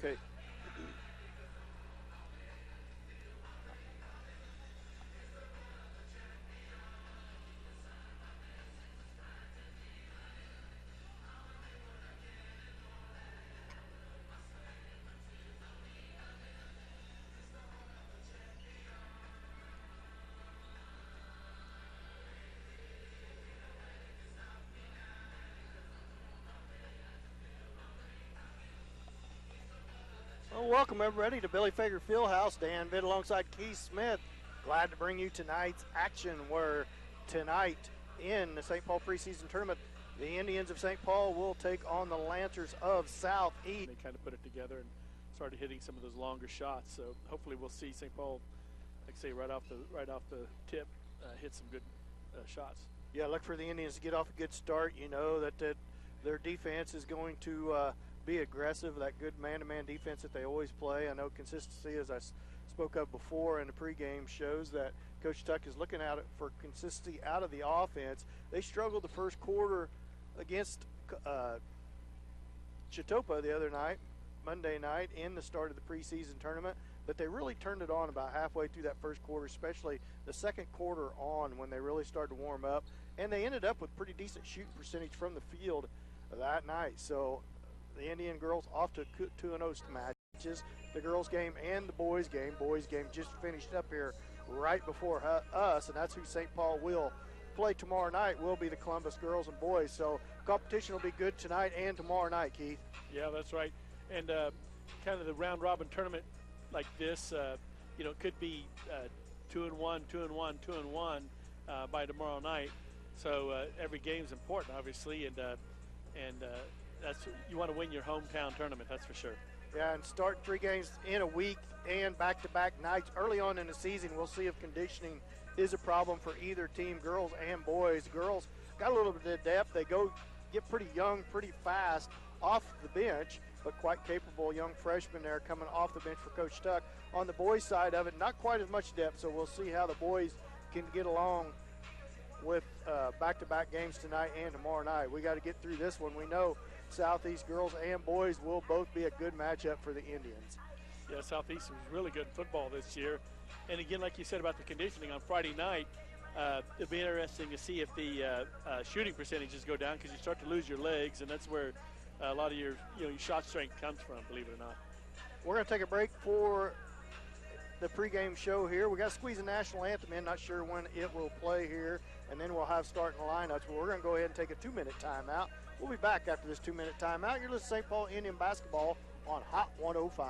Okay. Well, welcome everybody to Billy Fager Fieldhouse. Dan Vitt alongside Keith Smith. Glad to bring you tonight's action where tonight in the St. Paul preseason tournament, the Indians of St. Paul will take on the Lancers of Southeast. They kind of put it together and started hitting some of those longer shots. So hopefully we'll see St. Paul, like I say, right off the tip, hit some good shots. Yeah, look for the Indians to get off a good start. You know that their defense is going to be aggressive, that good man-to-man defense that they always play. I know consistency, as I spoke of before in the pregame, shows that Coach Tuck is looking at it for consistency out of the offense. They struggled the first quarter against Chitopa the other night, Monday night, in the start of the preseason tournament, but they really turned it on about halfway through that first quarter, especially the second quarter on when they really started to warm up, and they ended up with pretty decent shooting percentage from the field that night. So the Indian girls off to 2-0 matches. The girls game and the boys game. Boys game just finished up here right before us, and that's who St. Paul will play tomorrow night, will be the Columbus girls and boys. So competition will be good tonight and tomorrow night, Keith. Yeah, that's right. And kind of the round-robin tournament like this, could be 2-1, 2-1, 2-1 by tomorrow night. So every game is important, obviously, and that's, you want to win your hometown tournament, that's for sure. Yeah, and start 3 games in a week and back-to-back nights early on in the season. We'll see if conditioning is a problem for either team, girls and boys. Girls got a little bit of depth. They get pretty young, pretty fast off the bench, but quite capable young freshmen there coming off the bench for Coach Tuck. On the boys' side of it, not quite as much depth, so we'll see how the boys can get along with back-to-back games tonight and tomorrow night. We got to get through this one. We know Southeast girls and boys will both be a good matchup for the Indians. Yeah, Southeast was really good football this year. And again, like you said about the conditioning on Friday night, it'll be interesting to see if the shooting percentages go down, because you start to lose your legs, and that's where a lot of your shot strength comes from, believe it or not. We're going to take a break for the pregame show here. We got to squeeze the national anthem in. Not sure when it will play here, and then we'll have starting lineups. But we're going to go ahead and take a 2-minute timeout. We'll be back after this 2-minute timeout. You're listening to St. Paul Indian basketball on Hot 105.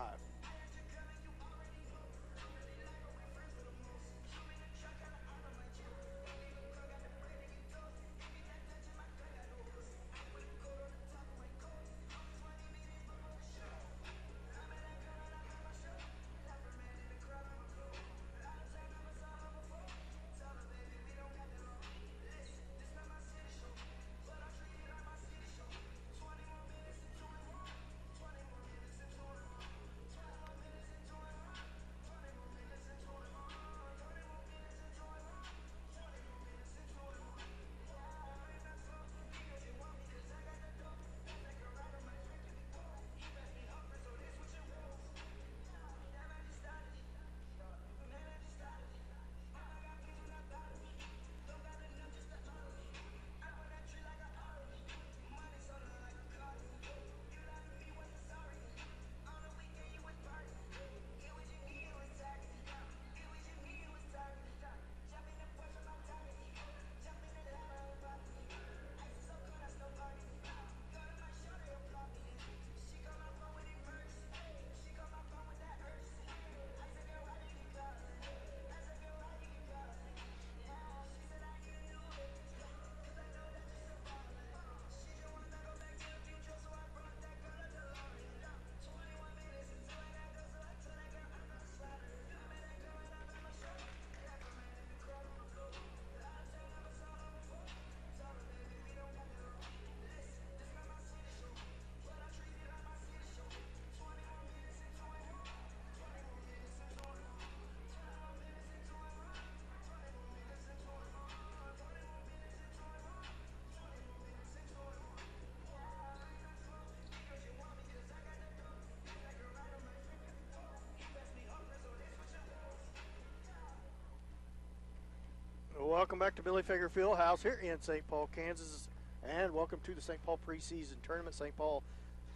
Welcome back to Billy Fager Fieldhouse here in St. Paul, Kansas, and welcome to the St. Paul preseason tournament. St. Paul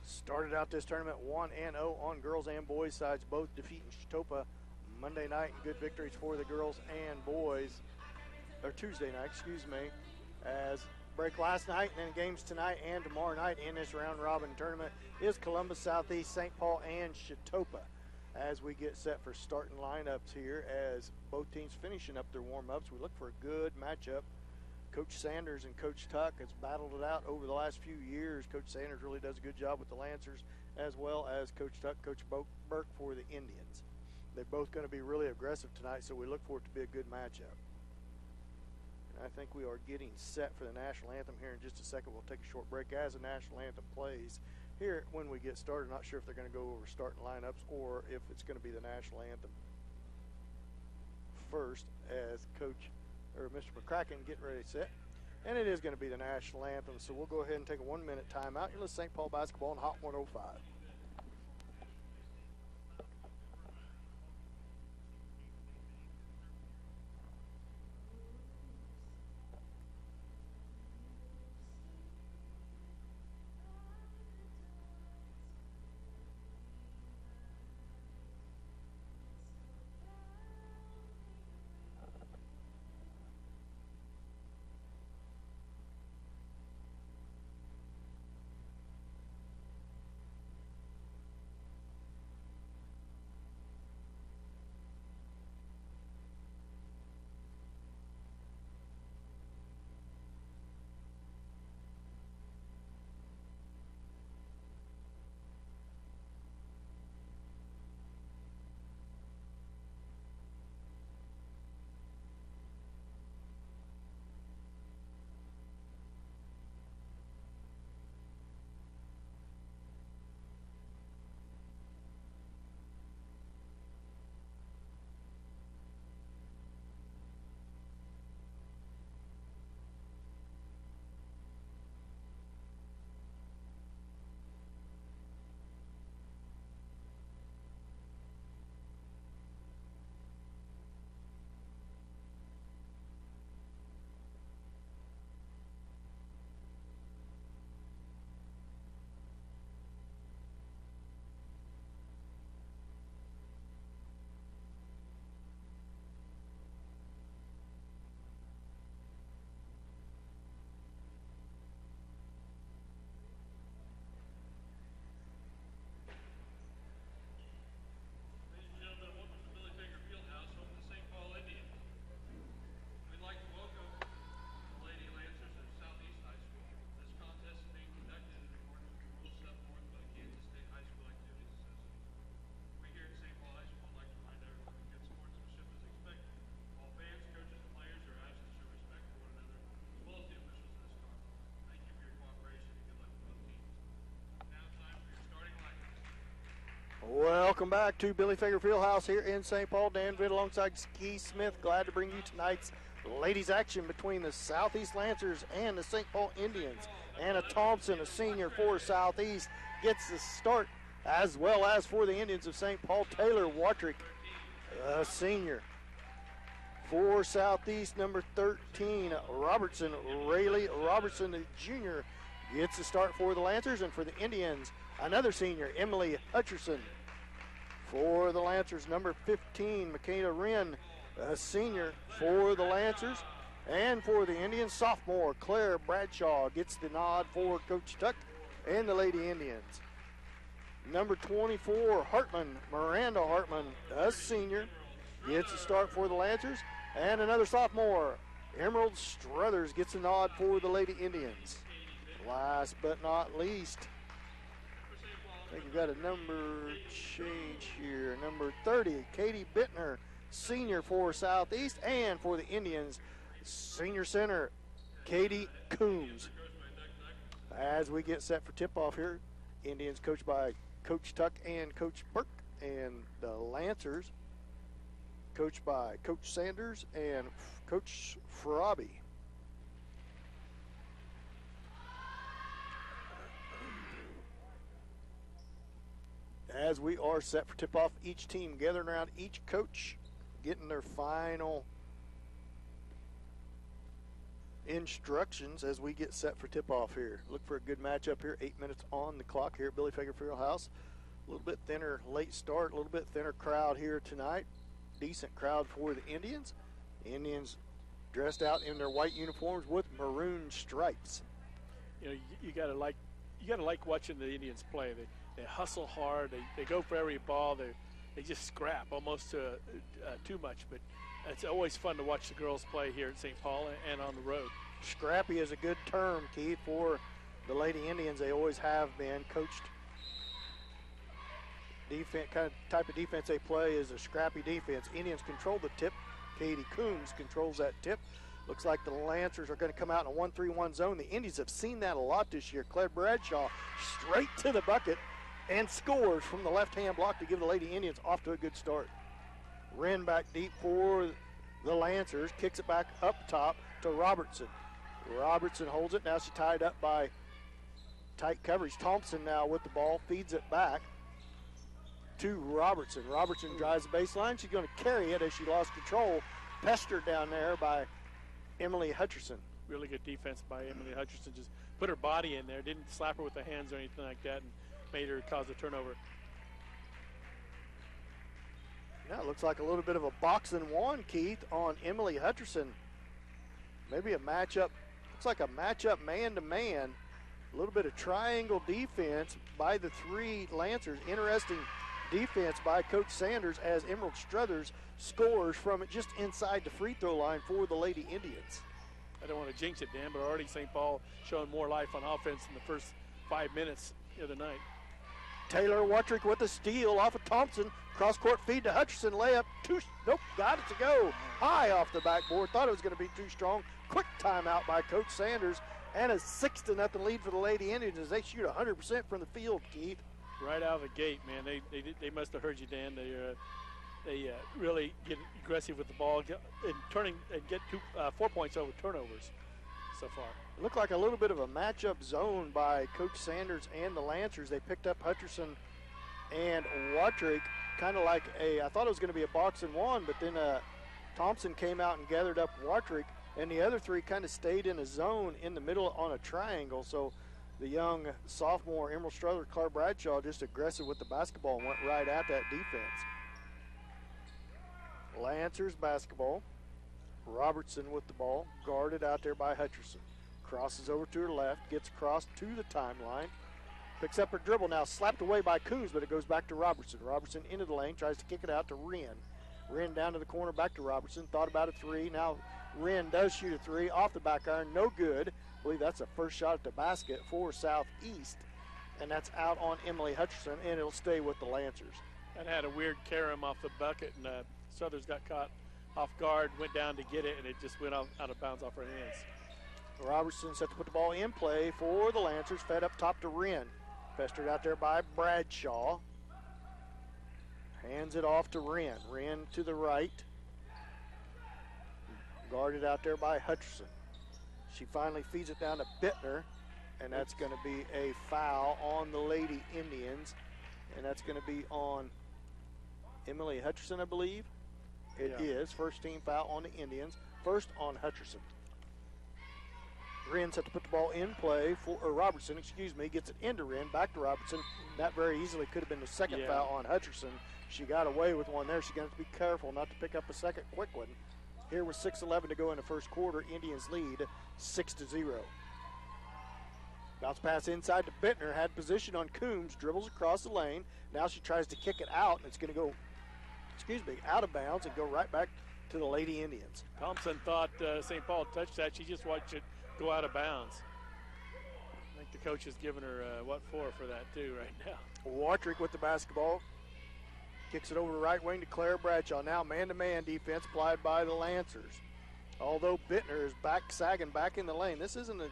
started out this tournament 1-0 on girls and boys sides, both defeating Chautauqua Monday night, and good victories for the girls and boys, or Tuesday night, excuse me, as break last night and then games tonight and tomorrow night in this round robin tournament is Columbus Southeast, St. Paul, and Chautauqua. As we get set for starting lineups here, as both teams finishing up their warm-ups, we look for a good matchup. Coach Sanders and Coach Tuck has battled it out over the last few years. Coach Sanders really does a good job with the Lancers, as well as Coach Tuck, Coach Burke for the Indians. They're both going to be really aggressive tonight, so we look for it to be a good matchup. And I think we are getting set for the national anthem here in just a second. We'll take a short break as the national anthem plays. Here, when we get started, not sure if they're going to go over starting lineups or if it's going to be the national anthem first, as Mr. McCracken getting ready to set. And it is going to be the national anthem, so we'll go ahead and take a 1-minute timeout. You're listening to St. Paul basketball on Hot 105. Welcome back to Billy Fager Fieldhouse here in St. Paul. Dan Vitt alongside Ski Smith. Glad to bring you tonight's ladies action between the Southeast Lancers and the St. Paul Indians. Anna Thompson, a senior for Southeast, gets the start, as well as for the Indians of St. Paul, Taylor Watrick, a senior. For Southeast, number 13, Robertson, Rayleigh Robertson, the junior, gets the start for the Lancers. And for the Indians, another senior, Emily Hutcherson. For the Lancers, number 15, McKenna Wren, a senior for the Lancers. And for the Indians, sophomore, Claire Bradshaw gets the nod for Coach Tuck and the Lady Indians. Number 24, Hartman, Miranda Hartman, a senior, gets the start for the Lancers. And another sophomore, Emerald Struthers, gets a nod for the Lady Indians. Last but not least, I think we've got a number change here. Number 30, Katie Bittner, senior for Southeast, and for the Indians, senior center, Katie Coombs. As we get set for tip-off here, Indians coached by Coach Tuck and Coach Burke, and the Lancers coached by Coach Sanders and Coach Farabi. As we are set for tip-off, each team gathering around each coach, getting their final instructions as we get set for tip-off here. Look for a good matchup here. 8 minutes on the clock here at Billy Fager Fieldhouse. A little bit thinner late start, a little bit thinner crowd here tonight. Decent crowd for the Indians. The Indians dressed out in their white uniforms with maroon stripes. You know, you gotta like watching the Indians play. They hustle hard. They go for every ball. They just scrap almost too much. But it's always fun to watch the girls play here at St. Paul and on the road. Scrappy is a good term, Keith, for the Lady Indians. They always have been coached. Defense, kind of type of defense they play is a scrappy defense. Indians control the tip. Katie Coombs controls that tip. Looks like the Lancers are going to come out in a 1-3-1 zone. The Indians have seen that a lot this year. Claire Bradshaw straight to the bucket and scores from the left-hand block to give the Lady Indians off to a good start. Wren back deep for the Lancers. Kicks it back up top to Robertson. Robertson holds it. Now she's tied up by tight coverage. Thompson now with the ball. Feeds it back to Robertson. Robertson drives the baseline. She's going to carry it as she lost control. Pestered down there by Emily Hutcherson. Really good defense by Emily Hutcherson. Just put her body in there. Didn't slap her with the hands or anything like that and made her cause a turnover. Now it looks like a little bit of a boxing one, Keith, on Emily Hutcherson. Maybe a matchup. Looks like a matchup man-to-man. A little bit of triangle defense by the three Lancers. Interesting defense by Coach Sanders as Emerald Struthers scores from it just inside the free throw line for the Lady Indians. I don't want to jinx it, Dan, but already St. Paul showing more life on offense in the first 5 minutes the other night. Taylor Wattrick with a steal off of Thompson. Cross-court feed to Hutcherson. Layup. Nope, got it to go. High off the backboard. Thought it was going to be too strong. Quick timeout by Coach Sanders. And a 6-0 lead for the Lady Indians as they shoot 100% from the field, Keith. Right out of the gate, man. They must have heard you, Dan. They really get aggressive with the ball and get 4 points over turnovers so far. It looked like a little bit of a matchup zone by Coach Sanders and the Lancers. They picked up Hutcherson and Wattrick, kind of like I thought it was going to be a boxing one, but then Thompson came out and gathered up Wattrick, and the other three kind of stayed in a zone in the middle on a triangle. So the young sophomore Emerald Struther, Claire Bradshaw, just aggressive with the basketball and went right at that defense. Lancers basketball. Robertson with the ball, guarded out there by Hutcherson. Crosses over to her left, gets across to the timeline. Picks up her dribble now, slapped away by Coombs, but it goes back to Robertson. Robertson into the lane, tries to kick it out to Wren. Wren down to the corner, back to Robertson. Thought about a three. Now Wren does shoot a three off the back iron, no good. I believe that's a first shot at the basket for Southeast, and that's out on Emily Hutcherson, and it'll stay with the Lancers. That had a weird carom off the bucket, and Struthers got caught off guard, went down to get it, and it just went out of bounds off her hands. Robertson set to put the ball in play for the Lancers, fed up top to Wren. Pestered out there by Bradshaw. Hands it off to Wren. Wren to the right. Guarded out there by Hutcherson. She finally feeds it down to Bittner, and that's going to be a foul on the Lady Indians, and that's going to be on Emily Hutcherson, I believe. It is. First team foul on the Indians. First on Hutcherson. Wren set to put the ball in play for Robertson, gets it into Wren, back to Robertson. That very easily could have been the second foul on Hutcherson. She got away with one there. She's going to have to be careful not to pick up a second quick one. Here with 6:11 to go in the first quarter, Indians lead 6-0. Bounce pass inside to Bittner, had position on Coombs, dribbles across the lane. Now she tries to kick it out, and it's going to go, out of bounds and go right back to the Lady Indians. Thompson thought St. Paul touched that. She just watched it go out of bounds. I think the coach is giving her what for that too right now. Wattrick with the basketball. Kicks it over the right wing to Claire Bradshaw. Now man-to-man defense applied by the Lancers. Although Bittner is sagging back in the lane. This isn't a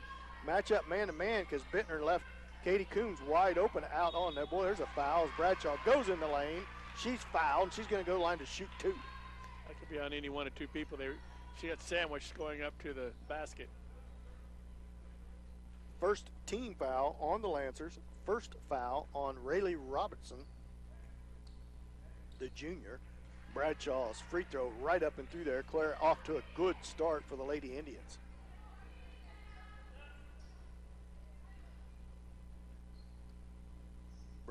matchup man-to-man because Bittner left Katie Coombs wide open out on there. Boy, there's a foul as Bradshaw goes in the lane. She's fouled, and she's going to go to the line to shoot two. That could be on any one or two people. She got sandwiched going up to the basket. First team foul on the Lancers. First foul on Rayleigh Robertson, the junior. Bradshaw's free throw right up and through there. Claire off to a good start for the Lady Indians.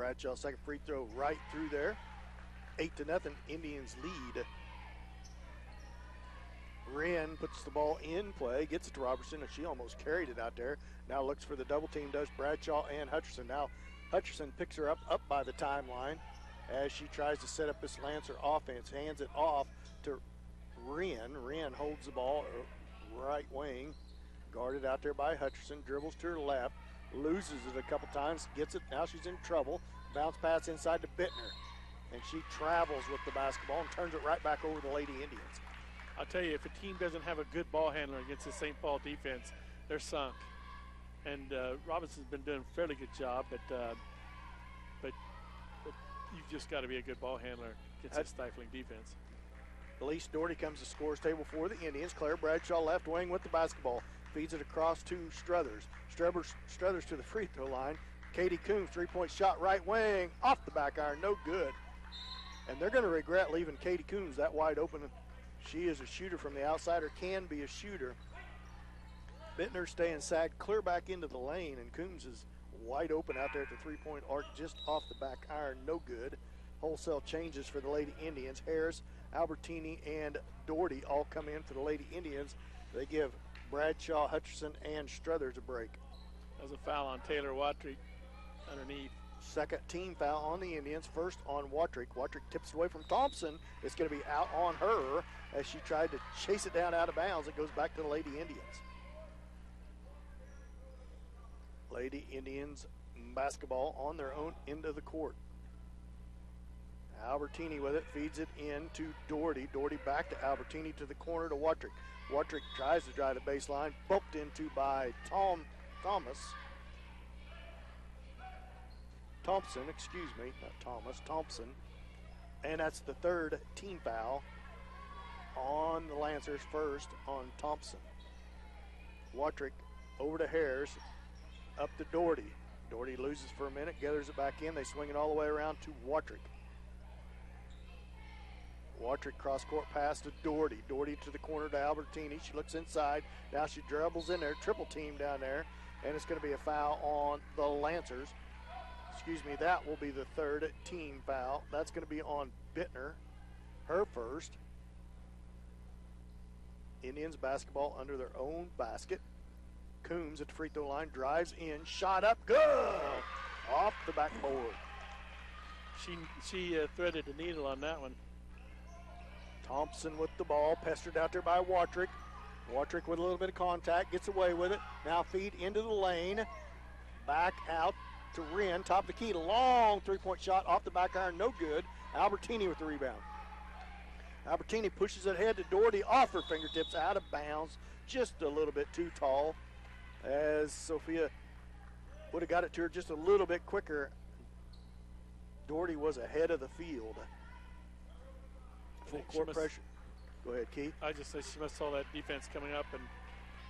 Bradshaw, second free throw right through there. 8-0, Indians lead. Wren puts the ball in play, gets it to Robertson, and she almost carried it out there. Now looks for the double team, does Bradshaw and Hutcherson. Now Hutcherson picks her up by the timeline as she tries to set up this Lancer offense. Hands it off to Wren. Wren holds the ball right wing, guarded out there by Hutcherson, dribbles to her left, loses it a couple times, gets it. Now she's in trouble. Bounce pass inside to Bittner, and she travels with the basketball and turns it right back over the Lady Indians. I'll tell you, if a team doesn't have a good ball handler against the St. Paul defense, they're sunk. And Robinson's been doing a fairly good job, but you've just got to be a good ball handler against a stifling defense. Elise Doherty comes to scores table for the Indians. Claire Bradshaw left wing with the basketball. Feeds it across to Struthers. Struthers to the free throw line. Katie Coombs, three-point shot right wing, off the back iron, no good. And they're going to regret leaving Katie Coombs that wide open. She is a shooter from the outside, or can be a shooter. Bittner staying sagged clear back into the lane, and Coombs is wide open out there at the three-point arc, just off the back iron, no good. Wholesale changes for the Lady Indians. Harris, Albertini, and Doherty all come in for the Lady Indians. They give Bradshaw, Hutcherson, and Struthers a break. That was a foul on Taylor Watrick underneath. Second team foul on the Indians, first on Watrick. Watrick tips away from Thompson. It's going to be out on her as she tried to chase it down out of bounds. It goes back to the Lady Indians. Lady Indians basketball on their own end of the court. Albertini with it, feeds it in to Doherty. Doherty back to Albertini to the corner to Watrick. Watrick tries to drive the baseline, bumped into by Thompson, excuse me, not Thomas, Thompson. And that's the third team foul on the Lancers, first on Thompson. Watrick over to Harris, up to Doherty. Doherty loses for a minute, gathers it back in. They swing it all the way around to Watrick. Watrick cross-court pass to Doherty. Doherty to the corner to Albertini. She looks inside. Now she dribbles in there, triple team down there, and it's going to be a foul on the Lancers. Excuse me, that will be the third team foul. That's going to be on Bittner, her first. Indians basketball under their own basket. Coombs at the free throw line, drives in, shot up, good! Off the backboard. She threaded the needle on that one. Thompson with the ball, pestered out there by Watrick. Watrick with a little bit of contact, gets away with it. Now feed into the lane. Back out to Wren, top of the key, long three-point shot off the back iron, no good. Albertini with the rebound. Albertini pushes it ahead to Doherty, off her fingertips, out of bounds, just a little bit too tall, as Sophia would have got it to her just a little bit quicker. Doherty was ahead of the field. Full court pressure. Go ahead, Keith. I just said she must saw that defense coming up and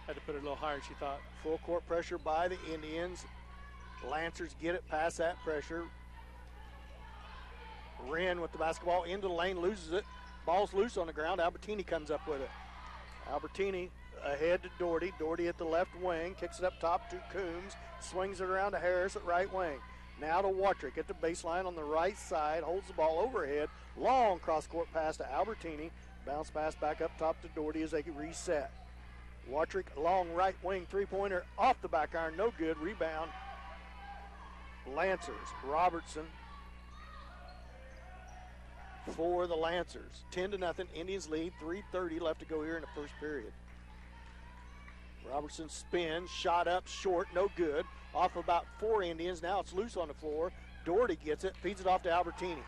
had to put it a little higher, she thought. Full court pressure by the Indians. Lancers get it past that pressure. Wren with the basketball into the lane, loses it. Ball's loose on the ground. Albertini comes up with it. Albertini ahead to Doherty. Doherty at the left wing, kicks it up top to Coombs, swings it around to Harris at right wing. Now to Watrick at the baseline on the right side, holds the ball overhead. Long cross-court pass to Albertini. Bounce pass back up top to Doherty as they reset. Watrick, long right wing three-pointer off the back iron, no good. Rebound. Lancers. Robertson for the Lancers. 10-0. Indians lead. 3:30 left to go here in the first period. Robertson spins, shot up short, no good. Off about 4 Indians. Now it's loose on the floor. Doherty gets it, feeds it off to Albertini.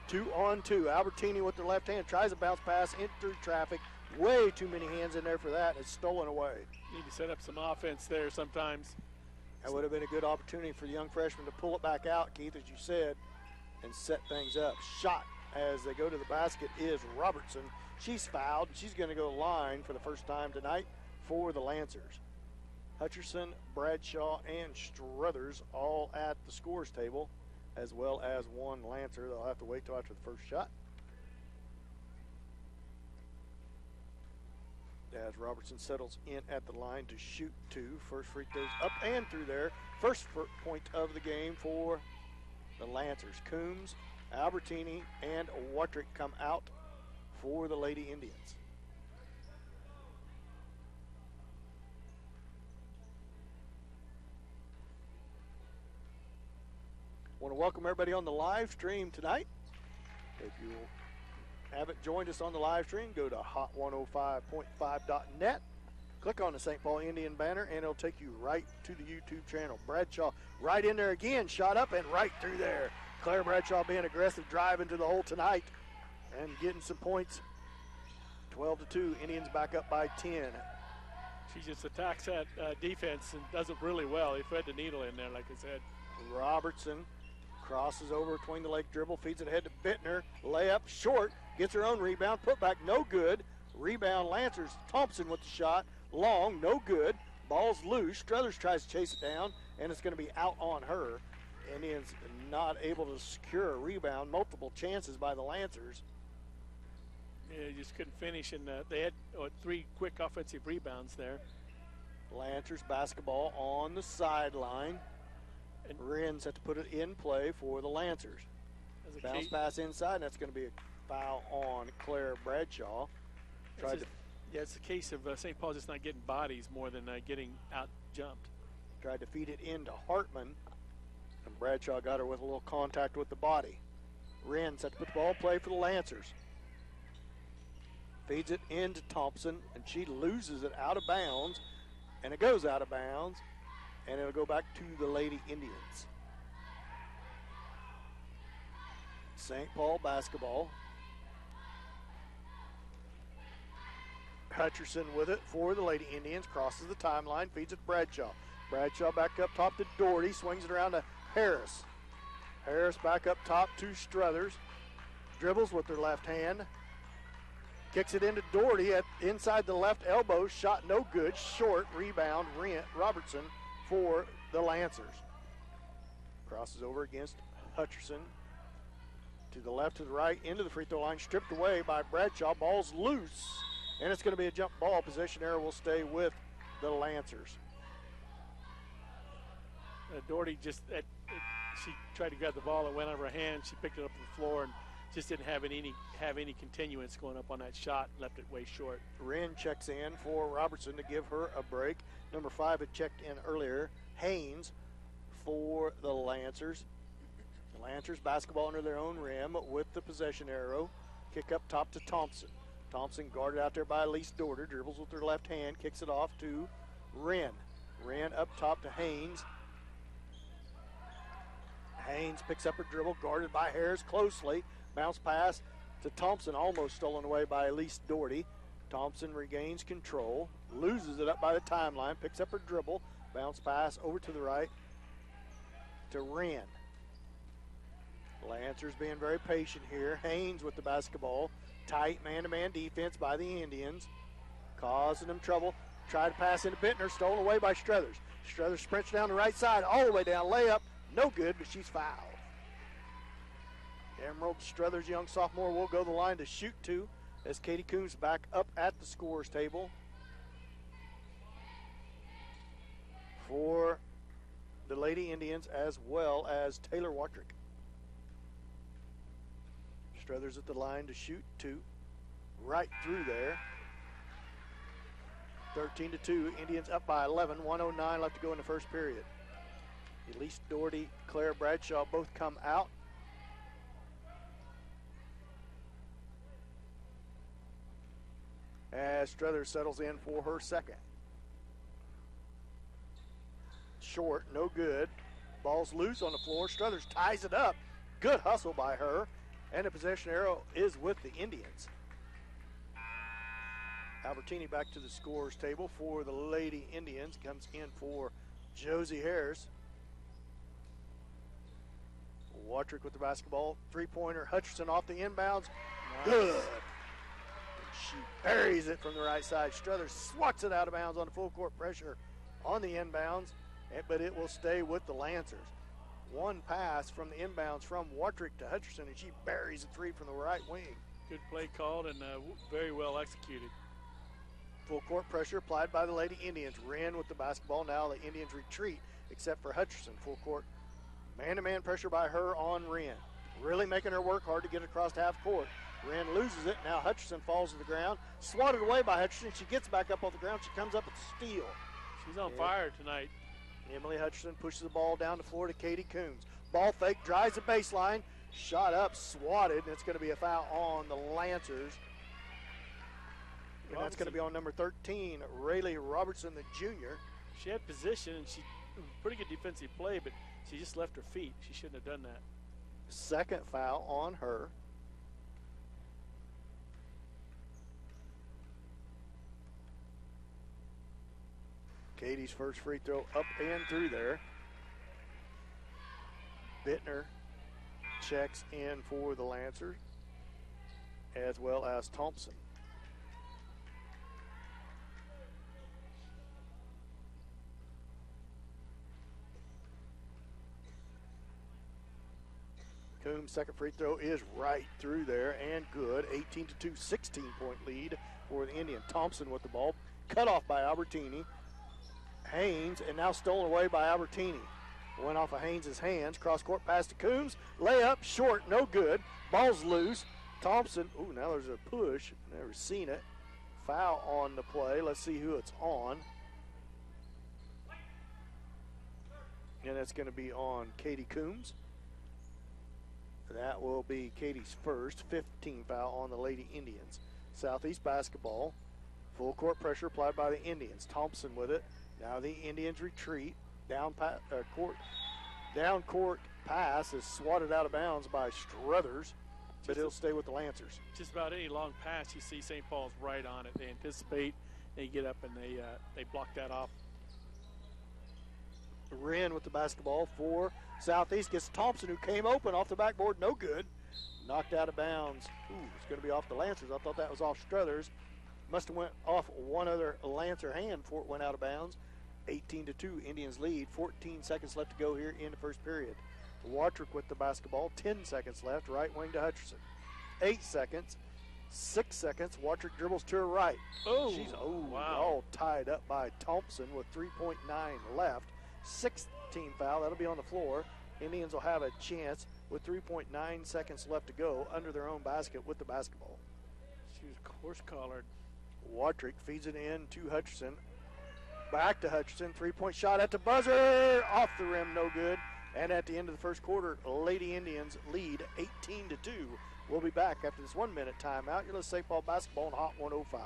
2-on-2. Albertini with the left hand tries a bounce pass in through traffic. Way too many hands in there for that. It's stolen away. Need to set up some offense there sometimes. That would have been a good opportunity for the young freshman to pull it back out, Keith, as you said, and set things up. Shot as they go to the basket is Robertson. She's fouled. She's going to go line for the first time tonight for the Lancers. Hutcherson, Bradshaw, and Struthers all at the scores table, as well as one Lancer. They'll have to wait till after the first shot. As Robertson settles in at the line to shoot 2. First free throws up and through there. First point of the game for the Lancers. Coombs, Albertini, and Wattrick come out for the Lady Indians. Want to welcome everybody on the live stream tonight. If you haven't joined us on the live stream, go to hot105.5.net. Click on the St. Paul Indian banner, and it'll take you right to the YouTube channel. Bradshaw right in there again, shot up and right through there. Claire Bradshaw being aggressive, driving to the hole tonight and getting some points. 12-2, Indians back up by 10. She just attacks that defense and does it really well. He thread the needle in there, like I said. Robertson crosses over between the leg, dribble, feeds it ahead to Bittner. Layup short, gets her own rebound, put back, no good. Rebound, Lancers. Thompson with the shot. Long, no good. Ball's loose. Struthers tries to chase it down, and it's going to be out on her. Indians not able to secure a rebound. Multiple chances by the Lancers. Yeah, just couldn't finish, and they had 3 quick offensive rebounds there. Lancers basketball on the sideline. And Wrens have to put it in play for the Lancers. Bounce pass inside, and that's going to be a foul on Claire Bradshaw. It's a case of St. Paul just not getting bodies more than getting out jumped. Tried to feed it into Hartman, and Bradshaw got her with a little contact with the body. Wrens have to put the ball in play for the Lancers. Feeds it into Thompson, and she loses it out of bounds, and it goes out of bounds, and it'll go back to the Lady Indians. St. Paul basketball. Hutcherson with it for the Lady Indians, crosses the timeline, feeds it to Bradshaw. Bradshaw back up top to Doherty, swings it around to Harris. Harris back up top to Struthers. Dribbles with her left hand. Kicks it into Doherty at inside the left elbow. Shot no good. Short rebound. Robertson for the Lancers. Crosses over against Hutcherson. To the left, to the right, into the free throw line. Stripped away by Bradshaw. Ball's loose. And it's going to be a jump ball. Possession error will stay with the Lancers. Doherty just, she tried to grab the ball. It went out of her hand. She picked it up on the floor and just didn't have any continuance going up on that shot. Left it way short. Wren checks in for Robertson to give her a break. Number 5 had checked in earlier. Haynes for the Lancers. The Lancers basketball under their own rim with the possession arrow. Kick up top to Thompson. Thompson guarded out there by Elise Dorter. Dribbles with her left hand. Kicks it off to Wren. Wren up top to Haynes. Haynes picks up her dribble. Guarded by Harris closely. Bounce pass to Thompson. Almost stolen away by Elise Doherty. Thompson regains control. Loses it up by the timeline. Picks up her dribble. Bounce pass over to the right to Wren. Lancers being very patient here. Haynes with the basketball. Tight man-to-man defense by the Indians. Causing them trouble. Tried to pass into Bittner. Stolen away by Struthers. Struthers sprints down the right side. All the way down. Layup. No good, but she's fouled. Emerald Struthers, young sophomore, will go the line to shoot 2 as Katie Coombs back up at the scorer's table for the Lady Indians, as well as Taylor Wattrick. Struthers at the line to shoot 2. Right through there. 13-2. Indians up by 11. 1:09 left to go in the first period. Elise Doherty, Claire Bradshaw both come out. As Struthers settles in for her second. Short, no good. Ball's loose on the floor. Struthers ties it up. Good hustle by her. And the possession arrow is with the Indians. Albertini back to the scorer's table for the Lady Indians. Comes in for Josie Harris. Wattrick with the basketball. Three-pointer. Hutcherson off the inbounds. Nice. Good. She buries it from the right side. Struthers swats it out of bounds on the full court pressure on the inbounds, but it will stay with the Lancers. One pass from the inbounds from Wattrick to Hutcherson, and she buries a 3 from the right wing. Good play called and very well executed. Full court pressure applied by the Lady Indians. Wren with the basketball. Now the Indians retreat, except for Hutcherson. Full court Man-to-man pressure by her on Wren. Really making her work hard to get across half court. Wren loses it. Now Hutcherson falls to the ground. Swatted away by Hutcherson. She gets back up off the ground. She comes up with a steal. She's on fire tonight. Emily Hutcherson pushes the ball down the floor to Katie Coombs. Ball fake, drives the baseline. Shot up, swatted, and it's going to be a foul on the Lancers. And that's going to be on number 13, Rayleigh Robertson, the junior. She had position, and she pretty good defensive play, but she just left her feet. She shouldn't have done that. Second foul on her. Katie's first free throw up and through there. Bittner checks in for the Lancers, as well as Thompson. Coombs' second free throw is right through there and good. 18-2, 16-point lead for the Indian. Thompson with the ball, cut off by Albertini. Haynes, and now stolen away by Albertini. Went off of Haynes' hands. Cross-court pass to Coombs. Layup, short, no good. Ball's loose. Thompson, ooh, now there's a push. Never seen it. Foul on the play. Let's see who it's on. And that's going to be on Katie Coombs. That will be Katie's first 15 foul on the Lady Indians. Southeast basketball. Full court pressure applied by the Indians. Thompson with it. Now the Indians retreat. Down court pass is swatted out of bounds by Struthers, but he'll stay with the Lancers. Just about any long pass you see, St. Paul's right on it. They anticipate, they get up, and they block that off. Wren with the basketball for Southeast. Gets Thompson, who came open off the backboard. No good. Knocked out of bounds. Ooh, it's going to be off the Lancers. I thought that was off Struthers. Must have went off one other Lancer hand before it went out of bounds. 18-2, Indians lead. 14 seconds left to go here in the first period. Watrick with the basketball. 10 seconds left. Right wing to Hutcherson. 8 seconds. 6 seconds. Watrick dribbles to her right. Oh, she's wow. All tied up by Thompson with 3.9 left. 16 foul. That'll be on the floor. Indians will have a chance with 3.9 seconds left to go under their own basket with the basketball. She was course collared. Watrick feeds it in to Hutcherson. Back to Hutcherson. 3-point shot at the buzzer. Off the rim, no good. And at the end of the first quarter, Lady Indians lead 18-2. We'll be back after this 1 minute timeout. You're listening to St. Paul basketball on Hot 105.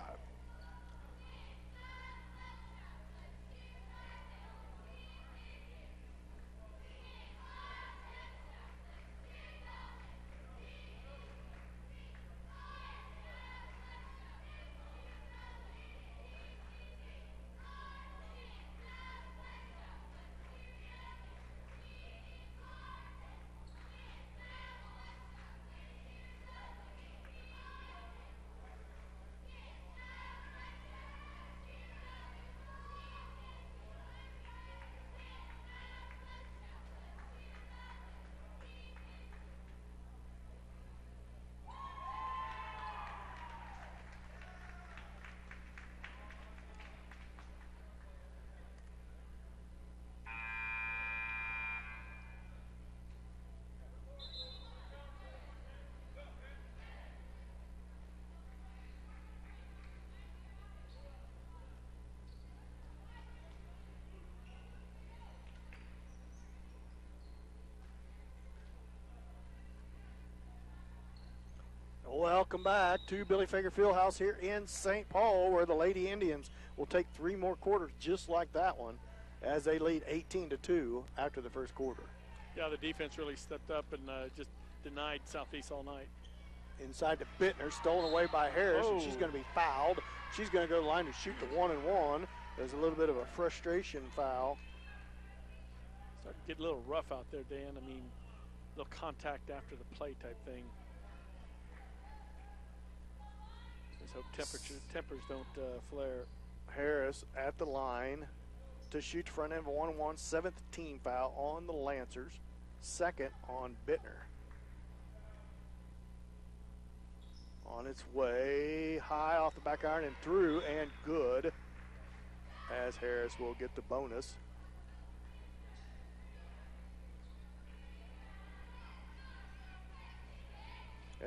Welcome back to Billy Fager Fieldhouse here in St. Paul, where the Lady Indians will take 3 more quarters just like that one as they lead 18-2 after the first quarter. Yeah, the defense really stepped up and just denied Southeast all night. Inside to Bittner, stolen away by Harris, and she's going to be fouled. She's going to go to the line to shoot the 1-and-1. There's a little bit of a frustration foul. Starting to get a little rough out there, Dan. I mean, a little contact after the play type thing. Let's hope tempers don't flare. Harris at the line to shoot the front end of a 1-1. 7th team foul on the Lancers. 2nd on Bittner. On its way, high off the back iron and through, and good, as Harris will get the bonus.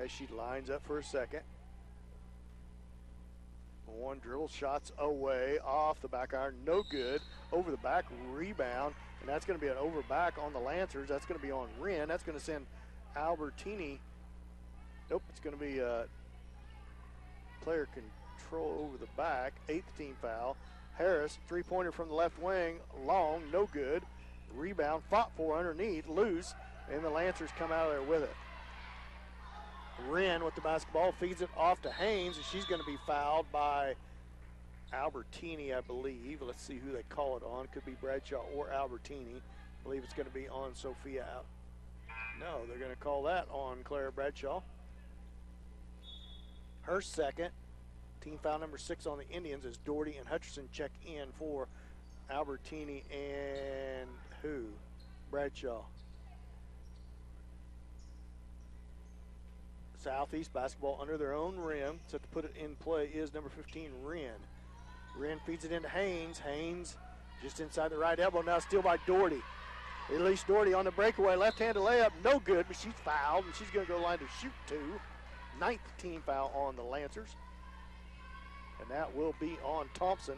as she lines up for a second. One dribble, shots away, off the back iron, no good. Over the back, rebound, and that's going to be an over back on the Lancers. That's going to be on Wren. That's going to send Albertini. Nope, it's going to be player control over the back. 8th team foul. Harris, three-pointer from the left wing, long, no good. Rebound, fought for underneath, loose, and the Lancers come out of there with it. Wren with the basketball feeds it off to Haynes, and she's going to be fouled by Albertini, I believe. Let's see who they call it on. Could be Bradshaw or Albertini. I believe it's going to be on Sophia. No, they're going to call that on Clara Bradshaw. Her second. Team foul number 6 on the Indians as Doherty and Hutcherson check in for Albertini and who? Bradshaw. Southeast basketball under their own rim. Set to put it in play is number 15, Wren. Wren feeds it into Haynes. Haynes just inside the right elbow. Now steal by Doherty. Elise Doherty on the breakaway. Left-handed layup. No good, but she's fouled, and she's going to go line to shoot 2. 9th team foul on the Lancers. And that will be on Thompson,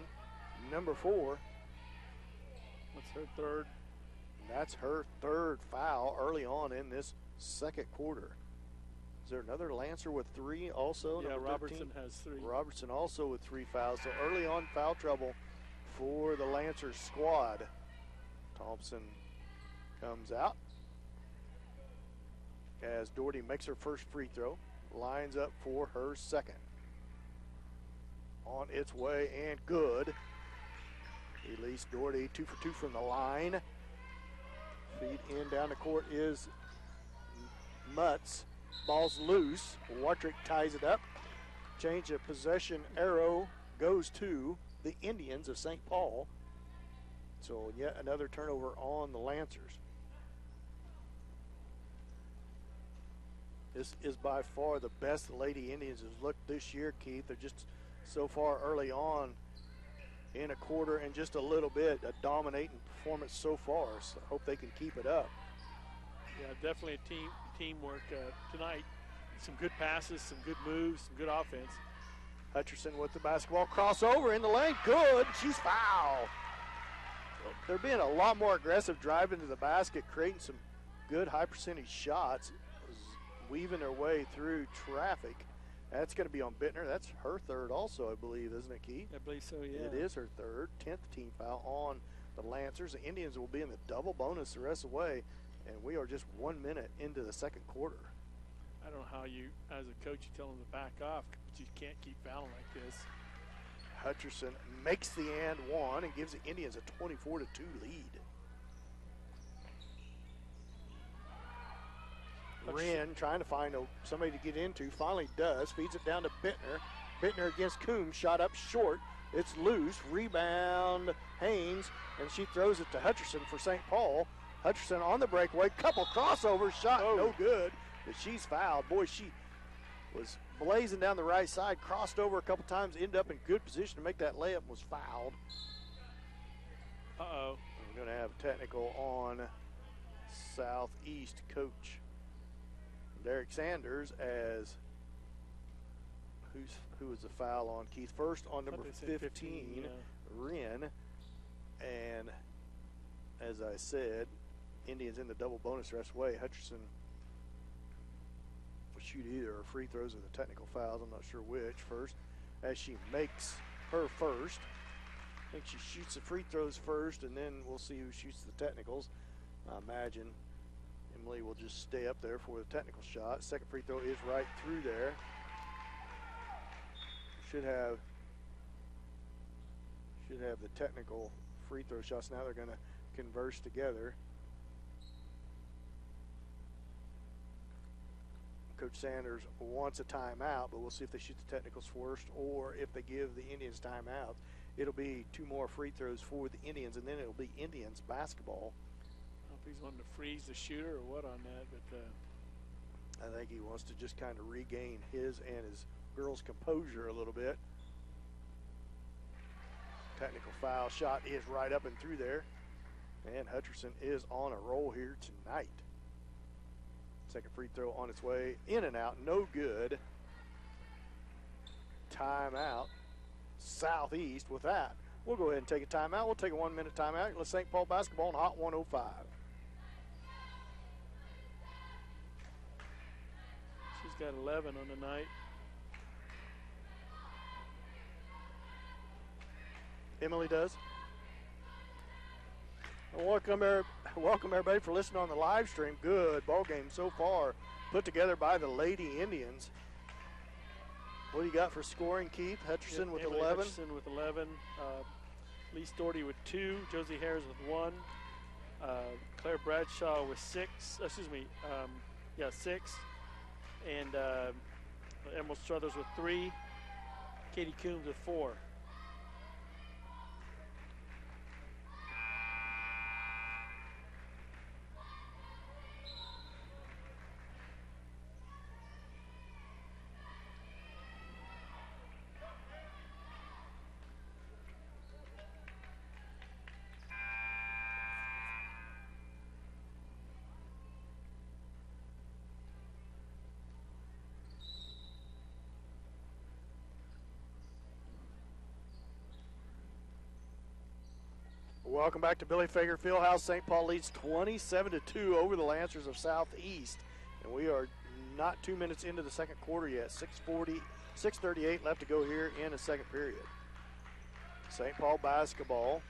number 4. That's her third. That's her third foul early on in this second quarter. Is there another Lancer with 3 also? Yeah, number Robertson 13? has 3. Robertson also with 3 fouls. So early on foul trouble for the Lancers squad. Thompson comes out as Doherty makes her first free throw. Lines up for her second. On its way and good. Elise Doherty 2 for 2 from the line. Feed in down the court is Mutz. Ball's loose. Wartrick ties it up. Change of possession arrow goes to the Indians of St. Paul. So yet another turnover on the Lancers. This is by far the best the Lady Indians has looked this year, Keith. They're just so far early on in a quarter and just a little bit a dominating performance so far. So I hope they can keep it up. Yeah, definitely a teamwork tonight. Some good passes, some good moves, some good offense. Hutcherson with the basketball, crossover in the lane, good. She's fouled. They're being a lot more aggressive driving to the basket, creating some good high percentage shots, weaving their way through traffic. That's going to be on Bittner. That's her third also, I believe, isn't it, Keith? I believe so, yeah. It is her third, 10th team foul on the Lancers. The Indians will be in the double bonus the rest of the way, and we are just 1 minute into the second quarter. I don't know how you, as a coach, you tell them to back off, but you can't keep fouling like this. Hutcherson makes the and one and gives the Indians a 24-2 lead. Wren trying to find somebody to get into, finally does, feeds it down to Bittner. Bittner against Coombs, shot up short. It's loose, rebound Haynes, and she throws it to Hutcherson for St. Paul. Hutcherson on the breakaway, couple crossovers, shot no good, but she's fouled. Boy, she was blazing down the right side, crossed over a couple times, ended up in good position to make that layup, was fouled. Uh-oh. We're going to have a technical on Southeast coach Derek Sanders as who was the foul on, Keith? First on number 15, yeah. Wren. And as I said, Indians in the double bonus the rest of the way. Hutcherson will shoot either her free throws or the technical fouls. I'm not sure which first. As she makes her first. I think she shoots the free throws first, and then we'll see who shoots the technicals. I imagine Emily will just stay up there for the technical shot. Second free throw is right through there. Should have the technical free throw shots. Now they're going to converse together. Coach Sanders wants a timeout, but we'll see if they shoot the technicals first or if they give the Indians timeout. It'll be 2 more free throws for the Indians, and then it'll be Indians basketball. I don't know if he's wanting to freeze the shooter or what on that, but I think he wants to just kind of regain his and his girls' composure a little bit. Technical foul shot is right up and through there. And Hutcherson is on a roll here tonight. Second free throw on its way. In and out. No good. Timeout. Southeast with that. We'll go ahead and take a timeout. We'll take a 1 minute timeout. Let's St. Paul basketball on Hot 105. She's got 11 on the night. Emily does. Welcome everybody for listening on the live stream. Good ball game so far, put together by the Lady Indians. What do you got for scoring, Keith? Hutcherson with Emily 11. Hutcherson with 11. Lee Storty with 2. Josie Harris with 1. Claire Bradshaw with 6. 6. And Emerald Struthers with 3. Katie Coombs with 4. Welcome back to Billy Fager Fieldhouse. St. Paul leads 27-2 over the Lancers of Southeast. And we are not 2 minutes into the second quarter yet. 6:38 left to go here in the second period. St. Paul basketball.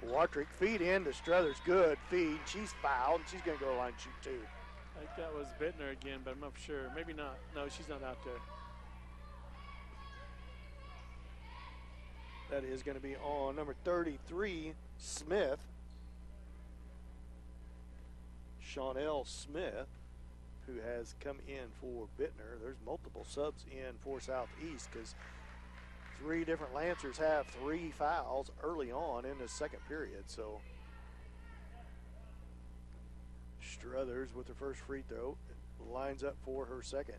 Watrick feed in to Struthers. Good feed. She's fouled, and she's going to go to the line and shoot 2. I think that was Bittner again, but I'm not sure. Maybe not. No, she's not out there. That is going to be on number 33, Smith. Chanel Smith, who has come in for Bittner. There's multiple subs in for Southeast because 3 different Lancers have 3 fouls early on in the second period. So Struthers with her first free throw lines up for her second.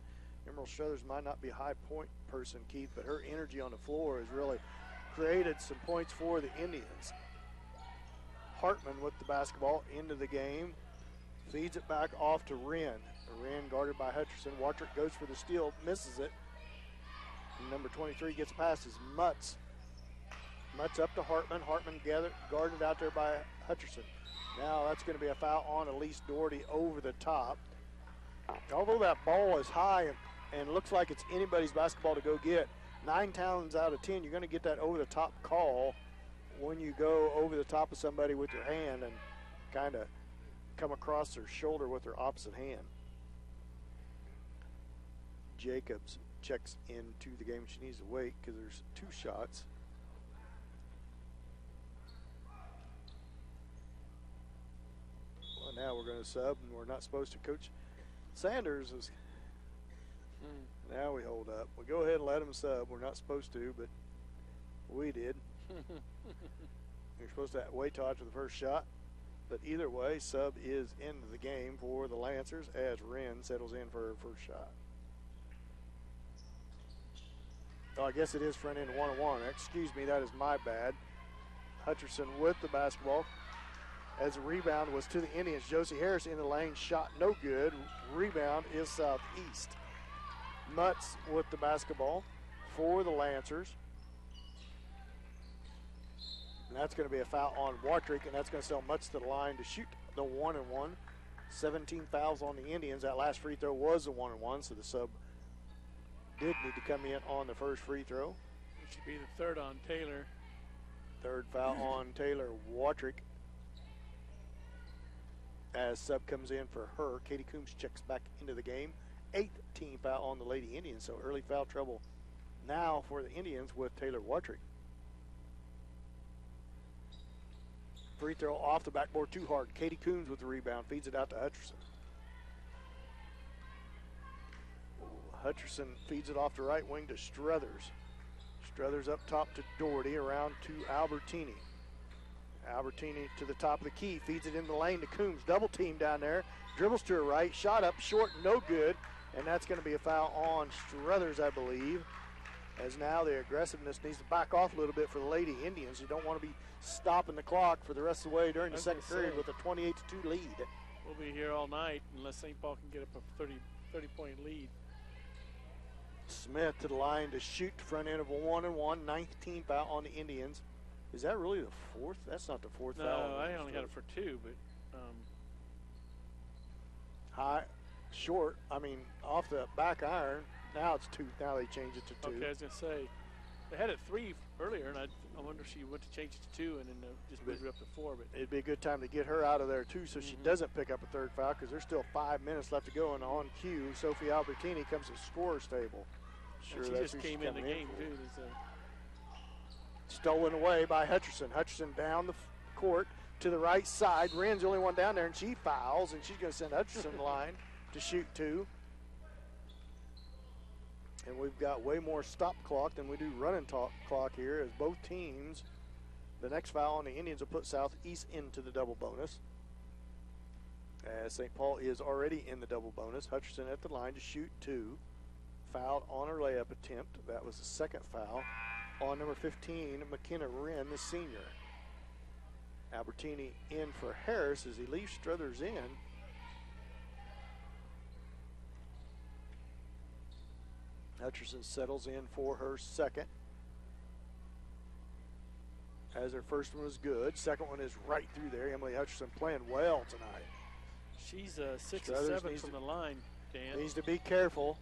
Emerald Struthers might not be a high point person, Keith, but her energy on the floor has really created some points for the Indians. Hartman with the basketball into the game. Feeds it back off to Wren. Wren guarded by Hutcherson. Watrick goes for the steal, misses it. And number 23 gets past his Mutz. Mutz up to Hartman. Hartman guarded out there by Hutcherson. Now that's going to be a foul on Elise Doherty over the top. Although that ball is high and looks like it's anybody's basketball to go get, 9 times out of 10, you're going to get that over-the-top call when you go over the top of somebody with your hand and kind of come across their shoulder with their opposite hand. Jacobs checks into the game. She needs to wait because there's 2 shots. Well, now we're going to sub, and we're not supposed to. Coach Sanders is... Now we hold up. We go ahead and let them sub. We're not supposed to, but we did. You're supposed to wait till after the first shot. But either way, sub is into the game for the Lancers as Wren settles in for her first shot. Oh, I guess it is front end 1-on-1. Excuse me, that is my bad. Hutcherson with the basketball. As the rebound was to the Indians. Josie Harris in the lane, shot no good. Rebound is Southeast. Mutz with the basketball for the Lancers. And that's going to be a foul on Watrick, and that's going to send Mutz to the line to shoot the 1-and-1. 17 fouls on the Indians. That last free throw was a 1-and-1, so the sub did need to come in on the first free throw. It should be the third on Taylor. Third foul on Taylor Watrick. As sub comes in for her, Katie Coombs checks back into the game. 8th team foul on the Lady Indians, so early foul trouble now for the Indians with Taylor Watrick. Free throw off the backboard too hard. Katie Coombs with the rebound, feeds it out to Hutcherson. Hutcherson feeds it off the right wing to Struthers. Struthers up top to Doherty, around to Albertini. Albertini to the top of the key, feeds it in the lane to Coombs. Double team down there, dribbles to her right, shot up short, no good. And that's going to be a foul on Struthers, I believe, as now the aggressiveness needs to back off a little bit for the Lady Indians. You don't want to be stopping the clock for the rest of the way during the second period with a 28-2 lead. we'll be here all night unless St. Paul can get up a 30-point lead. Smith to the line to shoot front end of a 1-and-1, 19th foul on the Indians. Is that really the fourth? That's not the fourth foul. No, I only had it for 2, but high, short. I mean, off the back iron. Now it's 2. Now they changed it to 2. okay, I was gonna say they had it 3 earlier, and I wonder if she went to change it to 2 and then just moved it up to 4. But it'd be a good time to get her out of there too, so she doesn't pick up a third foul because there's still 5 minutes left to go. And on cue, Sophie Albertini comes to the scorer's table. Sure, she just came in the game too. Stolen away by Hutcherson. Hutcherson down the court to the right side. Wren's the only one down there, and she fouls, and she's going to send Hutcherson the line to shoot 2. And we've got way more stop clock than we do running clock here, as both teams, the next foul on the Indians will put Southeast into the double bonus. As St. Paul is already in the double bonus. Hutcherson at the line to shoot 2. Fouled on her layup attempt. That was the second foul on number 15, McKenna Wren, the senior. Albertini in for Harris as he leaves Struthers in. Hutcherson settles in for her second. As her first one was good, second one is right through there. Emily Hutcherson playing well tonight. She's 6 or 7 from the line, Dan. Needs to be careful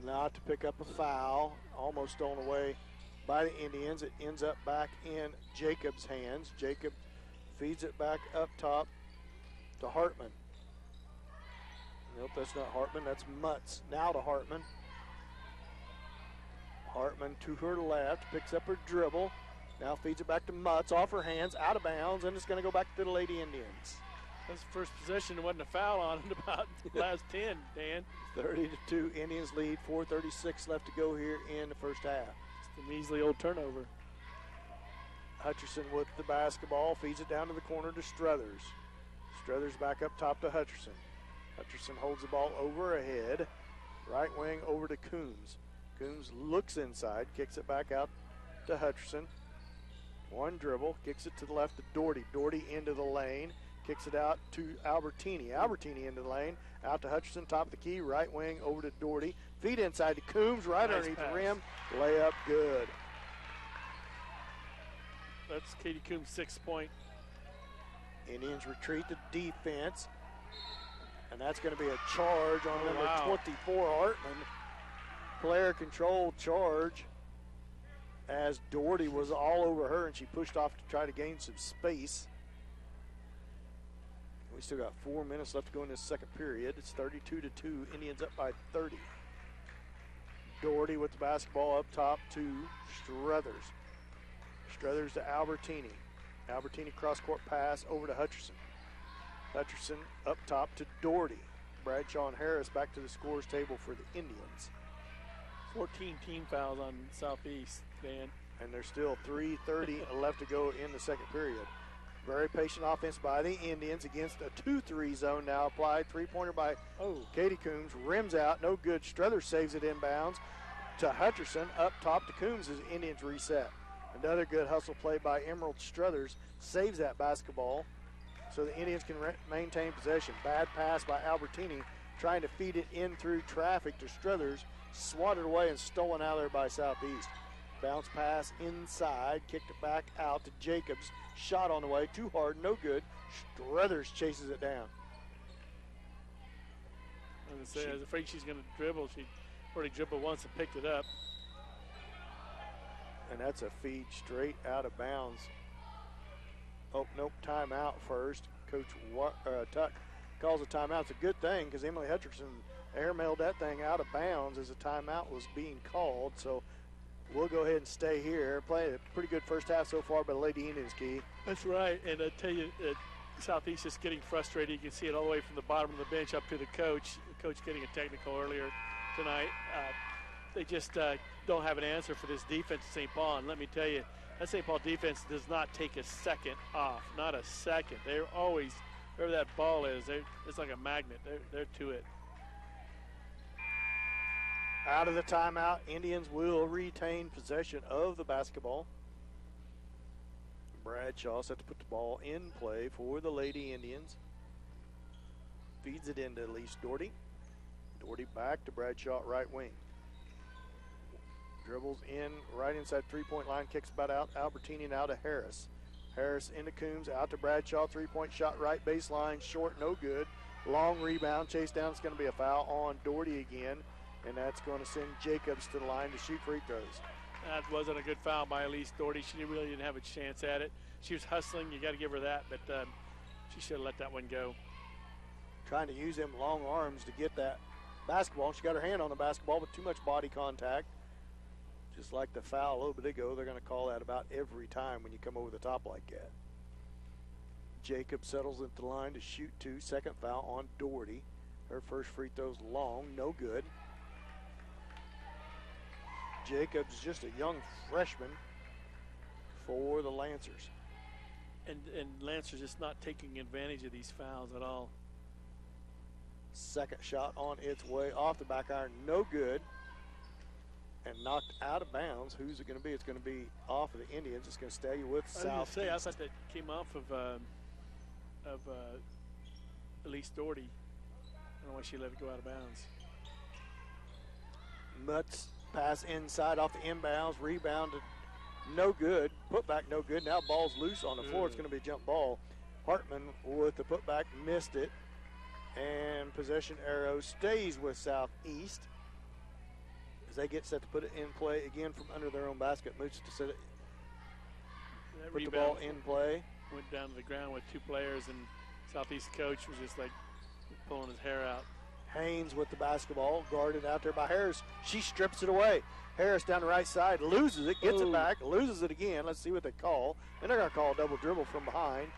not to pick up a foul. Almost stolen away by the Indians. It ends up back in Jacob's hands. Jacob feeds it back up top to Hartman. Nope, that's not Hartman. That's Mutz. Now to Hartman. Hartman to her left, picks up her dribble. Now feeds it back to Mutz, off her hands, out of bounds, and it's going to go back to the Lady Indians. That's the first possession. There wasn't a foul on it about the last 10, Dan. 30-2, Indians lead. 4:36 left to go here in the first half. Just a measly old turnover. Hutcherson with the basketball, feeds it down to the corner to Struthers. Struthers back up top to Hutcherson. Hutcherson holds the ball over ahead. Right wing over to Coombs. Coombs looks inside, kicks it back out to Hutcherson. One dribble, kicks it to the left to Doherty. Doherty into the lane, kicks it out to Albertini. Albertini into the lane, out to Hutcherson, top of the key, right wing over to Doherty. Feed inside to Coombs, right nice underneath pass. the rim. Layup good. That's Katie Coombs' 6th point. Indians retreat to defense. And that's going to be a charge on number 24, Hartman. Player controlled charge as Doherty was all over her and she pushed off to try to gain some space. We still got 4 minutes left to go in this second period. It's 32-2, Indians up by 30. Doherty with the basketball up top to Struthers. Struthers to Albertini. Albertini cross-court pass over to Hutcherson. Hutcherson up top to Doherty. Bradshaw and Harris back to the scorer's table for the Indians. 14 team fouls on Southeast, Dan. And there's still 3:30 left to go in the second period. Very patient offense by the Indians against a 2-3 zone now applied. Three-pointer by Katie Coombs. Rims out, no good. Struthers saves it inbounds to Hutcherson. Up top to Coombs as the Indians reset. Another good hustle play by Emerald Struthers. Saves that basketball so the Indians can maintain possession. Bad pass by Albertini, trying to feed it in through traffic to Struthers. Swatted away and stolen out there by Southeast. Bounce pass inside, kicked it back out to Jacobs. Shot on the way, too hard, no good. Struthers chases it down. I was afraid she's going to dribble. She already dribbled once and picked it up. And that's a feed straight out of bounds. Oh, nope, timeout first. Coach Tuck calls a timeout. It's a good thing because Emily Hutcherson airmailed that thing out of bounds as a timeout was being called. So we'll go ahead and stay here. Played a pretty good first half so far by the Lady Indians, Key. That's right. And I tell you, Southeast is getting frustrated. You can see it all the way from the bottom of the bench up to the coach. The coach getting a technical earlier tonight. They just don't have an answer for this defense at St. Paul. And let me tell you, that St. Paul defense does not take a second off. Not a second. They're always, wherever that ball is, it's like a magnet. They're to it. Out of the timeout, Indians will retain possession of the basketball. Bradshaw set to put the ball in play for the Lady Indians. Feeds it into Elise Doherty. Doherty back to Bradshaw at right wing. Dribbles in right inside three-point line, kicks about out. Albertini now to Harris. Harris into Coombs, out to Bradshaw. Three-point shot right baseline, short, no good. Long rebound, chase down. It's going to be a foul on Doherty again, and that's going to send Jacobs to the line to shoot free throws. That wasn't a good foul by Elise Doherty. She really didn't have a chance at it. She was hustling. You got to give her that, but she should have let that one go. Trying to use them long arms to get that basketball. She got her hand on the basketball, but too much body contact. Just like the foul a little bit ago, they're going to call that about every time when you come over the top like that. Jacob settles at the line to shoot two. Second foul on Doherty. Her first free throw's long, no good. Jacobs just a young freshman for the Lancers. And Lancers just not taking advantage of these fouls at all. Second shot on its way off the back iron, no good. And knocked out of bounds. Who's it going to be? It's going to be off of the Indians. It's going to stay with South. I thought that came off of Elise Doherty. I don't know why she let it go out of bounds. Mutz pass inside off the inbounds, rebounded, no good. Putback, no good. Now ball's loose on the floor. It's going to be a jump ball. Hartman with the putback, missed it. And possession arrow stays with Southeast as they get set to put it in play again from under their own basket. Moves to set it, put the ball in play. Went down to the ground with two players, and Southeast coach was just like pulling his hair out. Haynes with the basketball, guarded out there by Harris. She strips it away. Harris down the right side, loses it, gets it back, loses it again. Let's see what they call. And they're going to call a double dribble from behind.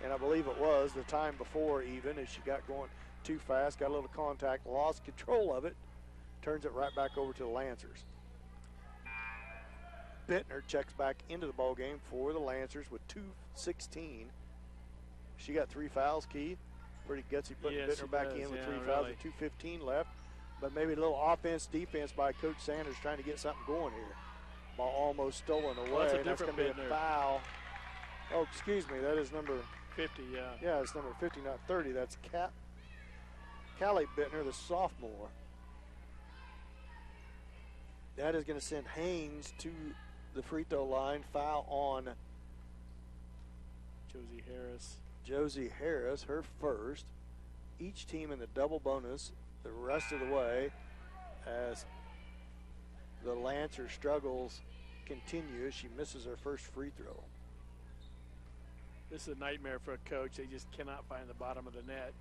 And I believe it was the time before even as she got going too fast, got a little contact, lost control of it, turns it right back over to the Lancers. Bittner checks back into the ball game for the Lancers with 2:16. She got 3 fouls, Keith. Pretty gutsy putting Bittner back in with 3 fouls with 2:15 left. But maybe a little offense, defense by Coach Sanders trying to get something going here. Ball almost stolen away. That's going to be a foul. Oh, excuse me. That is number 50, yeah. Yeah, it's number 50, not 30. That's Callie Bittner, the sophomore. That is going to send Haynes to the free throw line. Foul on Josie Harris, her first. Each team in the double bonus the rest of the way as the Lancer struggles continue. She misses her first free throw. This is a nightmare for a coach. They just cannot find the bottom of the net.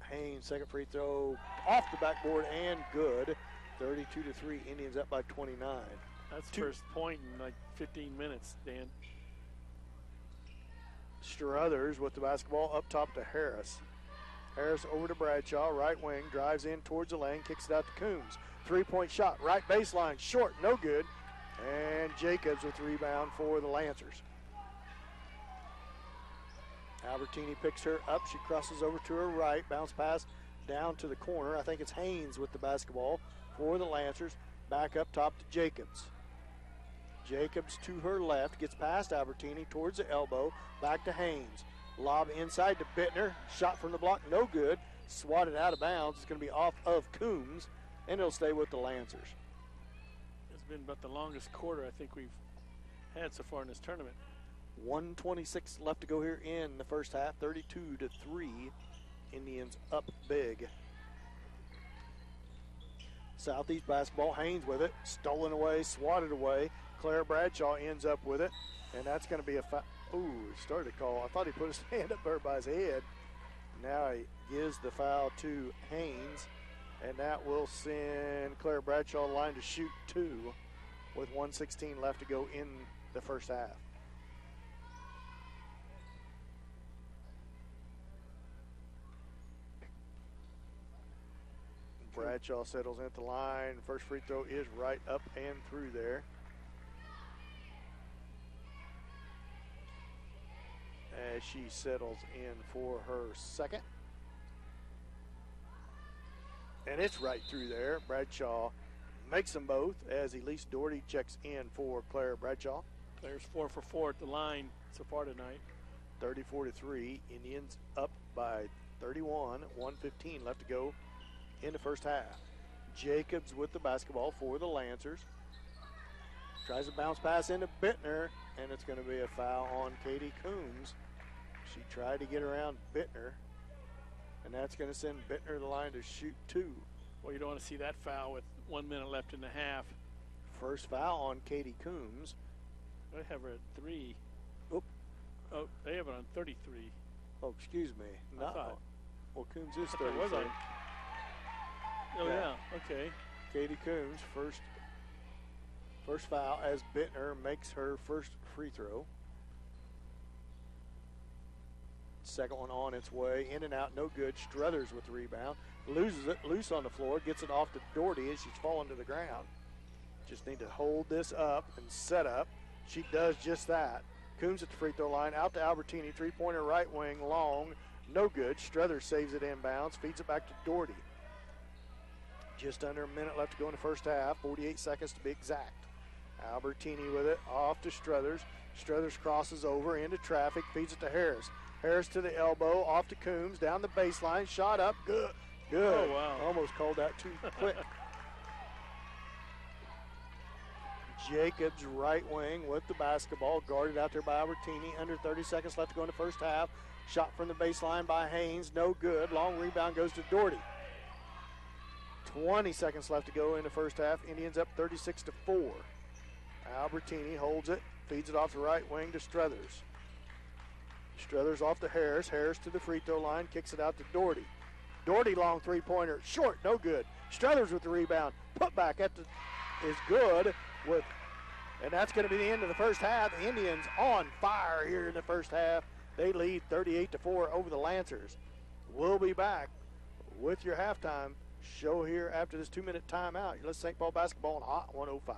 Haynes, second free throw off the backboard and good. 32-3, Indians up by 29. That's first point in like 15 minutes, Dan. Struthers with the basketball up top to Harris. Harris over to Bradshaw, right wing, drives in towards the lane, kicks it out to Coombs. Three-point shot, right baseline, short, no good. And Jacobs with the rebound for the Lancers. Albertini picks her up. She crosses over to her right, bounce pass down to the corner. I think it's Haynes with the basketball for the Lancers. Back up top to Jacobs. Jacobs to her left, gets past Albertini towards the elbow, back to Haynes. Lob inside to Bittner. Shot from the block, no good. Swatted out of bounds. It's going to be off of Coombs, and it'll stay with the Lancers. It's been about the longest quarter I think we've had so far in this tournament. 1:26 left to go here in the first half. 32-3. Indians up big. Southeast basketball. Haynes with it. Stolen away, swatted away. Claire Bradshaw ends up with it, and that's going to be a foul. Ooh, he started to call. I thought he put his hand up there by his head. Now he gives the foul to Haynes, and that will send Claire Bradshaw line to shoot 2 with 1:16 left to go in the first half. Bradshaw settles in at the line. First free throw is right up and through there. As she settles in for her second. And it's right through there. Bradshaw makes them both as Elise Doherty checks in for Claire Bradshaw. Claire's 4 for 4 at the line so far tonight. 34-3. Indians up by 30. 31, 1:15 left to go in the first half. Jacobs with the basketball for the Lancers. Tries to bounce pass into Bittner, and it's going to be a foul on Katie Coombs. She tried to get around Bittner, and that's going to send Bittner to the line to shoot 2. Well, you don't want to see that foul with 1 minute left in the half. First foul on Katie Coombs. They have her at 3. Oop. Oh, they have it on 33. Oh, excuse me. Thought. Well, Coombs is I thought 33. it was on. Oh, yeah. Okay. Katie Coombs, first foul as Bittner makes her first free throw. Second one on its way. In and out, no good. Struthers with the rebound. Loses it loose on the floor. Gets it off to Doherty as she's falling to the ground. Just need to hold this up and set up. She does just that. Coombs at the free throw line. Out to Albertini. Three-pointer right wing. Long. No good. Struthers saves it inbounds. Feeds it back to Doherty. Just under a minute left to go in the first half. 48 seconds to be exact. Albertini with it. Off to Struthers. Struthers crosses over into traffic. Feeds it to Harris. Harris to the elbow. Off to Coombs. Down the baseline. Shot up. Good. Good. Oh, wow. Almost called that too quick. Jacobs, right wing with the basketball. Guarded out there by Albertini. Under 30 seconds left to go in the first half. Shot from the baseline by Haynes. No good. Long rebound goes to Doherty. 20 seconds left to go in the first half. Indians up 36-4. Albertini holds it. Feeds it off the right wing to Struthers. Struthers off to Harris. Harris to the free throw line. Kicks it out to Doherty. Doherty long three-pointer. Short. No good. Struthers with the rebound. Put back at the is good. And that's going to be the end of the first half. The Indians on fire here in the first half. They lead 38-4 over the Lancers. We'll be back with your halftime show here after this 2-minute timeout. Let's St. Paul basketball on Hot 105.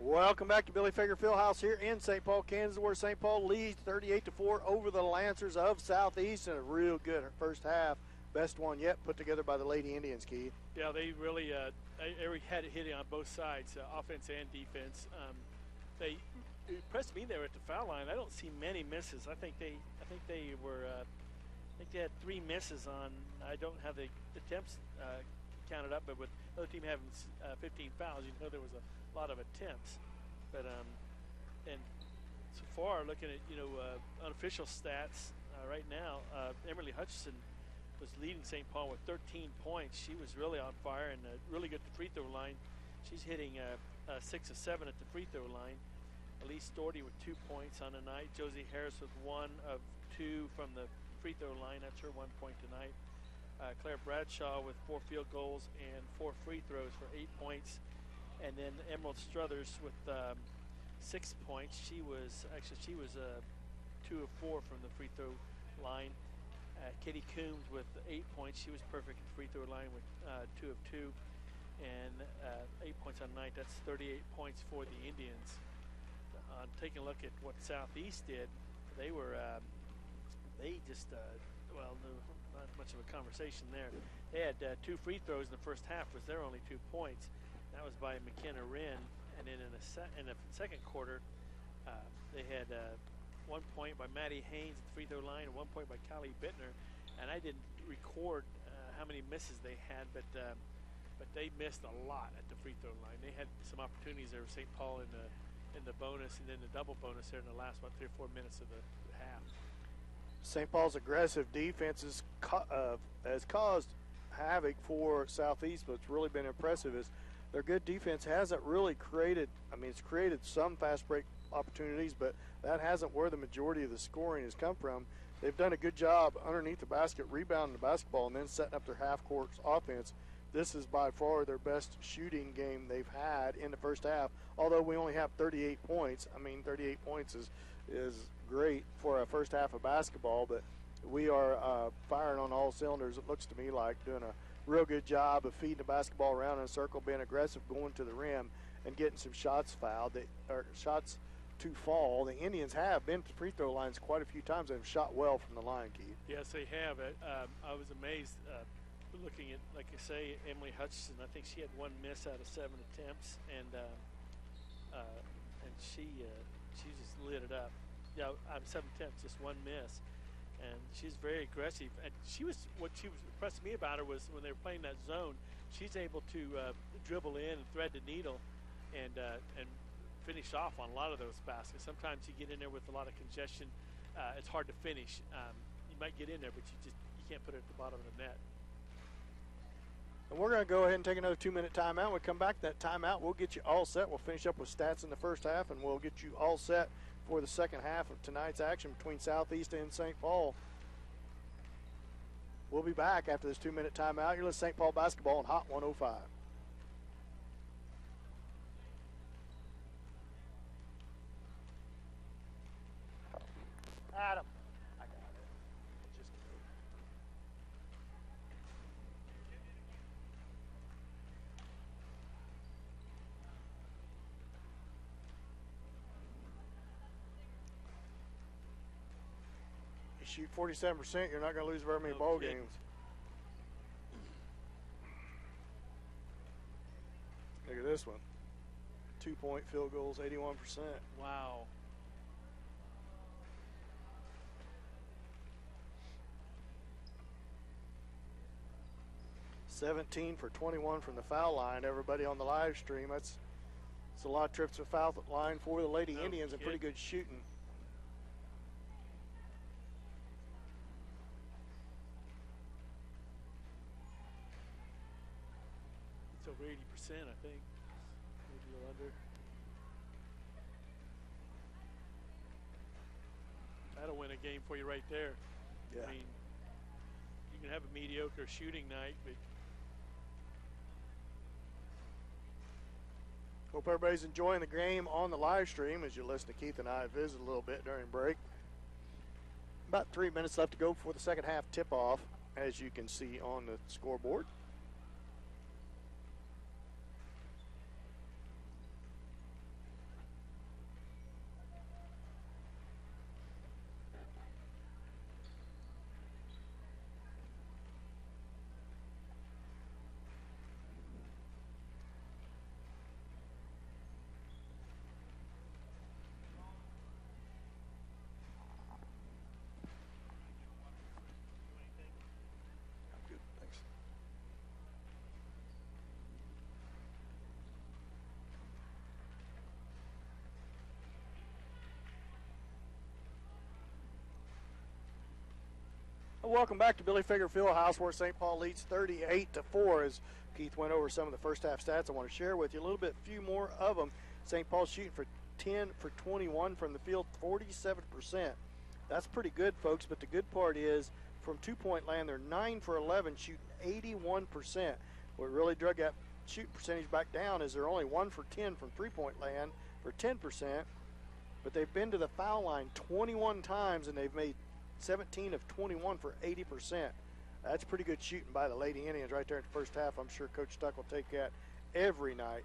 Welcome back to Billy Fager Fieldhouse here in St. Paul, Kansas, where St. Paul leads 38-4 over the Lancers of Southeast in a real good first half. Best one yet put together by the Lady Indians, Keith. Yeah, they really had it hitting on both sides, offense and defense. They impressed me there at the foul line. I don't see many misses. I think they had 3 misses on. I don't have the attempts counted up, but with the other team having 15 fouls, you know there was a lot of attempts. But and so far, looking at unofficial stats right now, Emily Hutchison was leading St. Paul with 13 points. She was really on fire and really good at the free throw line. She's hitting 6 of 7 at the free throw line. Elise Doherty with 2 points on the night. Josie Harris with 1 of 2 from the free throw line. That's her 1 point tonight. Claire Bradshaw with 4 field goals and 4 free throws for 8 points. And then Emerald Struthers with 6 points. She was 2 of 4 from the free throw line. Katie Coombs with 8 points. She was perfect at the free throw line with 2 of 2. And 8 points on the night. That's 38 points for the Indians. Taking a look at what Southeast did, they were not much of a conversation there. They had 2 free throws in the first half, was their only 2 points. That was by McKenna Wren, and then in the second quarter, they had 1 point by Maddie Haynes at the free throw line and 1 point by Callie Bittner. And I didn't record how many misses they had, but they missed a lot at the free throw line. They had some opportunities there with St. Paul in the bonus and then the double bonus there in the last 3 or 4 minutes of the half. St. Paul's aggressive defense has caused havoc for Southeast, but it's really been impressive is their good defense hasn't really created, it's created some fast break opportunities, but that hasn't where the majority of the scoring has come from. They've done a good job underneath the basket, rebounding the basketball, and then setting up their half-court offense. This is by far their best shooting game they've had in the first half, although we only have 38 points. 38 points is great for a first half of basketball, but we are firing on all cylinders, it looks to me like, doing a real good job of feeding the basketball around in a circle, being aggressive, going to the rim, and getting some shots fouled, or shots to fall. The Indians have been to free throw lines quite a few times and have shot well from the line, Keith. Yes, they have. I was amazed looking at, like you say, Emily Hutchinson. I think she had 1 miss out of 7 attempts, and she just lit it up. Yeah, out of 7 attempts, just 1 miss, and she's very aggressive. And what she was impressing me about her was when they were playing that zone, she's able to dribble in and thread the needle, and finish off on a lot of those baskets. Sometimes you get in there with a lot of congestion, it's hard to finish. You might get in there, but you can't put it at the bottom of the net. And we're going to go ahead and take another 2-minute timeout. When we come back to that timeout, we'll get you all set. We'll finish up with stats in the first half, and we'll get you all set for the second half of tonight's action between Southeast and St. Paul. We'll be back after this 2-minute timeout. You're listening to St. Paul basketball on Hot 105. Adam. I got it. Just you shoot 47%, you're not going to lose very many ball games. Look at this one. 2-point field goals, 81%. Wow. $17 for 21 from the foul line. Everybody on the live stream, that's a lot of trips to the foul line for the Lady Indians, and pretty good shooting. It's over 80%, I think. Maybe a little under. That'll win a game for you right there. Yeah. You can have a mediocre shooting night, but hope everybody's enjoying the game on the live stream as you listen to Keith and I visit a little bit during break. About 3 minutes left to go before the second half tip-off, as you can see on the scoreboard. Welcome back to Billy Figure Fieldhouse, where St. Paul leads 38-4 as Keith went over some of the first half stats I want to share with you. A few more of them. St. Paul shooting for 10 for 21 from the field, 47%. That's pretty good, folks, but the good part is from two-point land, they're 9 for 11, shooting 81%. What really drug that shooting percentage back down is they're only 1 for 10 from three-point land for 10%, but they've been to the foul line 21 times, and they've made 17 of 21 for 80%. That's pretty good shooting by the Lady Indians right there in the first half. I'm sure Coach Tuck will take that every night.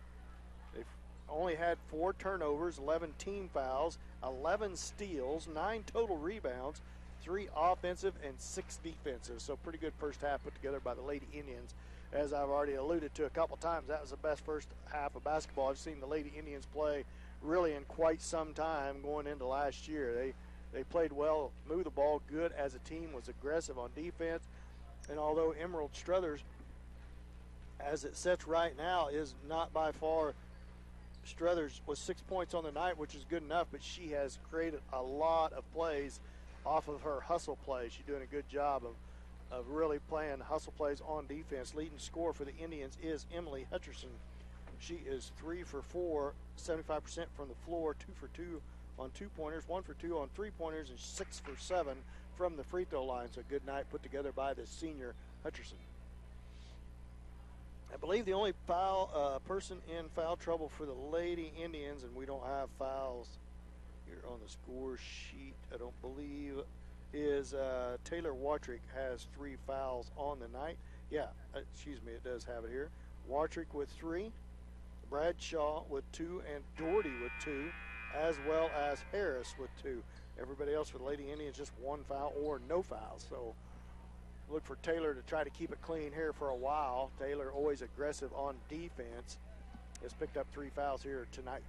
They've only had 4 turnovers, 11 team fouls, 11 steals, 9 total rebounds, 3 offensive and 6 defensive. So pretty good first half put together by the Lady Indians. As I've already alluded to a couple times, that was the best first half of basketball I've seen the Lady Indians play really in quite some time going into last year. They played well, moved the ball good as a team, was aggressive on defense. And although Emerald Struthers, as it sits right now, is not by far, Struthers was 6 points on the night, which is good enough, but she has created a lot of plays off of her hustle plays. She's doing a good job of really playing hustle plays on defense. Leading scorer for the Indians is Emily Hutcherson. She is 3 for 4, 75% from the floor, 2 for 2 on 2-pointers, 1 for 2 on 3-pointers, and 6 for 7 from the free throw line. So a good night put together by the senior Hutcherson. I believe the only person in foul trouble for the Lady Indians, and we don't have fouls here on the score sheet, I don't believe, is Taylor Watrick has 3 fouls on the night. Yeah, excuse me, it does have it here. Watrick with 3, Bradshaw with 2, and Doherty with 2, as well as Harris with 2. Everybody else for the Lady Indians just 1 foul or no fouls. So look for Taylor to try to keep it clean here for a while. Taylor always aggressive on defense. Has picked up 3 fouls here tonight.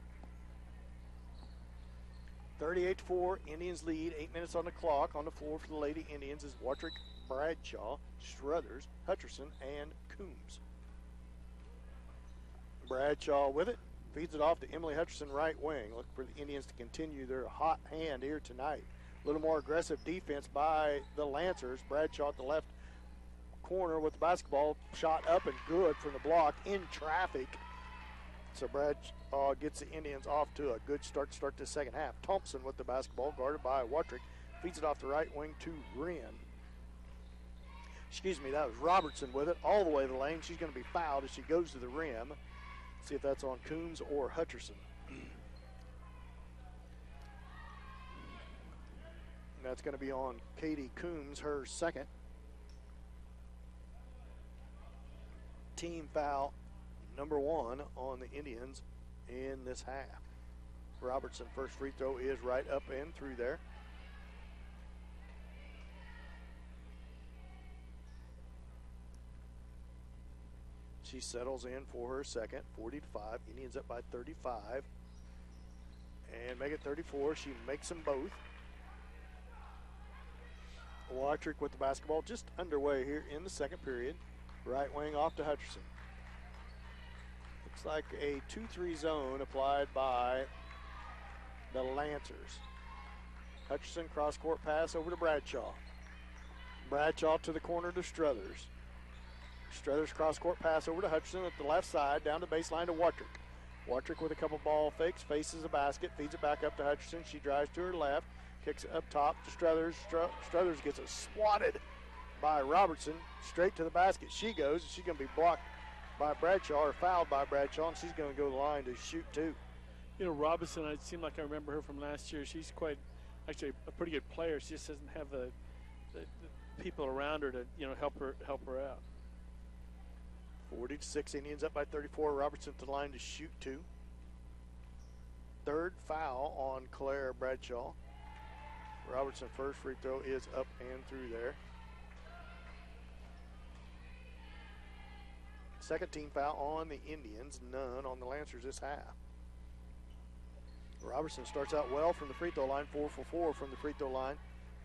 38-4, Indians lead, 8 minutes on the clock. On the floor for the Lady Indians is Watrick, Bradshaw, Struthers, Hutcherson, and Coombs. Bradshaw with it. Feeds it off to Emily Hutcherson, right wing. Look for the Indians to continue their hot hand here tonight. A little more aggressive defense by the Lancers. Bradshaw at the left corner with the basketball. Shot up and good from the block in traffic. So Bradshaw gets the Indians off to a good start the second half. Thompson with the basketball, guarded by Watrick. Feeds it off the right wing to Wren. Excuse me, that was Robertson with it all the way to the lane. She's going to be fouled as she goes to the rim. See if that's on Coombs or Hutcherson. And that's going to be on Katie Coombs, her second. Team foul number 1 on the Indians in this half. Robertson first free throw is right up and through there. She settles in for her second, 40-5. Indians up by 35. And make it 34. She makes them both. Watrick with the basketball just underway here in the second period. Right wing off to Hutcherson. Looks like a 2-3 zone applied by the Lancers. Hutcherson cross-court pass over to Bradshaw. Bradshaw to the corner to Struthers. Struthers cross-court pass over to Hutcherson at the left side, down the baseline to Watrick. Watrick with a couple ball fakes, faces a basket, feeds it back up to Hutcherson. She drives to her left, kicks it up top to Struthers. Struthers gets it swatted by Robertson. Straight to the basket she goes. She's going to be blocked by Bradshaw or fouled by Bradshaw, and she's going to go to the line to shoot 2. You know, Robinson, it seemed like I remember her from last year. She's actually a pretty good player. She just doesn't have the people around her to, help her out. 40-6, Indians up by 34. Robertson to the line to shoot 2. Third foul on Claire Bradshaw. Robertson first free throw is up and through there. Second team foul on the Indians, none on the Lancers this half. Robertson starts out well from the free throw line, 4 for 4 from the free throw line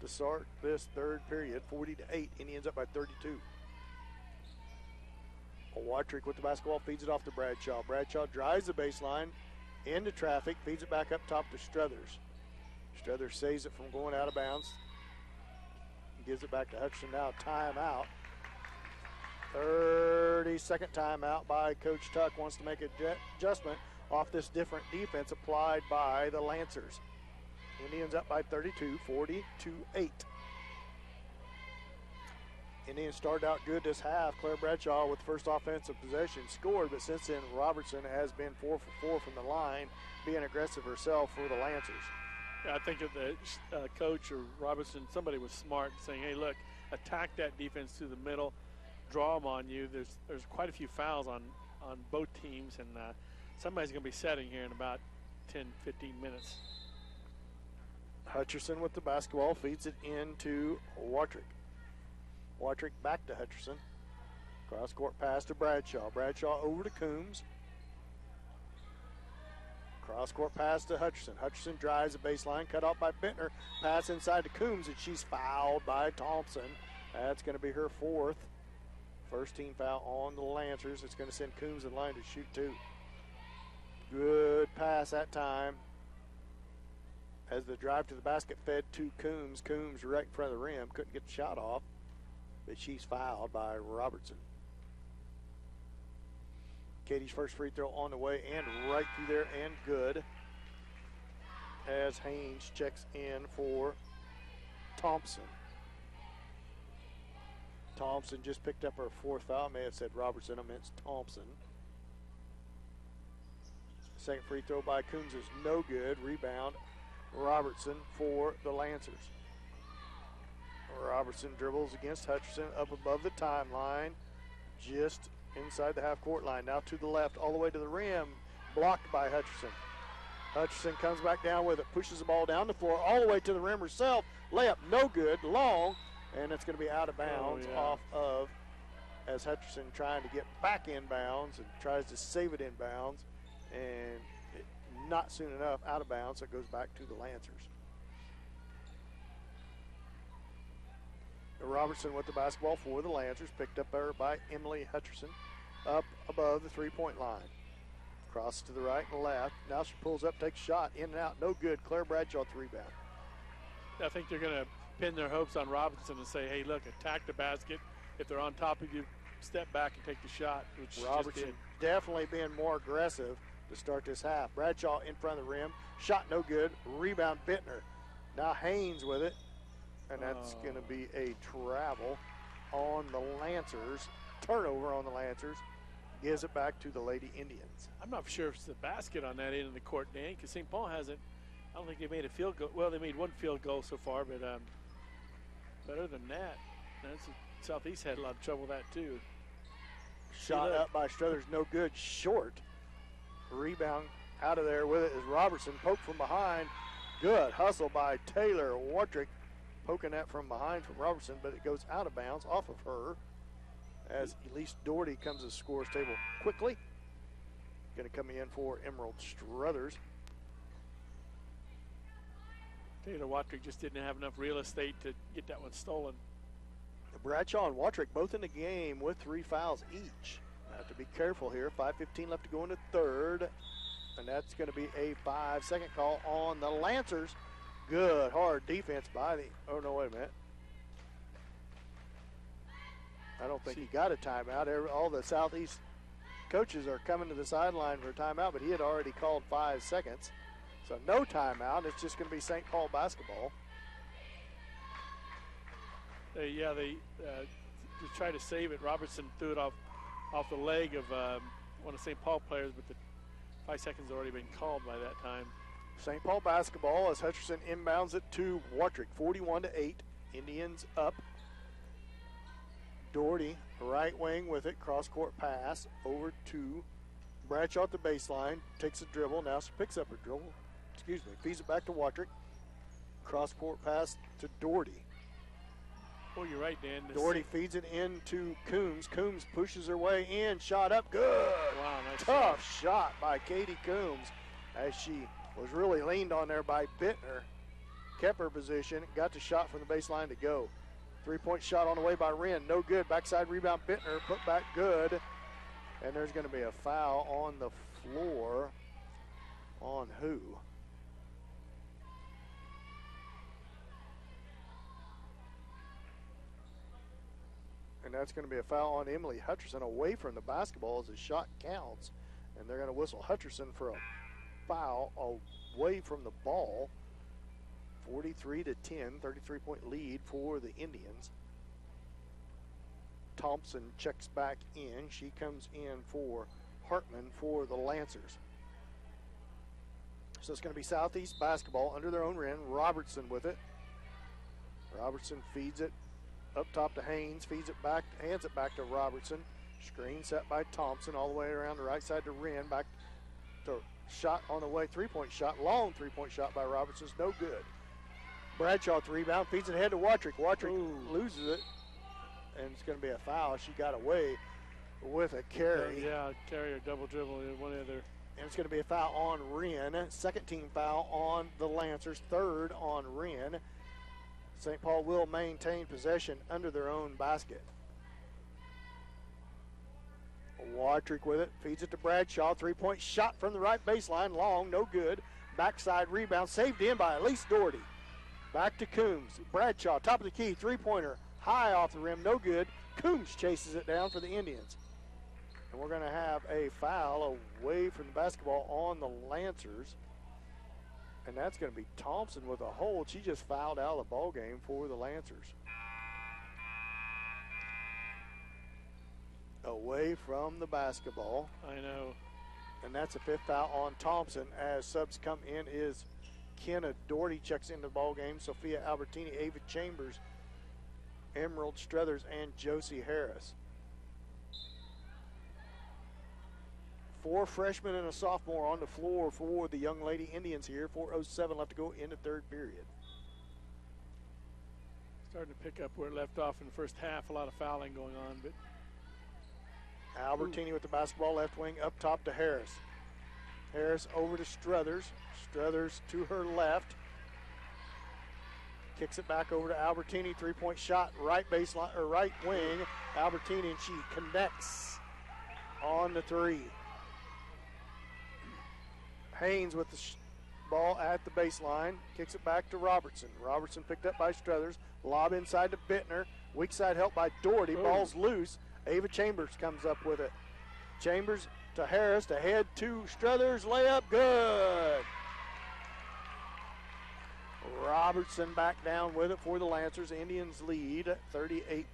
to start this third period. 40-8, Indians up by 32. Watrick with the basketball, feeds it off to Bradshaw. Bradshaw drives the baseline into traffic, feeds it back up top to Struthers. Struthers saves it from going out of bounds. Gives it back to Hutcherson now. Timeout. 30-second timeout by Coach Tuck. Wants to make an adjustment off this different defense applied by the Lancers. Indians up by 32, 40-8. Indians started out good this half. Claire Bradshaw with the first offensive possession scored, but since then Robertson has been 4 for 4 from the line, being aggressive herself for the Lancers. Yeah, I think that the coach or Robertson, somebody was smart saying, hey, look, attack that defense through the middle, draw them on you. There's quite a few fouls on both teams, and somebody's going to be setting here in about 10, 15 minutes. Hutcherson with the basketball feeds it into Watrick. Watrick back to Hutcherson. Cross-court pass to Bradshaw. Bradshaw over to Coombs. Cross-court pass to Hutcherson. Hutcherson drives the baseline, cut off by Bittner. Pass inside to Coombs, and she's fouled by Thompson. That's going to be her fourth. First team foul on the Lancers. It's going to send Coombs in line to shoot two. Good pass that time. As the drive to the basket fed to Coombs. Coombs right in front of the rim. Couldn't get the shot off, but she's fouled by Robertson. Katie's first free throw on the way and right through there and good. As Haynes checks in for Thompson. Thompson just picked up her fourth foul. May have said Robertson. I meant Thompson. Second free throw by Coombs is no good. Rebound Robertson for the Lancers. Robertson dribbles against Hutcherson up above the timeline, just inside the half-court line. Now to the left, all the way to the rim, blocked by Hutcherson. Hutcherson comes back down with it, pushes the ball down the floor, all the way to the rim herself. Layup no good, long, and it's going to be out of bounds off of, as Hutcherson trying to get back in bounds and tries to save it in bounds, and not soon enough out of bounds, so it goes back to the Lancers. Robertson with the basketball for the Lancers, picked up there by Emily Hutcherson, up above the three-point line. Crosses to the right and left. Now she pulls up, takes a shot, in and out, no good. Claire Bradshaw with the rebound. I think they're going to pin their hopes on Robinson and say, hey, look, attack the basket. If they're on top of you, step back and take the shot, which Robertson definitely being more aggressive to start this half. Bradshaw in front of the rim, shot no good. Rebound Bittner. Now Haynes with it. And that's going to be a travel on the Lancers. Turnover on the Lancers. Gives it back to the Lady Indians. I'm not sure if it's the basket on that end of the court, Dan, because St. Paul hasn't. I don't think they made a field goal. Well, they made one field goal so far, but other than that, Southeast had a lot of trouble with that too. Shot up by Struthers, no good. Short. Rebound out of there with it is Robertson. Poke from behind. Good hustle by Taylor Watrick. Poking that from behind from Robertson, but it goes out of bounds off of her as Elise Doherty comes to the scores table quickly. Going to come in for Emerald Struthers. Taylor Watrick just didn't have enough real estate to get that one stolen. Bradshaw and Watrick both in the game with 3 fouls each. Have to be careful here. 5:15 left to go in the third. And that's going to be a 5-second call on the Lancers. Good, hard defense by the, oh no, wait a minute. I don't think he got a timeout. All the Southeast coaches are coming to the sideline for a timeout, but he had already called 5 seconds. So no timeout. It's just going to be St. Paul basketball. They tried to save it. Robertson threw it off the leg of one of St. Paul players, but the 5 seconds had already been called by that time. St. Paul basketball as Hutcherson inbounds it to Watrick, 41-8. Indians up. Doherty, right wing with it, cross-court pass over to Bradshaw at the baseline, takes a dribble, now she picks up her dribble, feeds it back to Watrick. Cross-court pass to Doherty. Oh, you're right, Dan. Doherty feeds it into Coombs. Coombs pushes her way in, shot up, good. Wow, nice Tough shot by Katie Coombs as she was really leaned on there by Bittner. Kept her position, got the shot from the baseline to go. 3-point shot on the way by Wren, no good. Backside rebound, Bittner, put back good. And there's going to be a foul on the floor. On who? And that's going to be a foul on Emily Hutcherson away from the basketball as the shot counts. And they're going to whistle Hutcherson for a foul away from the ball. 43-10, 33-point lead for the Indians. Thompson checks back in. She comes in for Hartman for the Lancers. So it's going to be Southeast basketball under their own rim. Robertson with it. Robertson feeds it up top to Haynes, feeds it back, hands it back to Robertson. Screen set by Thompson all the way around the right side to Wren. Back to shot on the way, three-point shot, long three-point shot by Robertson's no good. Bradshaw rebound, feeds it ahead to Watrick. Watrick loses it, and it's going to be a foul. She got away with a carry. Yeah, carry or double dribble, one or the other. And it's going to be a foul on Wren. Second team foul on the Lancers, third on Wren. St. Paul will maintain possession under their own basket. Watrick with it, feeds it to Bradshaw. Three-point shot from the right baseline, long, no good. Backside rebound, saved in by Elise Doherty. Back to Coombs. Bradshaw, top of the key, three-pointer, high off the rim, no good. Coombs chases it down for the Indians. And we're going to have a foul away from the basketball on the Lancers. And that's going to be Thompson with a hold. She just fouled out of the ball game for the Lancers. Away from the basketball. I know. And that's a fifth foul on Thompson. As subs come in is Kenna Doherty checks into the ball game. Sophia Albertini, Ava Chambers, Emerald Struthers, and Josie Harris. 4 freshmen and a sophomore on the floor for the Young Lady Indians here. 4:07 left to go in the third period. Starting to pick up where it left off in the first half. A lot of fouling going on, but Albertini with the basketball, left wing up top to Harris. Harris over to Struthers. Struthers to her left. Kicks it back over to Albertini. Three-point shot, right baseline or right wing. Albertini, and she connects on the three. Haynes with the ball at the baseline. Kicks it back to Robertson. Robertson picked up by Struthers. Lob inside to Bittner. Weak side help by Doherty. Ball's loose. Ava Chambers comes up with it. Chambers to Harris, to head to Struthers. Layup good. Robertson back down with it for the Lancers. Indians lead 38-10.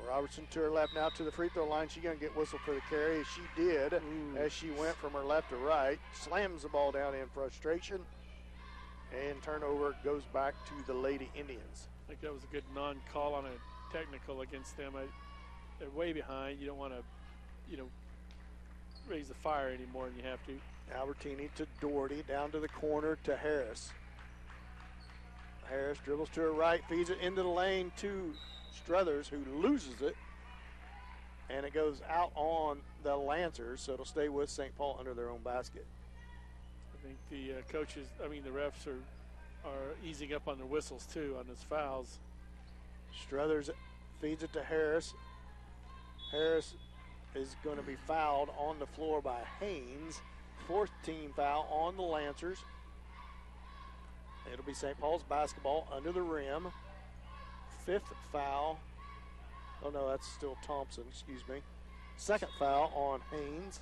Robertson to her left now to the free throw line. She's going to get whistled for the carry, as she did as she went from her left to right. Slams the ball down in frustration. And turnover goes back to the Lady Indians. I think that was a good non-call on a technical against them. They're way behind. You don't want to, raise the fire any more than you have to. Albertini to Doherty, down to the corner to Harris. Harris dribbles to her right, feeds it into the lane to Struthers, who loses it. And it goes out on the Lancers, so it'll stay with St. Paul under their own basket. I think the refs are easing up on their whistles too on those fouls. Struthers feeds it to Harris. Harris is going to be fouled on the floor by Haynes. Fourth team foul on the Lancers. It'll be St. Paul's basketball under the rim. Fifth foul. Oh no, that's still Thompson, excuse me. Second foul on Haynes.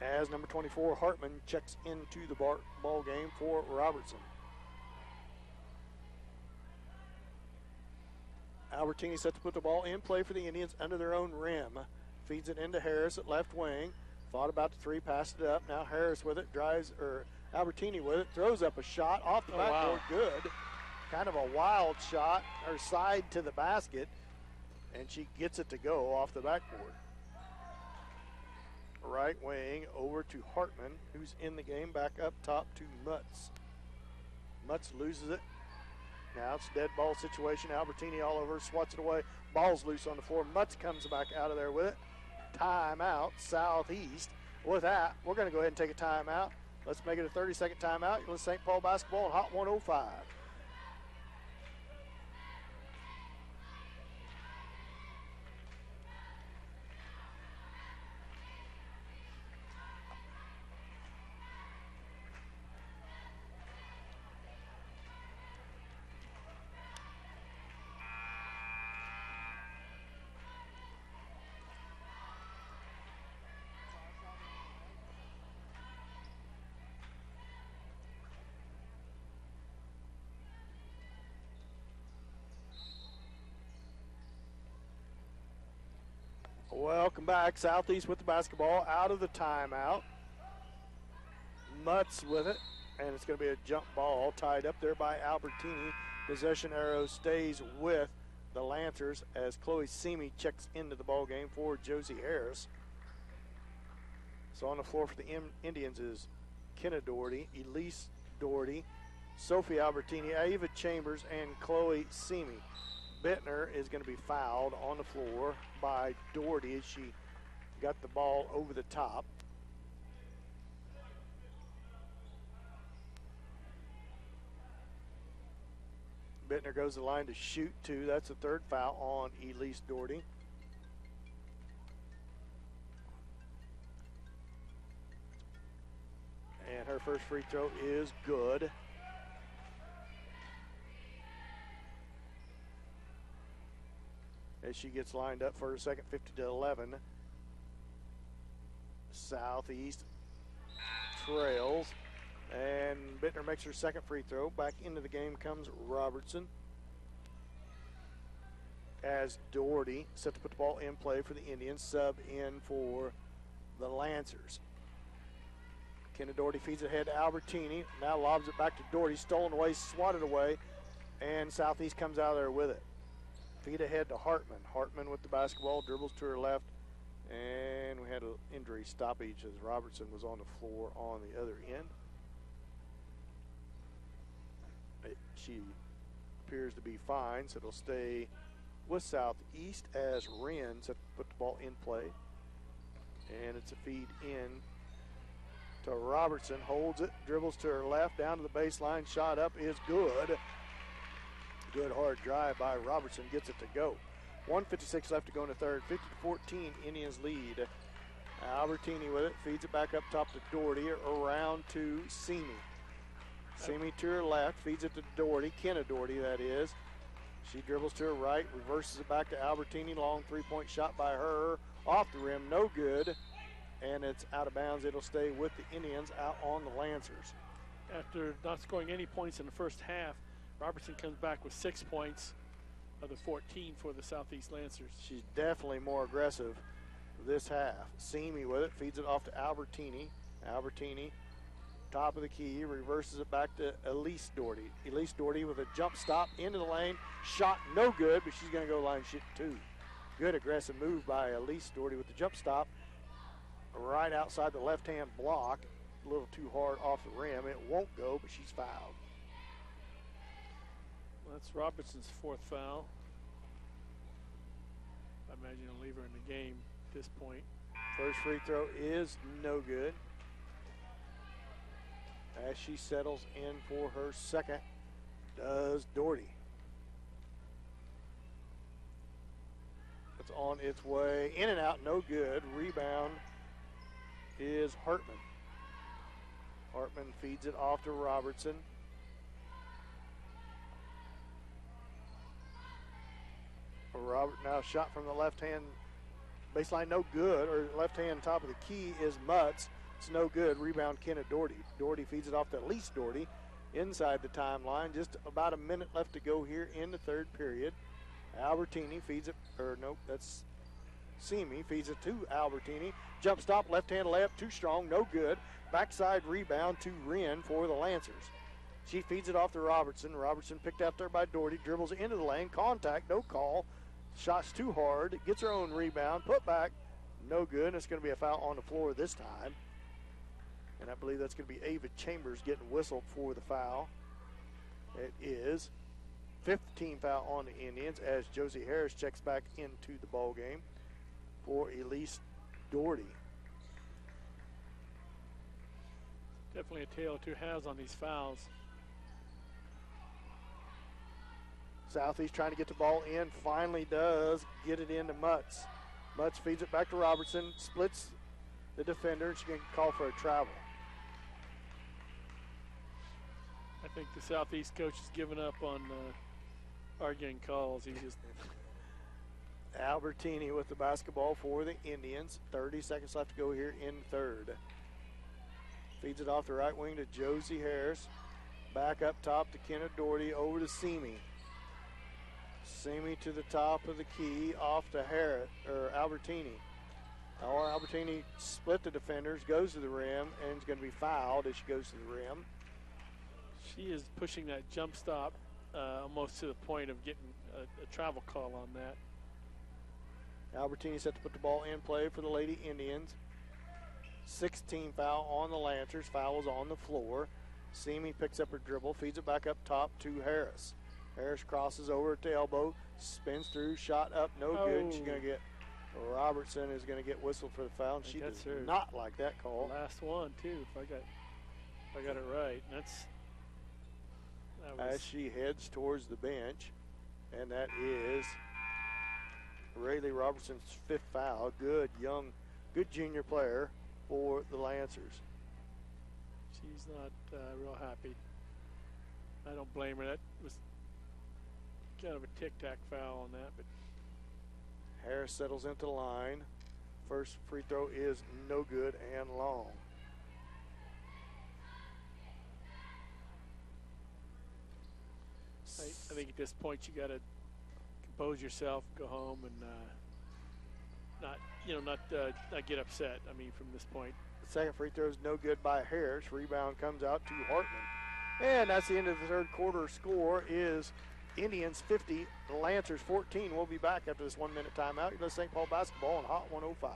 As number 24, Hartman, checks into the ball game for Robertson. Albertini set to put the ball in play for the Indians under their own rim. Feeds it into Harris at left wing. Thought about the three, passed it up. Now Harris with it, Albertini with it, throws up a shot off the backboard, good. Kind of a wild shot, her side to the basket, and she gets it to go off the backboard. Right wing over to Hartman, who's in the game, back up top to Mutz. Mutz loses it. Now it's a dead ball situation. Albertini all over, swats it away. Ball's loose on the floor. Mutz comes back out of there with it. Timeout, Southeast. With that, we're going to go ahead and take a timeout. Let's make it a 30-second timeout. You're with St. Paul basketball on Hot 105. Welcome back. Southeast with the basketball out of the timeout. Mutz with it, and it's going to be a jump ball tied up there by Albertini. Possession arrow stays with the Lancers as Chloe Simi checks into the ball game for Josie Harris. So on the floor for the Indians is Kenna Doherty, Elise Doherty, Sophie Albertini, Ava Chambers, and Chloe Simi. Bittner is going to be fouled on the floor by Doherty as she got the ball over the top. Bittner goes to the line to shoot two. That's the third foul on Elise Doherty. And her first free throw is good. As she gets lined up for her second, 50-11. Southeast trails. And Bittner makes her second free throw. Back into the game comes Robertson. As Doherty set to put the ball in play for the Indians. Sub in for the Lancers. Kenna Doherty feeds it ahead to Albertini. Now lobs it back to Doherty. Stolen away, swatted away. And Southeast comes out of there with it. Feed ahead to Hartman. Hartman with the basketball, dribbles to her left. And we had an injury stoppage as Robertson was on the floor on the other end. She appears to be fine, so it'll stay with Southeast as Wren set to put the ball in play. And it's a feed in to Robertson. Holds it, dribbles to her left, down to the baseline. Shot up is good. Good hard drive by Robertson gets it to go. 1:56 left to go in the third. 50-14, Indians lead. Albertini with it, feeds it back up top to Doherty, around to Simi. Simi to her left, feeds it to Doherty, Kenna Doherty that is. She dribbles to her right, reverses it back to Albertini. Long three-point shot by her, off the rim, no good. And it's out of bounds. It'll stay with the Indians out on the Lancers. After not scoring any points in the first half, Robertson comes back with 6 points of the 14 for the Southeast Lancers. She's definitely more aggressive this half. Simi with it, feeds it off to Albertini. Albertini, top of the key, reverses it back to Elise Doherty. Elise Doherty with a jump stop into the lane. Shot no good, but she's going to go line shoot two. Good aggressive move by Elise Doherty with the jump stop right outside the left-hand block. A little too hard off the rim. It won't go, but she's fouled. That's Robertson's fourth foul. I imagine he'll leave her in the game at this point. First free throw is no good. As she settles in for her second, does Doherty. It's on its way. In and out, no good. Rebound is Hartman. Hartman feeds it off to Robertson. Robert now shot from the left-hand baseline, no good, or left-hand top of the key is Mutz. It's no good. Rebound Kenna Doherty. Doherty feeds it off to Elise Doherty inside the timeline. Just about a minute left to go here in the third period. Albertini feeds it, or nope, that's Simi feeds it to Albertini. Jump stop, left-hand layup, too strong, no good. Backside rebound to Wren for the Lancers. She feeds it off to Robertson. Robertson picked out there by Doherty, dribbles into the lane, contact, no call. Shot's too hard, gets her own rebound, put back, no good. It's going to be a foul on the floor this time. And I believe that's going to be Ava Chambers getting whistled for the foul. It is 15 foul on the Indians as Josie Harris checks back into the ball game for Elise Doherty. Definitely a tale of two halves on these fouls. Southeast trying to get the ball in, finally does get it into Mutz. Mutz feeds it back to Robertson, splits the defender, and she can call for a travel. I think the Southeast coach has given up on arguing calls. He just Albertini with the basketball for the Indians. 30 seconds left to go here in third. Feeds it off the right wing to Josie Harris. Back up top to Kenna Doherty, over to Simi. Simi to the top of the key, off to Harris, or Albertini. Albertini split the defenders, goes to the rim, and is going to be fouled as she goes to the rim. She is pushing that jump stop almost to the point of getting a travel call on that. Albertini set to put the ball in play for the Lady Indians. 16 foul on the Lancers. Foul is on the floor. Simi picks up her dribble, feeds it back up top to Harris. Harris crosses over at the elbow, spins through, shot up, no good. She's going to get, Robertson is going to get whistled for the foul, and she does not like that call. Last one, too, if I got it right. And as she heads towards the bench, and that is Rayleigh Robertson's 5th foul. Good junior player for the Lancers. She's not real happy. I don't blame her. That was kind of a tic-tac foul on that. But Harris settles into the line. First free throw is no good and long. I think at this point you got to compose yourself, go home, and not get upset. I mean, from this point. The second free throw is no good by Harris. Rebound comes out to Hartman. And that's the end of the third quarter. Score is Indians 50, the Lancers 14. We'll be back after this 1-minute timeout. You're listening to St. Paul basketball on Hot 105.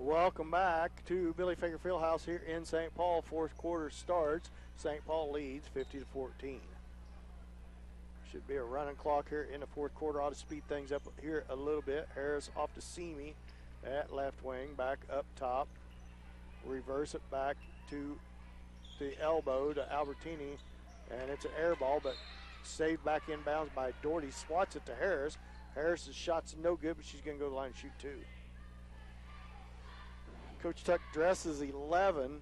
Welcome back to Billy Fager Fieldhouse here in St. Paul. Fourth quarter starts. St. Paul leads 50-14. Should be a running clock here in the fourth quarter. Ought to speed things up here a little bit. Harris off to Simi at left wing, back up top. Reverse it back to the elbow to Albertini, and it's an air ball, but saved back inbounds by Doherty. Swats it to Harris. Harris's shot's no good, but she's going to go to the line and shoot 2. Coach Tuck dresses 11.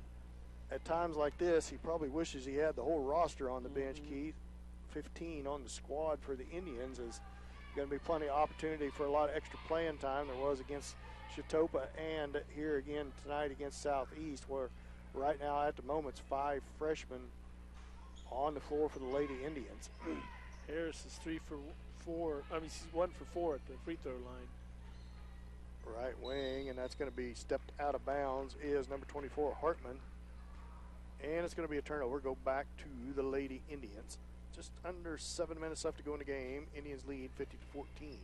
At times like this, he probably wishes he had the whole roster on the bench, Keith. 15 on the squad for the Indians is going to be plenty of opportunity for a lot of extra playing time. There was against Chitopa and here again tonight against Southeast, where right now at the moment it's 5 freshmen on the floor for the Lady Indians. Harris is 3 for 4. I mean, she's 1 for 4 at the free throw line. Right wing, and that's going to be stepped out of bounds is number 24, Hartman. And it's going to be a turnover. Go back to the Lady Indians. Just under 7 minutes left to go in the game. Indians lead 50-14.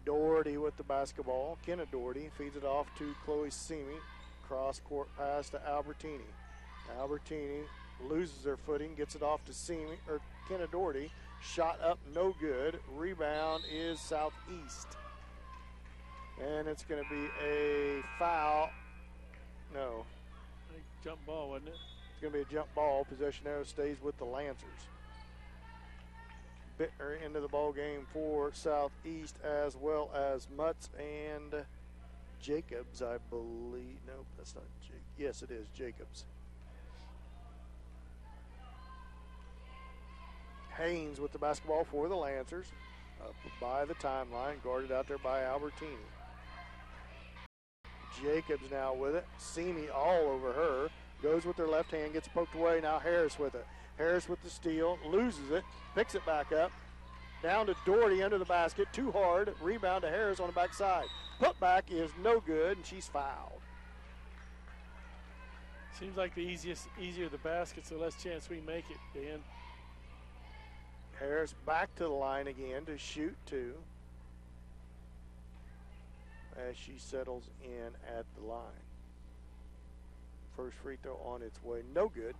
Doherty with the basketball. Kenna Doherty feeds it off to Chloe Simi. Cross court pass to Albertini. Albertini loses her footing, gets it off to Simi, or Kenna Doherty. Shot up, no good. Rebound is Southeast. And it's going to be a foul. No. I think jump ball, wasn't it? It's going to be a jump ball. Possession arrow stays with the Lancers. Bittner into the ball game for Southeast, as well as Mutz and Jacobs, I believe. Nope, that's not Jacobs. Yes, it is Jacobs. Haynes with the basketball for the Lancers. Up by the timeline, guarded out there by Albertini. Jacobs now with it. Simi all over her. Goes with her left hand, gets poked away. Now Harris with it. Harris with the steal, loses it, picks it back up. Down to Doherty under the basket. Too hard. Rebound to Harris on the backside. Put back is no good, and she's fouled. Seems like the easier the basket, so less chance we make it, Dan. Harris back to the line again to shoot 2 as she settles in at the line. First free throw on its way, no good.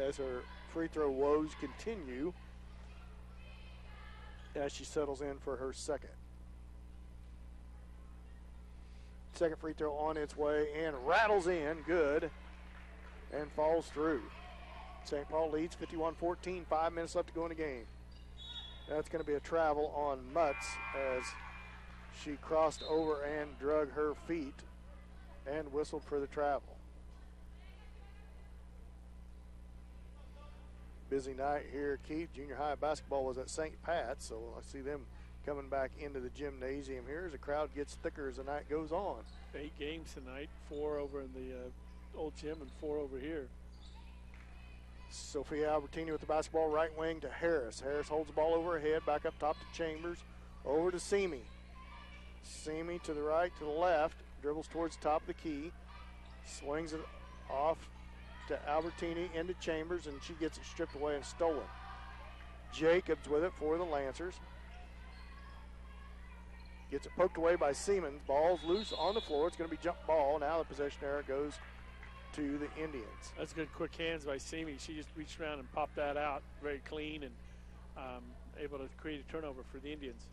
As her free throw woes continue as she settles in for her second. Second free throw on its way and rattles in, good, and falls through. St. Paul leads 51-14, 5 minutes left to go in the game. That's going to be a travel on Mutz as she crossed over and drug her feet and whistled for the travel. Busy night here, Keith. Junior high basketball was at St. Pat's, so I see them coming back into the gymnasium here as the crowd gets thicker as the night goes on. 8 games tonight, 4 over in the old gym and 4 over here. Sophia Albertini with the basketball, right wing to Harris. Harris holds the ball over her head, back up top to Chambers, over to Simi. Simi to the right, to the left, dribbles towards the top of the key, swings it off to Albertini into Chambers, and she gets it stripped away and stolen. Jacobs with it for the Lancers. Gets it poked away by Siemens. Ball's loose on the floor. It's going to be jump ball. Now the possession error goes to the Indians. That's good quick hands by Simi. She just reached around and popped that out very clean and able to create a turnover for the Indians.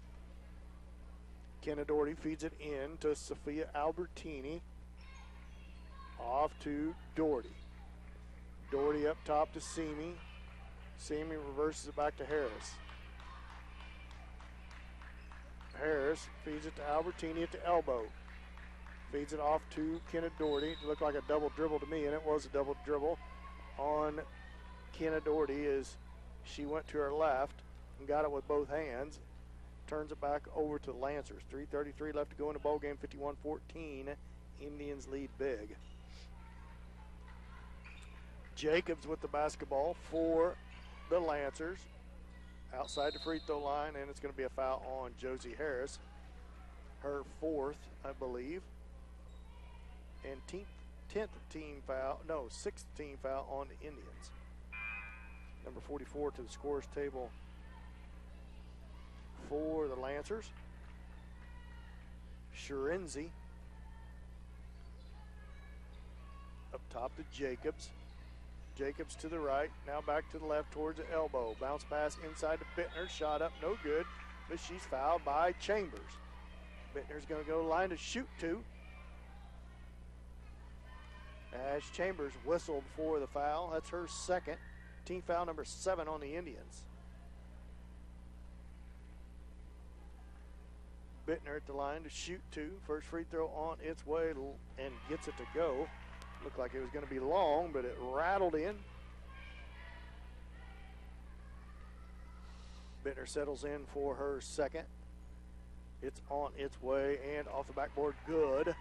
Kenna Doherty feeds it in to Sophia Albertini. Off to Doherty. Doherty up top to Simi. Simi reverses it back to Harris. Harris feeds it to Albertini at the elbow. Feeds it off to Kenna Doherty. It looked like a double dribble to me, and it was a double dribble on Kenna Doherty as she went to her left and got it with both hands. Turns it back over to the Lancers. 3:33 left to go in the ball game. 51-14. Indians lead big. Jacobs with the basketball for the Lancers. Outside the free throw line, and it's going to be a foul on Josie Harris. Her 4th, I believe. And 6th team foul on the Indians. Number 44 to the scorers table for the Lancers. Shirenzi up top to Jacobs. Jacobs to the right, now back to the left towards the elbow. Bounce pass inside to Bittner, shot up, no good, but she's fouled by Chambers. Bittner's going to go line to shoot 2. As Chambers whistled for the foul, that's her second. Team foul number 7 on the Indians. Bittner at the line to shoot 2. First free throw on its way and gets it to go. Looked like it was going to be long, but it rattled in. Bittner settles in for her second. It's on its way and off the backboard, good.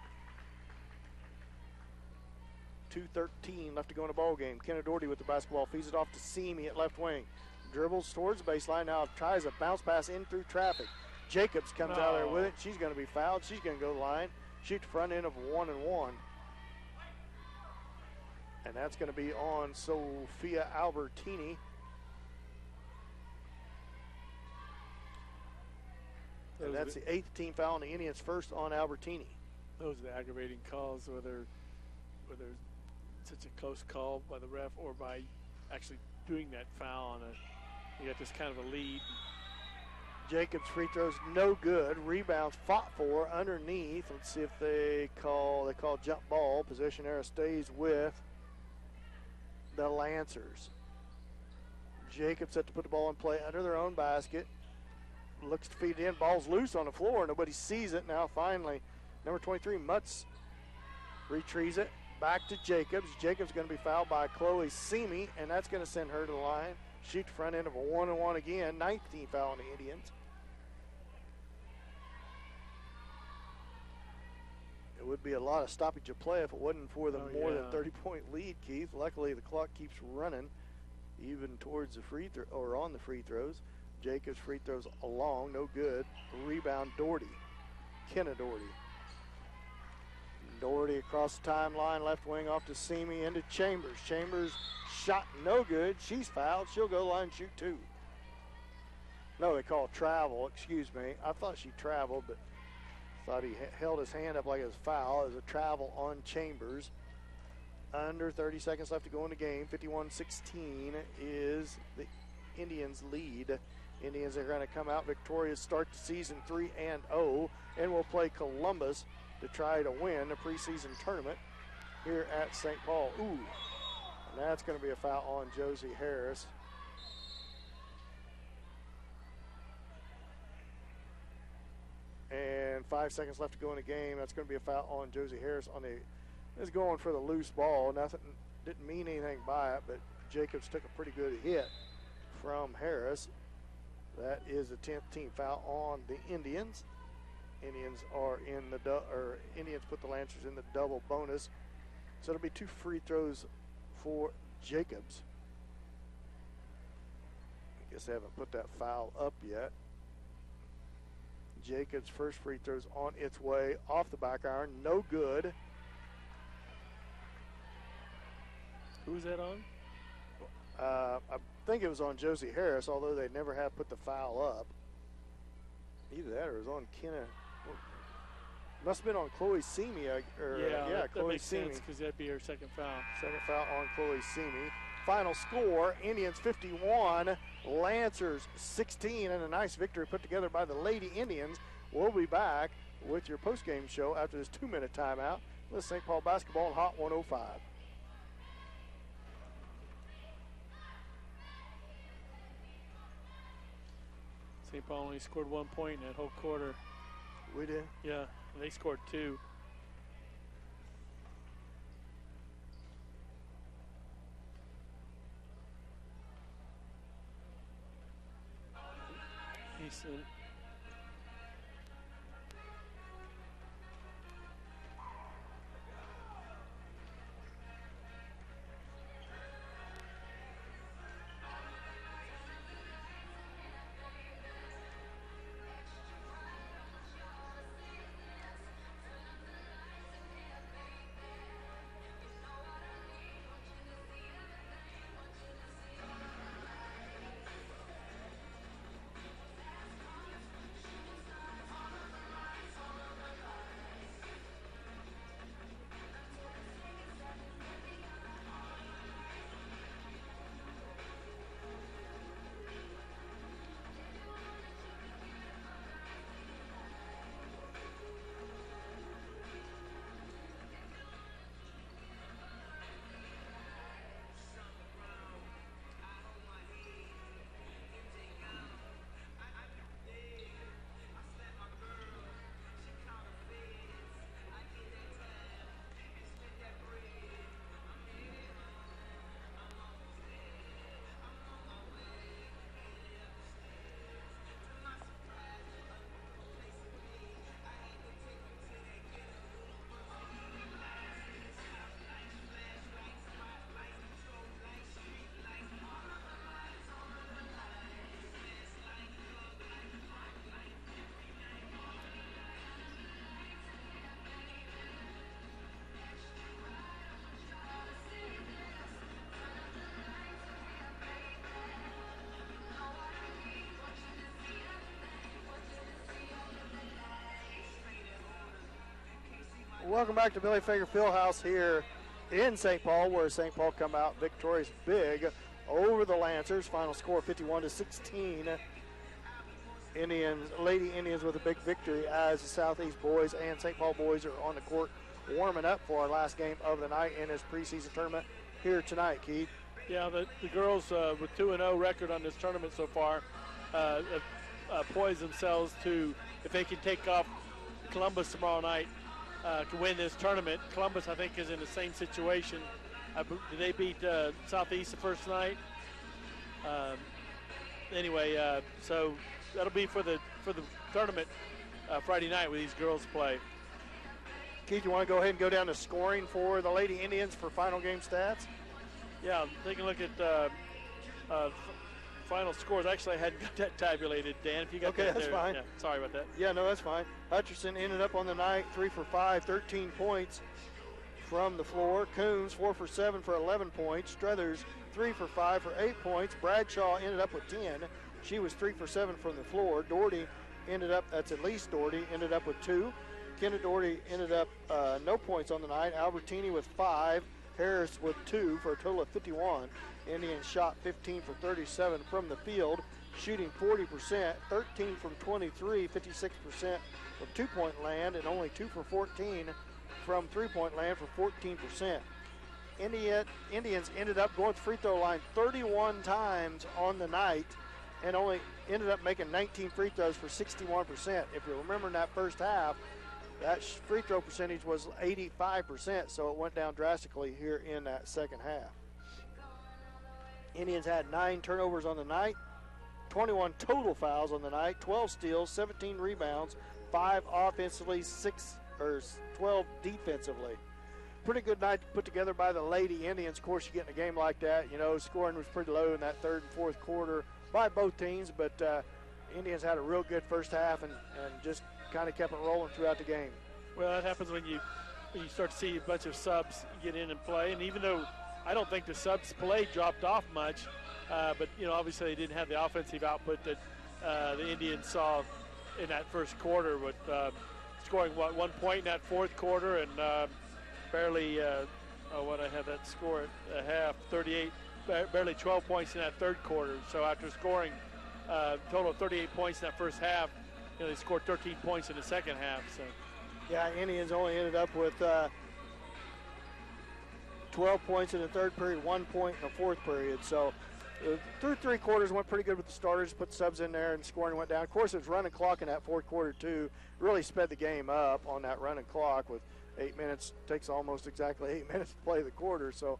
2:13 left to go in the ball game. Kenna Doherty with the basketball, feeds it off to Simi at left wing. Dribbles towards the baseline, now tries a bounce pass in through traffic. Jacobs comes out there with it. She's going to be fouled. She's going to go to the line, shoot the front end of 1-1. And that's going to be on Sophia Albertini. And that's the 8th team foul on the Indians, first on Albertini. Those are the aggravating calls, whether it's such a close call by the ref or by actually doing that foul on you got this kind of a lead. Jacobs free throws no good. Rebounds fought for underneath. Let's see if they call jump ball. Possession error stays with the Lancers. Jacobs set to put the ball in play under their own basket. Looks to feed it in. Ball's loose on the floor. Nobody sees it. Now finally, number 23, Mutz retrieves it. Back to Jacobs. Jacobs going to be fouled by Chloe Simi, and that's going to send her to the line. Shoot the front end of a 1-1 again. 9th team foul on the Indians. It would be a lot of stoppage of play if it wasn't for the more than 30-point lead, Keith. Luckily, the clock keeps running even towards the free throw or on the free throws. Jacobs free throws along, no good. Rebound Doherty. Kenna Doherty. Doherty across the timeline, left wing off to Semi into Chambers. Chambers shot no good. She's fouled. She'll go line and shoot 2. No, they call travel. Excuse me. I thought she traveled, but thought he held his hand up like it was foul. It was a travel on Chambers. Under 30 seconds left to go in the game. 51-16 is the Indians' lead. Indians are going to come out victorious, start the season 3-0, and will play Columbus to try to win the preseason tournament here at St. Paul. Ooh, and that's going to be a foul on Josie Harris. And 5 seconds left to go in the game. That's going to be a foul on Josie Harris on the. Is going for the loose ball. Nothing, didn't mean anything by it, but Jacobs took a pretty good hit from Harris. That is the 10th team foul on the Indians. Indians are in the Indians put the Lancers in the double bonus. So it'll be 2 free throws for Jacobs. I guess they haven't put that foul up yet. Jacobs' first free throw's on its way off the back iron. No good. Who's that on? I think it was on Josie Harris, although they never have put the foul up. Either that or it was on Kenna. Must have been on Chloe Semi. That Chloe makes Semi. sense because that'd be her second foul. Second foul on Chloe Semi. Final score, Indians 51, Lancers 16, and a nice victory put together by the Lady Indians. We'll be back with your post-game show after this 2-minute timeout with St. Paul basketball on Hot 105. St. Paul only scored 1 point in that whole quarter. We did? Yeah, and they scored 2. Decent. Welcome back to Billy Fager Fieldhouse here in St. Paul, where St. Paul come out victorious big over the Lancers. Final score 51-16. Lady Indians with a big victory as the Southeast boys and St. Paul boys are on the court warming up for our last game of the night in this preseason tournament here tonight, Keith. Yeah, the girls with 2-0 record on this tournament so far have poised themselves to, if they can take off Columbus tomorrow night, to win this tournament. Columbus, I think, is in the same situation. Did they beat Southeast the first night? Anyway, so that'll be for the tournament Friday night where these girls play. Keith, you want to go ahead and go down to scoring for the Lady Indians for final game stats? Yeah, take a look at final scores. Actually, I hadn't got that tabulated, Dan. If you got Okay, that that's there. fine. Yeah, sorry about that. Yeah, no, that's fine. Hutcherson ended up on the night 3 for 5, 13 points from the floor. Coons 4 for 7 for 11 points. Struthers 3 for 5 for 8 points. Bradshaw ended up with 10. She was 3 for 7 from the floor. Doherty ended up, that's at least Doherty, ended up with 2. Kenna Doherty ended up no points on the night. Albertini with 5. Harris with 2 for a total of 51. Indians shot 15 for 37 from the field, shooting 40%, 13 from 23, 56% from two-point land, and only 2 for 14 from three-point land for 14%. Indians ended up going to the free throw line 31 times on the night and only ended up making 19 free throws for 61%. If you remember in that first half, that free throw percentage was 85%, so it went down drastically here in that second half. Indians had 9 turnovers on the night, 21 total fouls on the night, 12 steals, 17 rebounds, 5 offensively, 12 defensively. Pretty good night put together by the Lady Indians. Of course, you get in a game like that, you know, scoring was pretty low in that third and fourth quarter by both teams, but Indians had a real good first half and just kind of kept it rolling throughout the game. Well, that happens when you start to see a bunch of subs get in and play, and even though I don't think the subs play dropped off much, but, you know, obviously they didn't have the offensive output that the Indians saw in that first quarter with scoring, 1 point in that fourth quarter and barely, I had that score at half, 38, barely 12 points in that third quarter. So after scoring a total of 38 points in that first half, you know, they scored 13 points in the second half. So. Yeah, Indians only ended up with 12 points in the third period, 1 point in the fourth period. So through 3 quarters went pretty good with the starters, put subs in there, and scoring went down. Of course, it was running clock in that fourth quarter, too. Really sped the game up on that running clock with 8 minutes. Takes almost exactly 8 minutes to play the quarter. So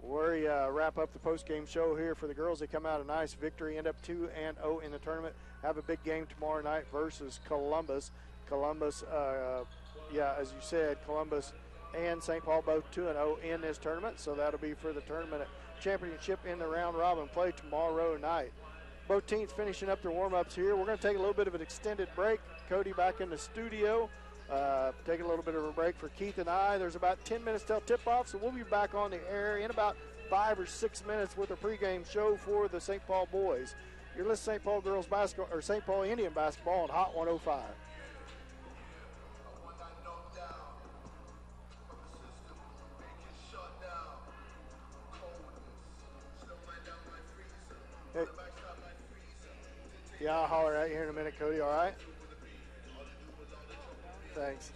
we wrap up the post-game show here for the girls. They come out a nice victory, end up 2-0 in the tournament. Have a big game tomorrow night versus Columbus. Columbus, as you said, Columbus and St. Paul both 2-0 in this tournament, so that'll be for the tournament championship in the round-robin play tomorrow night. Both teams finishing up their warm-ups here. We're going to take a little bit of an extended break. Cody back in the studio, taking a little bit of a break for Keith and I. There's about 10 minutes till tip-off, so we'll be back on the air in about 5 or 6 minutes with a pregame show for the St. Paul boys. You're listening to St. Paul girls basketball, or St. Paul Indian basketball on Hot 105. Hey. Yeah, I'll holler at you here in a minute, Cody, all right? Thanks.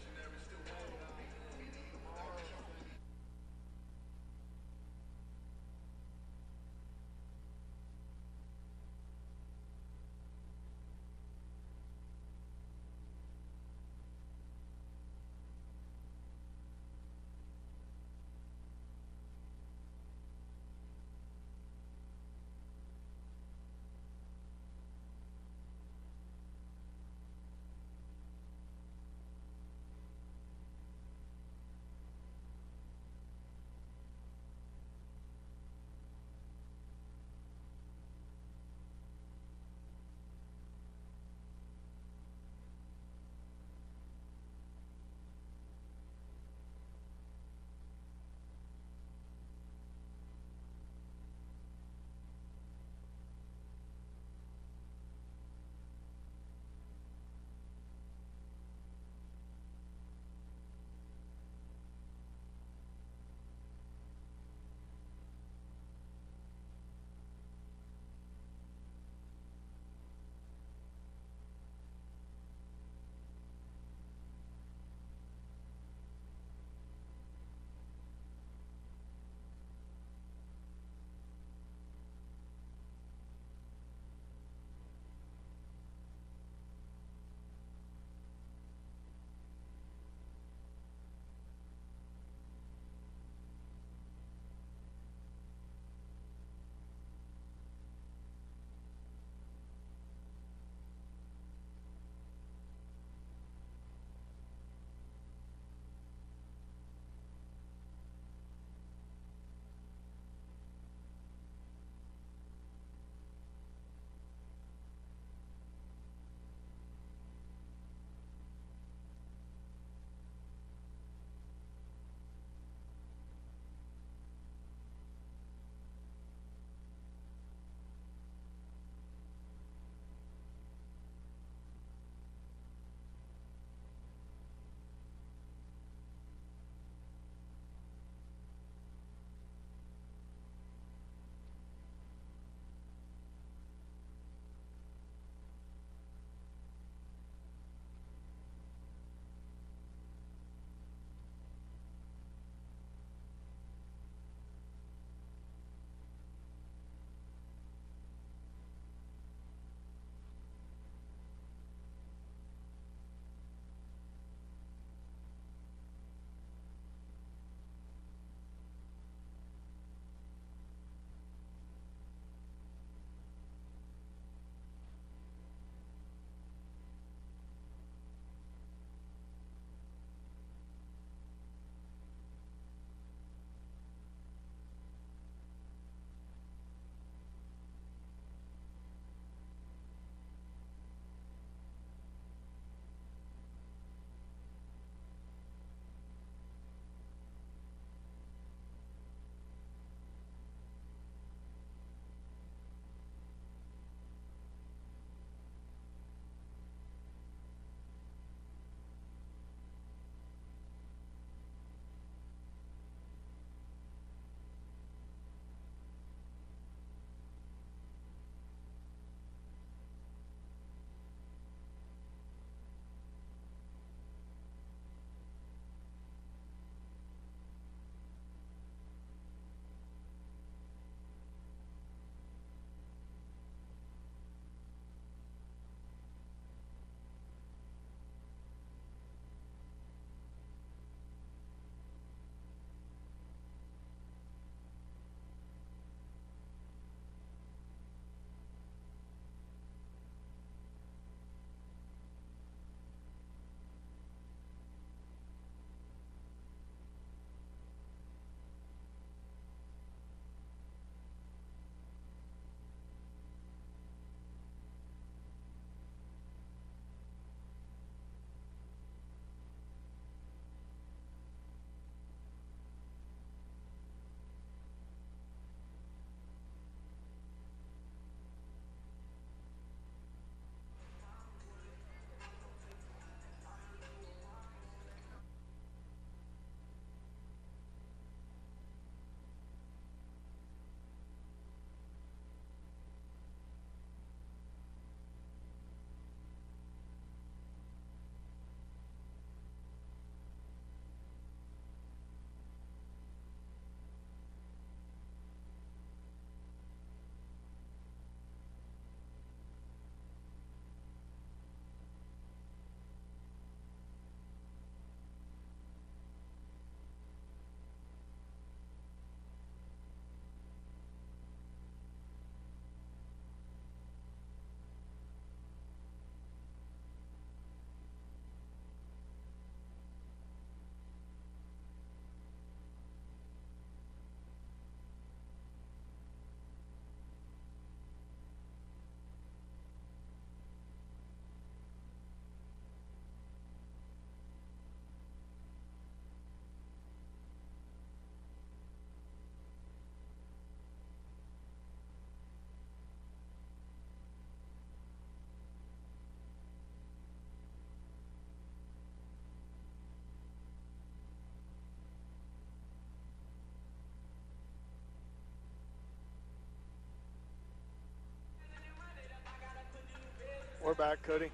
We're back, Cody.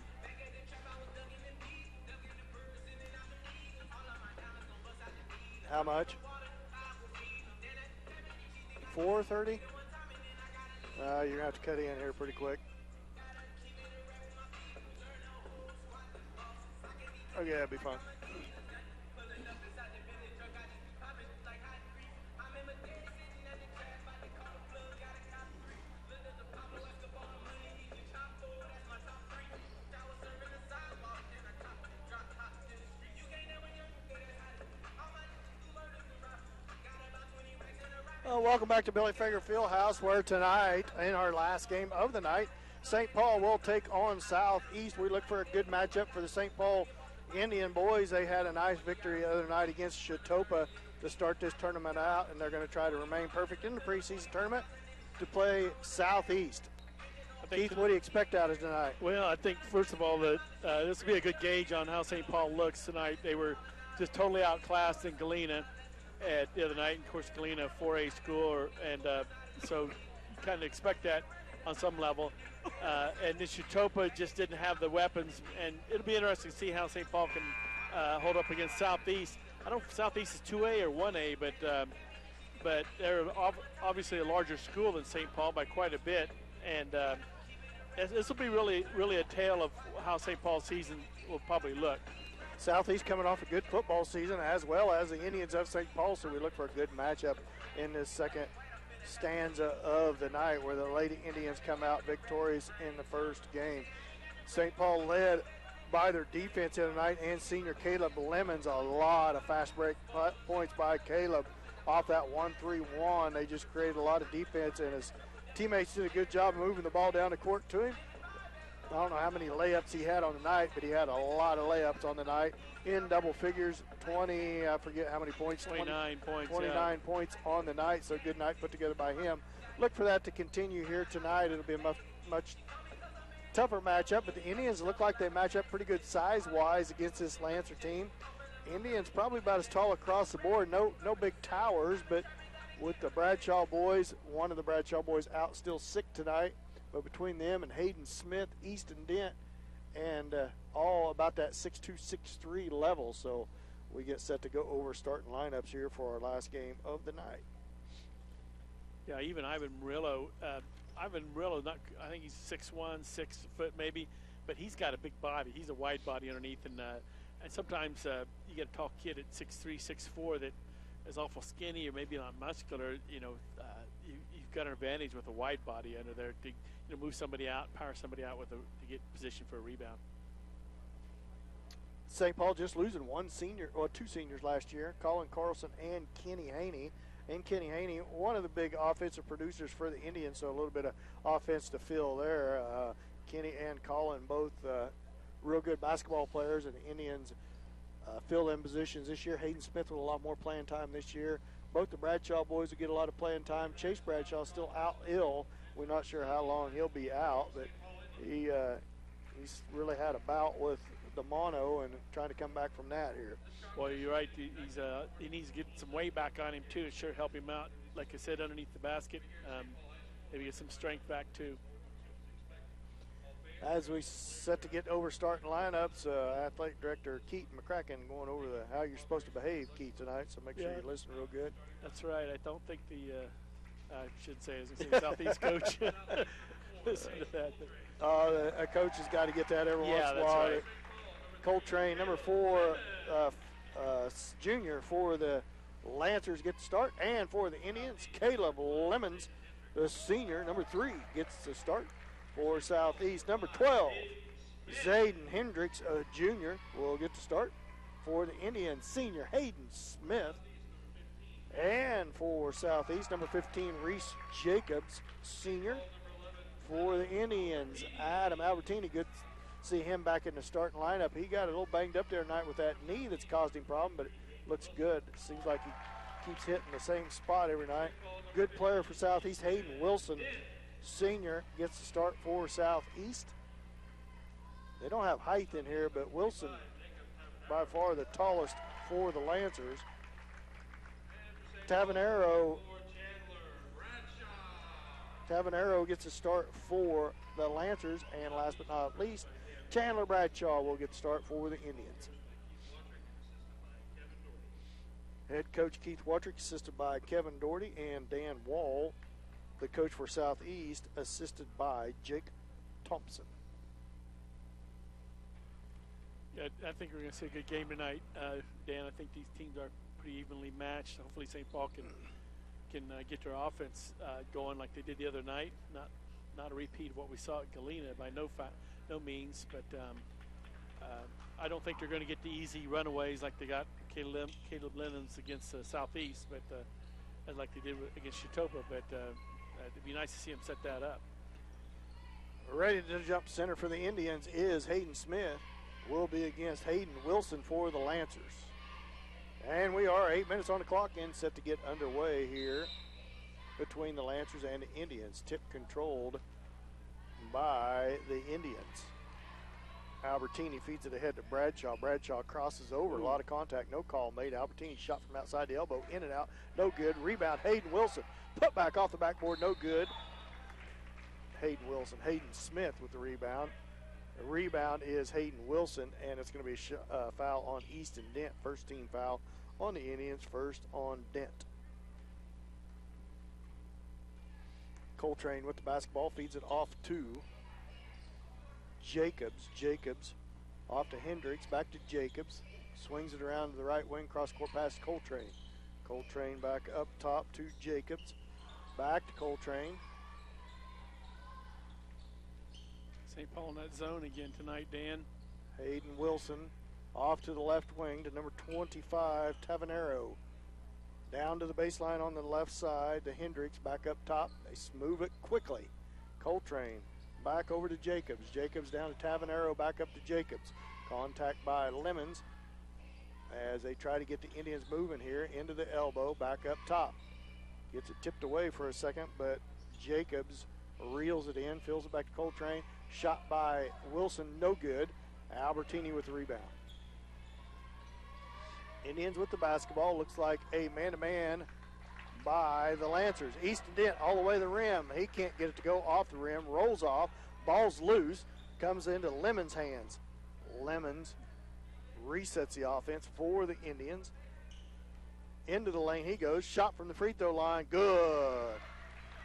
How much? 4:30? You're going to have to cut in here pretty quick. Okay, that'd be fine. Welcome back to Billy Fager Fieldhouse, where tonight, in our last game of the night, St. Paul will take on Southeast. We look for a good matchup for the St. Paul Indian boys. They had a nice victory the other night against Chetopa to start this tournament out, and they're going to try to remain perfect in the preseason tournament to play Southeast. Keith, what do you expect out of tonight? Well, I think, first of all, that this will be a good gauge on how St. Paul looks tonight. They were just totally outclassed in Galena the other night. Of course, Galena, a 4A school, so you kind of expect that on some level. And this Chetopa just didn't have the weapons, and it'll be interesting to see how St. Paul can hold up against Southeast. I don't know if Southeast is 2A or 1A, but they're obviously a larger school than St. Paul by quite a bit, and this will be really a tale of how St. Paul's season will probably look. Southeast coming off a good football season, as well as the Indians of St. Paul, so we look for a good matchup in this second stanza of the night, where the Lady Indians come out victorious in the first game. St. Paul led by their defense in the night, and senior Caleb Lemons. A lot of fast break points by Caleb off that 1-3-1. They just created a lot of defense, and his teammates did a good job moving the ball down the court to him. I don't know how many layups he had on the night, but he had a lot of layups on the night in double figures. 20, I forget how many points. 29 points. 29 points on the night, so good night put together by him. Look for that to continue here tonight. It'll be a much tougher matchup, but the Indians look like they match up pretty good size-wise against this Lancer team. Indians probably about as tall across the board. No big towers, but with the Bradshaw boys, one of the Bradshaw boys out still sick tonight. But between them and Hayden Smith, Easton Dent, and all about that 6'2", 6'3" level. So we get set to go over starting lineups here for our last game of the night. Yeah, even Ivan Murillo. I think he's 6'1", 6 foot maybe, but he's got a big body. He's a wide body underneath, and sometimes you get a tall kid at 6'3", 6'4" that is awful skinny or maybe not muscular. You've got an advantage with a wide body under there to move somebody out, power somebody out to get position for a rebound. St. Paul just losing two seniors last year, Colin Carlson and Kenny Haney. And Kenny Haney, one of the big offensive producers for the Indians, so a little bit of offense to fill there. Kenny and Colin, both real good basketball players, and the Indians fill in positions this year. Hayden Smith with a lot more playing time this year. Both the Bradshaw boys will get a lot of playing time. Chase Bradshaw still out ill. We're not sure how long he'll be out, but he's really had a bout with the mono and trying to come back from that here. Well, you're right. He needs to get some weight back on him too. It sure help him out. Like I said, underneath the basket, maybe get some strength back too. As we set to get over starting lineups, Athletic Director Keith McCracken going over how you're supposed to behave, Keith, tonight. So make sure you listen real good. That's right. I don't think I should say, as the Southeast coach. Listen to that. A coach has got to get that every once in a while. Right. Coltrane, number 4, junior for the Lancers, get the start. And for the Indians, Caleb Lemons, the senior, number 3, gets the start for Southeast. Number 12, Zayden Hendricks, a junior, will get the start for the Indians. Senior Hayden Smith. And for Southeast, number 15, Reese Jacobs, senior. For the Indians, Adam Albertini, good to see him back in the starting lineup. He got a little banged up there tonight with that knee that's caused him problem, but it looks good. It seems like he keeps hitting the same spot every night. Good player for Southeast, Hayden Wilson, senior, gets the start for Southeast. They don't have height in here, but Wilson, by far the tallest for the Lancers. Tavanero Tavanero gets a start for the Lancers. And last but not least, Chandler Bradshaw will get the start for the Indians. Head coach Keith Wattrick, assisted by Kevin Doherty and Dan Wall. The coach for Southeast, assisted by Jake Thompson. Yeah, I think we're going to see a good game tonight, Dan. I think these teams are pretty evenly matched. Hopefully St. Paul can get their offense going like they did the other night. Not a repeat of what we saw at Galena by no means, but I don't think they're going to get the easy runaways like they got Caleb Lennons against Southeast, but like they did against Chautauqua. But it'd be nice to see them set that up. Ready to jump center for the Indians is Hayden Smith. Will be against Hayden Wilson for the Lancers. And we are 8 minutes on the clock and set to get underway here between the Lancers and the Indians. Tip controlled by the Indians. Albertini feeds it ahead to Bradshaw. Bradshaw crosses over. A lot of contact. No call made. Albertini shot from outside the elbow. In and out. No good. Rebound. Hayden Wilson. Put back off the backboard. No good. Hayden Wilson. Hayden Smith with the rebound. The rebound is Hayden Wilson, and it's going to be a foul on Easton Dent. First team foul on the Indians. First on Dent. Coltrane with the basketball. Feeds it off to Jacobs. Jacobs off to Hendricks, back to Jacobs. Swings it around to the right wing, cross court pass to Coltrane. Coltrane back up top to Jacobs. Back to Coltrane. St. Paul in that zone again tonight, Dan. Hayden Wilson off to the left wing to number 25, Tavanero. Down to the baseline on the left side to Hendricks, back up top. They move it quickly. Coltrane back over to Jacobs. Jacobs down to Tavanero, back up to Jacobs. Contact by Lemons as they try to get the Indians moving here into the elbow, back up top. Gets it tipped away for a second, but Jacobs reels it in, fills it back to Coltrane. Shot by Wilson, no good. Albertini with the rebound. Indians with the basketball. Looks like a man-to-man by the Lancers. Easton Dent all the way to the rim. He can't get it to go off the rim. Rolls off. Ball's loose. Comes into Lemons' hands. Lemons resets the offense for the Indians. Into the lane he goes. Shot from the free throw line. Good.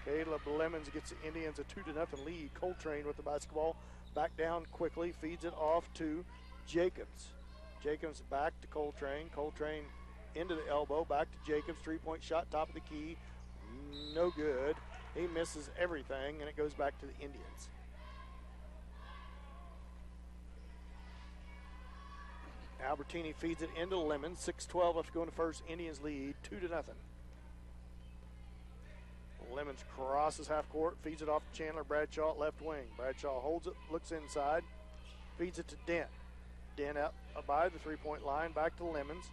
Caleb Lemons gets the Indians a 2-0 lead. Coltrane with the basketball. Back down quickly. Feeds it off to Jacobs. Jacobs back to Coltrane. Coltrane into the elbow. Back to Jacobs. Three-point shot. Top of the key. No good. He misses everything, and it goes back to the Indians. Albertini feeds it into Lemons. 6-12 left to go in the first. Indians lead 2-0. Lemons crosses half court, feeds it off to Chandler Bradshaw at left wing. Bradshaw holds it, looks inside, feeds it to Dent. Dent out by the three-point line, back to Lemons.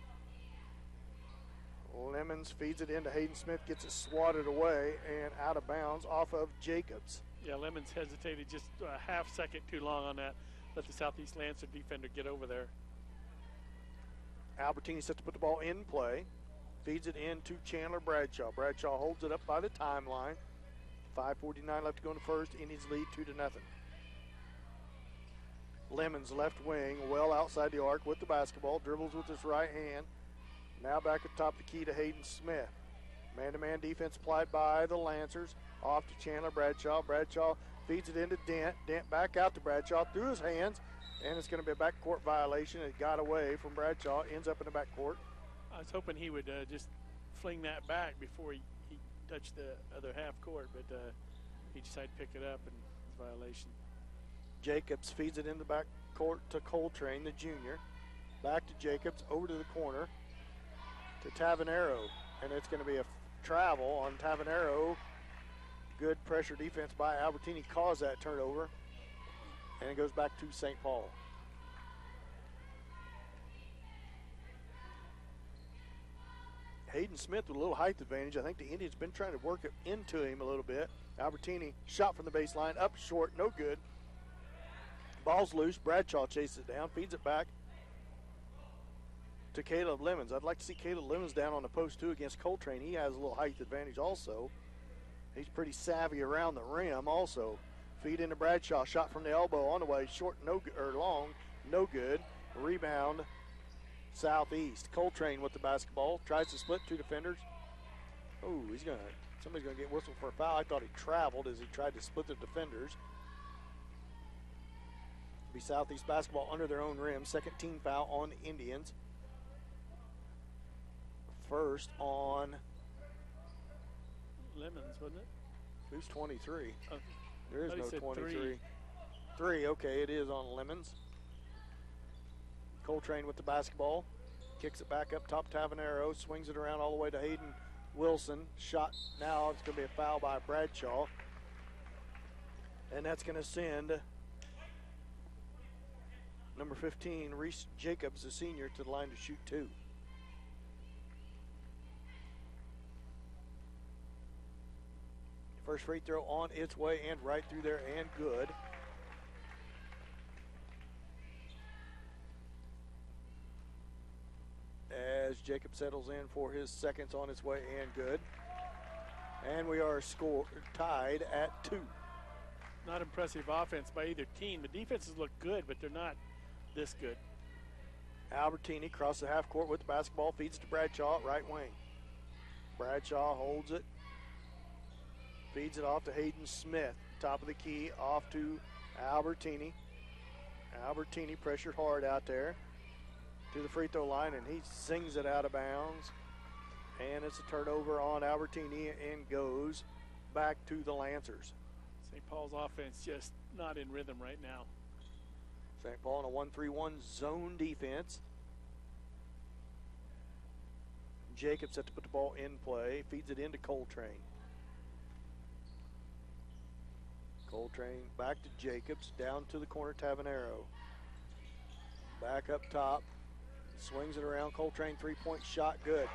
Lemons feeds it into Hayden Smith, gets it swatted away and out of bounds off of Jacobs. Yeah, Lemons hesitated just a half second too long on that. Let the Southeast Lancer defender get over there. Albertini set to put the ball in play. Feeds it in to Chandler Bradshaw. Bradshaw holds it up by the timeline. 5:49 left to go in the first. Indians lead 2-0. Lemons left wing, well outside the arc with the basketball. Dribbles with his right hand. Now back at top of the key to Hayden Smith. Man-to-man defense applied by the Lancers. Off to Chandler Bradshaw. Bradshaw feeds it into Dent. Dent back out to Bradshaw through his hands. And it's going to be a backcourt violation. It got away from Bradshaw. Ends up in the backcourt. I was hoping he would just fling that back before he touched the other half court, but he decided to pick it up, and it's a violation. Jacobs feeds it in the back court to Coltrane, the junior. Back to Jacobs, over to the corner to Tavanero, and it's going to be a travel on Tavanero. Good pressure defense by Albertini caused that turnover, and it goes back to St. Paul. Hayden Smith with a little height advantage. I think the Indians been trying to work it into him a little bit. Albertini shot from the baseline, up short, no good. Ball's loose. Bradshaw chases it down, feeds it back to Caleb Lemons. I'd like to see Caleb Lemons down on the post too against Coltrane. He has a little height advantage also. He's pretty savvy around the rim also. Feed into Bradshaw, shot from the elbow on the way, short, no good, or long, no good. Rebound, Southeast. Coltrane with the basketball, tries to split two defenders. Oh, somebody's gonna get whistled for a foul. I thought he traveled as he tried to split the defenders. It'll be Southeast basketball under their own rim. Second team foul on the Indians. First on Lemons, wasn't it? Who's 23? Oh, there is I no thought he said 23. Three, okay, it is on Lemons. Coltrane with the basketball. Kicks it back up top. Tavanero swings it around all the way to Hayden Wilson. Shot now. It's going to be a foul by Bradshaw. And that's going to send number 15, Reese Jacobs, the senior, to the line to shoot two. First free throw on its way and right through there and good. As Jacob settles in for his seconds on its way and good. And we are tied at 2. Not impressive offense by either team. The defenses look good, but they're not this good. Albertini across the half court with the basketball, feeds to Bradshaw at right wing. Bradshaw holds it. Feeds it off to Hayden Smith. Top of the key, off to Albertini. Albertini pressured hard out there to the free throw line, and he sings it out of bounds. And it's a turnover on Albertini and goes back to the Lancers. St. Paul's offense just not in rhythm right now. St. Paul in a 1-3-1 zone defense. Jacobs set to put the ball in play. Feeds it into Coltrane. Coltrane back to Jacobs. Down to the corner, Tavanero. Back up top. Swings it around. Coltrane three-point shot. Good.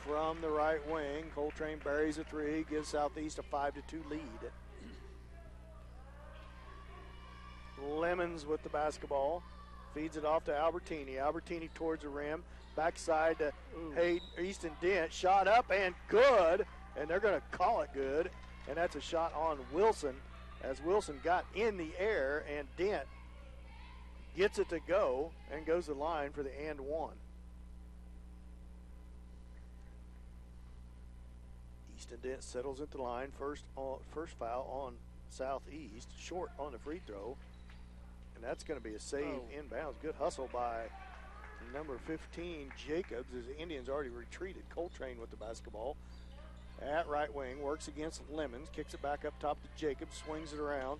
From the right wing, Coltrane buries a three. Gives Southeast a 5-2 lead. Lemons with the basketball. Feeds it off to Albertini. Albertini towards the rim. Backside to Hayden Easton Dent. Shot up and good. And they're going to call it good. And that's a shot on Wilson as Wilson got in the air and Dent gets it to go and goes to the line for the and one. Easton Dent settles at the line. First foul on Southeast. Short on the free throw. And that's going to be a save inbounds. Good hustle by number 15, Jacobs, as the Indians already retreated. Coltrane with the basketball. At right wing, works against Lemons, kicks it back up top to Jacobs, swings it around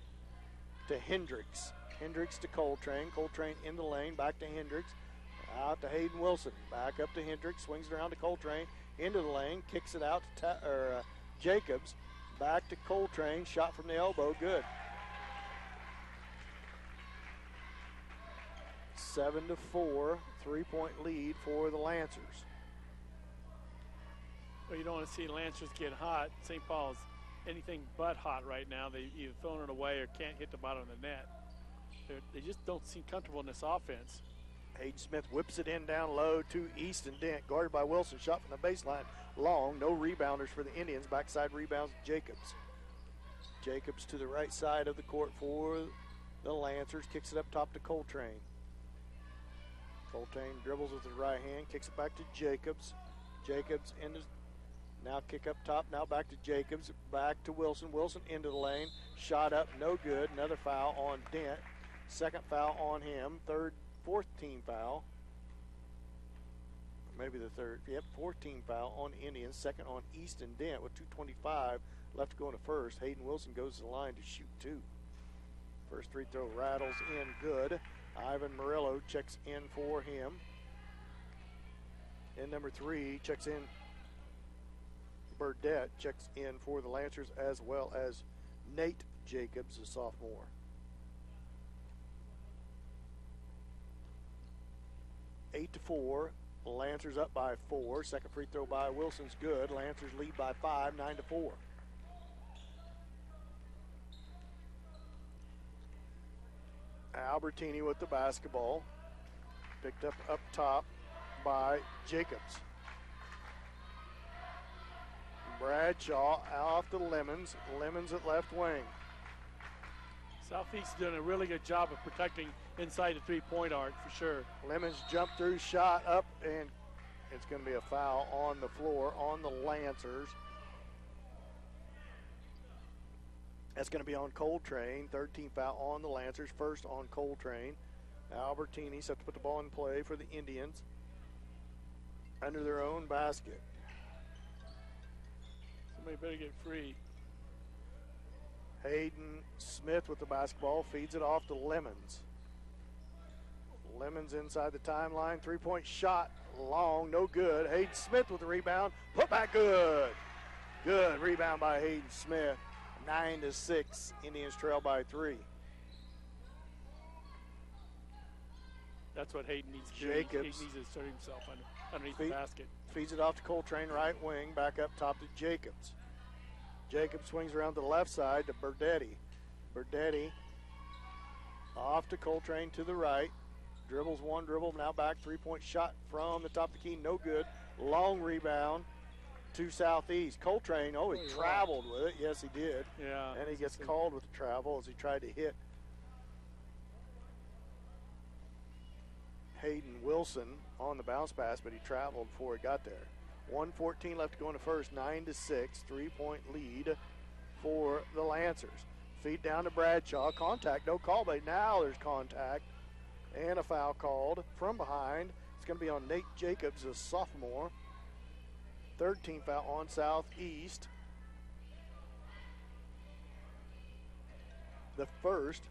to Hendricks. Hendricks to Coltrane. Coltrane in the lane, back to Hendricks. Out to Hayden Wilson. Back up to Hendricks, swings it around to Coltrane. Into the lane, kicks it out to Jacobs. Back to Coltrane, shot from the elbow, good. 7-4, 3-point lead for the Lancers. Well, you don't want to see Lancers get hot. St. Paul's anything but hot right now. They've either thrown it away or can't hit the bottom of the net. They just don't seem comfortable in this offense. Hayden Smith whips it in down low to Easton Dent, guarded by Wilson. Shot from the baseline, long. No rebounders for the Indians. Backside rebounds Jacobs. Jacobs to the right side of the court for the Lancers. Kicks it up top to Coltrane. Coltrane dribbles with his right hand, kicks it back to Jacobs. Jacobs into now kick up top, now back to Jacobs, back to Wilson. Wilson into the lane, shot up, no good. Another foul on Dent. Second foul on him, fourth team foul. Maybe the third. Yep, 14 foul on Indians. Second on Easton Dent with 2:25 left to go in the first. Hayden Wilson goes to the line to shoot two. First free throw rattles in, good. Ivan Murillo checks in for him. And number 3 checks in. Burdette checks in for the Lancers, as well as Nate Jacobs, a sophomore. Eight to 4. Lancers up by 4. Second free throw by Wilson's good. Lancers lead by 5, 9-4. Albertini with the basketball. Picked up top by Jacobs. Bradshaw off to Lemons. Lemons at left wing. Southeast is doing a really good job of protecting inside the three-point arc for sure. Lemons jump through, shot up, and it's going to be a foul on the floor on the Lancers. That's going to be on Coltrane. Third team foul on the Lancers. First on Coltrane. Albertini set to put the ball in play for the Indians under their own basket. Somebody better get free. Hayden Smith with the basketball, feeds it off to Lemons. Lemons inside the timeline, three-point shot, long, no good. Hayden Smith with the rebound, put back good. Good rebound by Hayden Smith. 9-6, Indians trail by 3. That's what Hayden needs to do. Jacobs. He needs to assert himself underneath the basket. Feeds it off to Coltrane, right wing, back up top to Jacobs. Jacobs swings around to the left side to Berdetti. Berdetti off to Coltrane to the right. Dribbles one dribble, now back, three-point shot from the top of the key, no good. Long rebound to Southeast. Coltrane, he traveled with it. Yes, he did. Yeah. And he gets called with the travel as he tried to hit Hayden Wilson on the bounce pass, but he traveled before he got there. 1:14 left to go in the first, 9-6, three-point lead for the Lancers. Feed down to Bradshaw, contact, no call, but now there's contact and a foul called from behind. It's going to be on Nate Jacobs, a sophomore. Third team foul on Southeast. The first.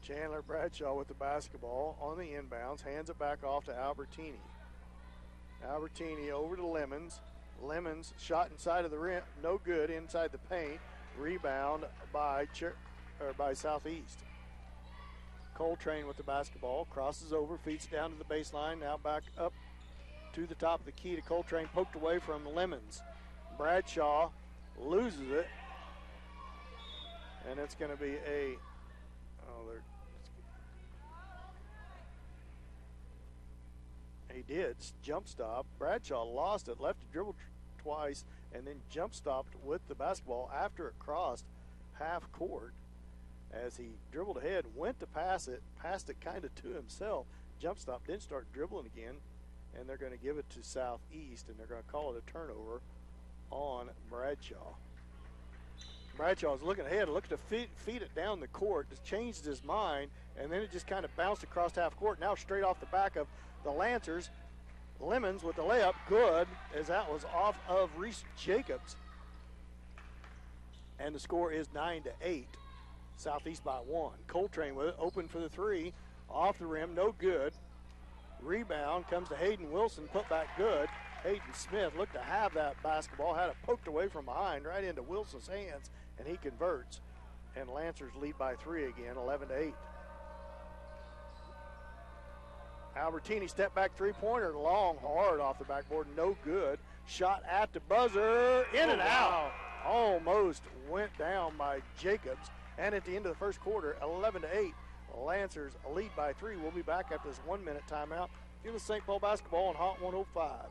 Chandler Bradshaw with the basketball on the inbounds, hands it back off to Albertini. Albertini over to Lemons. Lemons shot inside of the rim, no good, inside the paint. Rebound by Southeast. Coltrane with the basketball, crosses over, feeds down to the baseline, now back up to the top of the key to Coltrane, poked away from Lemons. Bradshaw loses it, and it's going to be he did jump stop. Bradshaw lost it, left to dribble twice, and then jump stopped with the basketball after it crossed half court. As he dribbled ahead, went to pass it, passed it kind of to himself, jump stop, didn't start dribbling again, and they're going to give it to Southeast, and they're going to call it a turnover on Bradshaw. Bradshaw's looking ahead, looking to feed it down the court, just changed his mind, and then it just kind of bounced across half court, now straight off the back of the Lancers. Lemons with the layup, good, as that was off of Reese Jacobs. And the score is 9-8. Southeast by 1. Coltrane with it, open for the three, off the rim, no good. Rebound comes to Hayden Wilson, put back good. Hayden Smith looked to have that basketball, had it poked away from behind, right into Wilson's hands, and he converts. And Lancers lead by 3 again, 11-8. Albertini step back three-pointer, long, hard off the backboard, no good. Shot at the buzzer, in and out. Almost went down by Jacobs. And at the end of the first quarter, 11-8, Lancers lead by 3. We'll be back after this 1-minute timeout. Give us St. Paul basketball on Hot 105.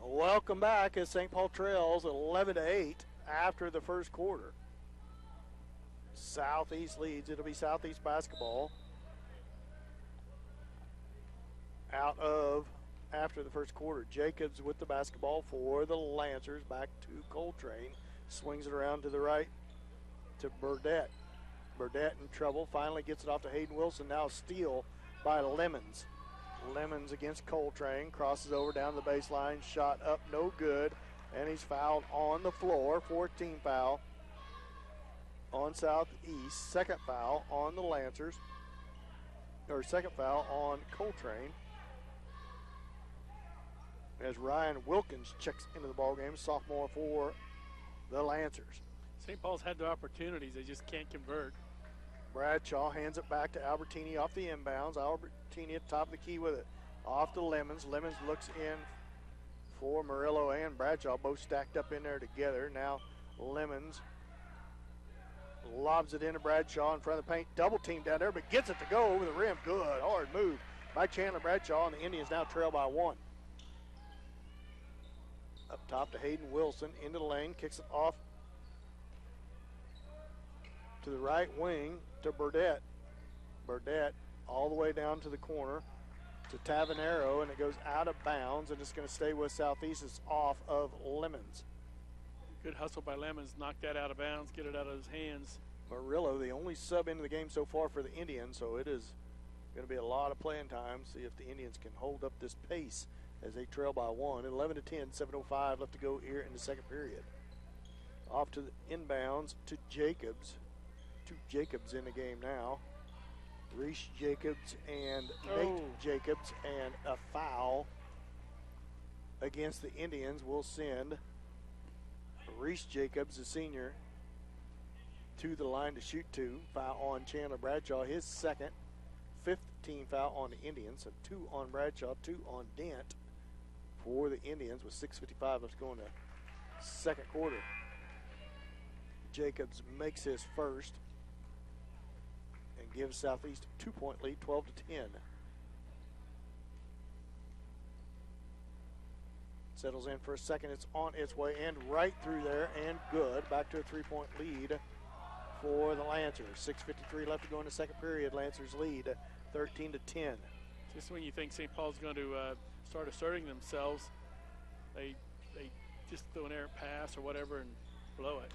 Welcome back as St. Paul trails 11-8 after the first quarter. Southeast leads. It'll be Southeast basketball. out of after the first quarter. Jacobs with the basketball for the Lancers. Back to Coltrane. Swings it around to the right to Burdette. Burdette in trouble. Finally gets it off to Hayden Wilson. Now a steal by Lemons. Lemons against Coltrane. Crosses over down the baseline. Shot up, no good. And he's fouled on the floor. 14 foul on Southeast. Second foul on the Lancers. Or second foul on Coltrane. As Ryan Wilkins checks into the ballgame, sophomore for the Lancers. St. Paul's had their opportunities. They just can't convert. Bradshaw hands it back to Albertini off the inbounds. Albertini at the top of the key with it. Off to Lemons. Lemons looks in for Murillo and Bradshaw, both stacked up in there together. Now Lemons lobs it into Bradshaw in front of the paint. Double team down there, but gets it to go over the rim. Good, hard move by Chandler Bradshaw, and the Indians now trail by 1. Up top to Hayden Wilson, into the lane, kicks it off to the right wing to Burdette. Burdette all the way down to the corner to Tavanero, and it goes out of bounds, and it's going to stay with Southeast. It's off of Lemons. Good hustle by Lemons. Knock that out of bounds, get it out of his hands. Murillo, the only sub into the game so far for the Indians, so it is going to be a lot of playing time. See if the Indians can hold up this pace as they trail by 1. 11-10, 7:05 left to go here in the second period. Off to the inbounds to Jacobs. 2 Jacobs in the game now. Reese Jacobs and Nate Jacobs, and a foul against the Indians will send Reese Jacobs, the senior, to the line to shoot 2. Foul on Chandler Bradshaw, his second. 15 foul on the Indians, so 2 on Bradshaw, 2 on Dent for the Indians with 6:55 left to go in the second quarter. Jacobs makes his first and gives Southeast a 2-point lead, 12-10. Settles in for a second. It's on its way and right through there and good. Back to a 3-point lead for the Lancers. 6:53 left to go in the second period. Lancers lead 13-10. Just when you think St. Paul's going to start asserting themselves, they just throw an errant pass or whatever and blow it.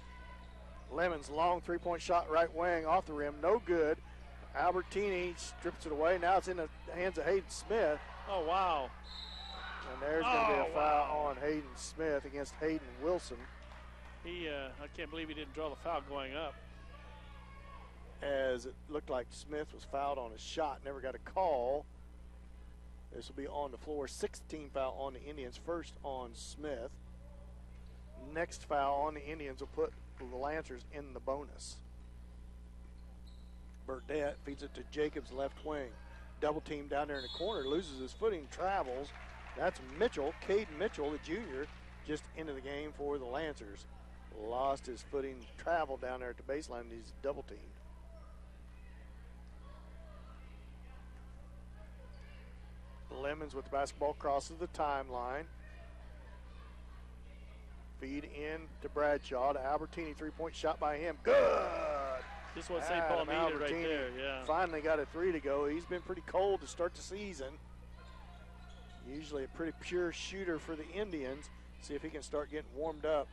Lemons, long 3-point shot right wing off the rim, no good. Albertini strips it away. Now it's in the hands of Hayden Smith. Oh, wow. And there's going to be a foul on Hayden Smith against Hayden Wilson. I can't believe he didn't draw the foul going up. As it looked like Smith was fouled on his shot, never got a call. This will be on the floor. 16 foul on the Indians, first on Smith. Next foul on the Indians will put the Lancers in the bonus. Burdette feeds it to Jacobs, left wing. Double team down there in the corner, loses his footing, travels. That's Mitchell, Caden Mitchell, the junior, just into the game for the Lancers. Lost his footing, traveled down there at the baseline, and he's double teamed. Lemons with the basketball, crosses the timeline. Feed in to Bradshaw, to Albertini, 3-point shot by him. Good! Just what St. Paul needed right there, yeah. Finally got a 3 to go. He's been pretty cold to start the season. Usually a pretty pure shooter for the Indians. See if he can start getting warmed up.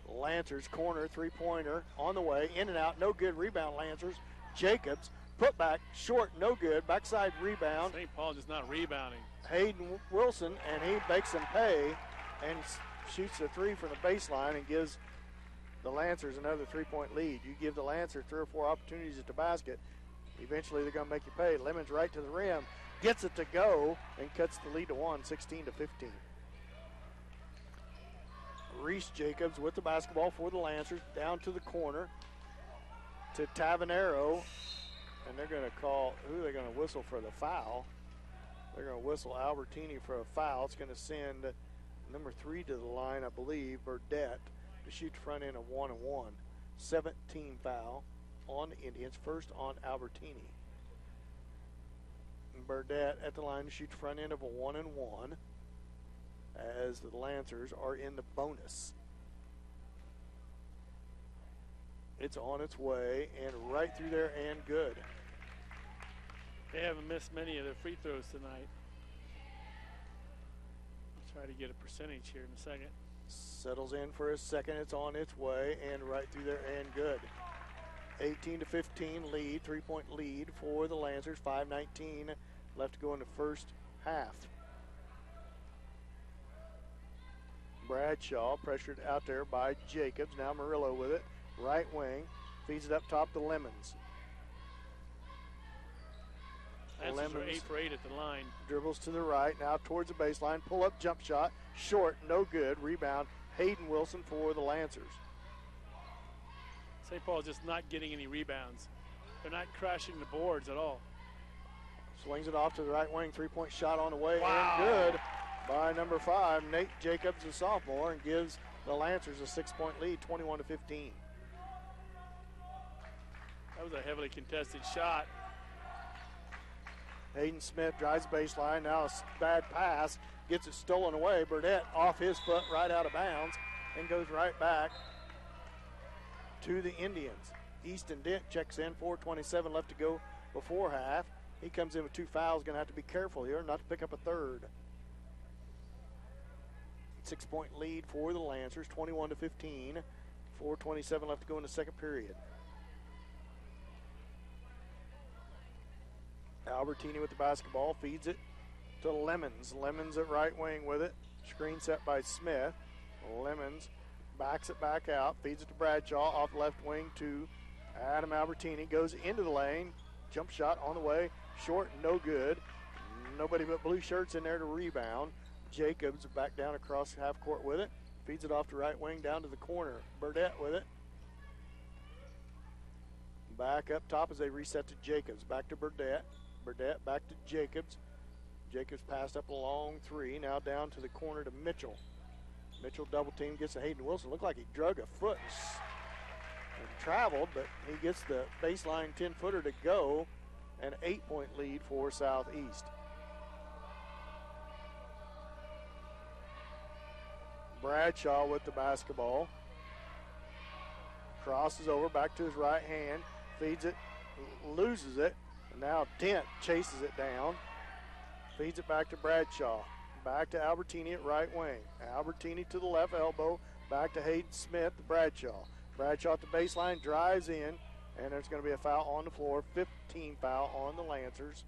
Lancers corner, 3-pointer on the way, in and out, no good. Rebound Lancers. Jacobs, put back, short, no good. Backside rebound. St. Paul just not rebounding. Hayden Wilson, and he makes them pay and shoots a 3 from the baseline and gives the Lancers another 3-point lead. You give the Lancers 3 or 4 opportunities at the basket, eventually they're going to make you pay. Lemons right to the rim, gets it to go, and cuts the lead to 1, 16-15. Reese Jacobs with the basketball for the Lancers, down to the corner to Tavanero, and they're going to call, who are they going to whistle for the foul? They're going to whistle Albertini for a foul. It's going to send number 3 to the line, I believe, Burdette, to shoot the front end of 1-1. 17 foul on the Indians, first on Albertini. Burdette at the line to shoot the front end of a 1-1 as the Lancers are in the bonus. It's on its way and right through there and good. They haven't missed many of their free throws tonight. Try to get a percentage here in a second. Settles in for a second. It's on its way and right through there and good. 18-15 lead, 3-point lead for the Lancers. 5:19 left to go in the first half. Bradshaw pressured out there by Jacobs. Now Murillo with it. Right wing. Feeds it up top to Lemons. Lancers are 8 for 8 at the line. Dribbles to the right. Now towards the baseline. Pull up jump shot. Short. No good. Rebound. Hayden Wilson for the Lancers. St. Paul is just not getting any rebounds. They're not crashing the boards at all. Swings it off to the right wing. 3-point shot on the way. Wow. And good by number 5, Nate Jacobs, a sophomore, and gives the Lancers a 6-point lead, 21-15. That was a heavily contested shot. Hayden Smith drives the baseline. Now a bad pass. Gets it stolen away. Burdett off his foot, right out of bounds, and goes right back to the Indians. Easton Dent checks in. 4:27 left to go before half. He comes in with 2 fouls. Going to have to be careful here not to pick up a third. 6-point lead for the Lancers, 21-15. 4:27 left to go in the second period. Albertini with the basketball, feeds it to Lemons. Lemons at right wing with it. Screen set by Smith. Lemons backs it back out, feeds it to Bradshaw off left wing to Adam Albertini. Goes into the lane. Jump shot on the way. Short, no good. Nobody but blue shirts in there to rebound. Jacobs back down across half court with it. Feeds it off to right wing down to the corner. Burdett with it. Back up top as they reset to Jacobs. Back to Burdett. Burdett back to Jacobs. Jacobs passed up a long 3. Now down to the corner to Mitchell. Mitchell double team, gets to Hayden Wilson. Looked like he drug a foot and traveled, but he gets the baseline 10-footer to go. An 8-point lead for Southeast. Bradshaw with the basketball. Crosses over, back to his right hand. Feeds it, loses it. And now Dent chases it down. Feeds it back to Bradshaw. Back to Albertini at right wing. Albertini to the left elbow. Back to Hayden Smith to Bradshaw. Bradshaw at the baseline, drives in. And there's going to be a foul on the floor. 15 foul on the Lancers.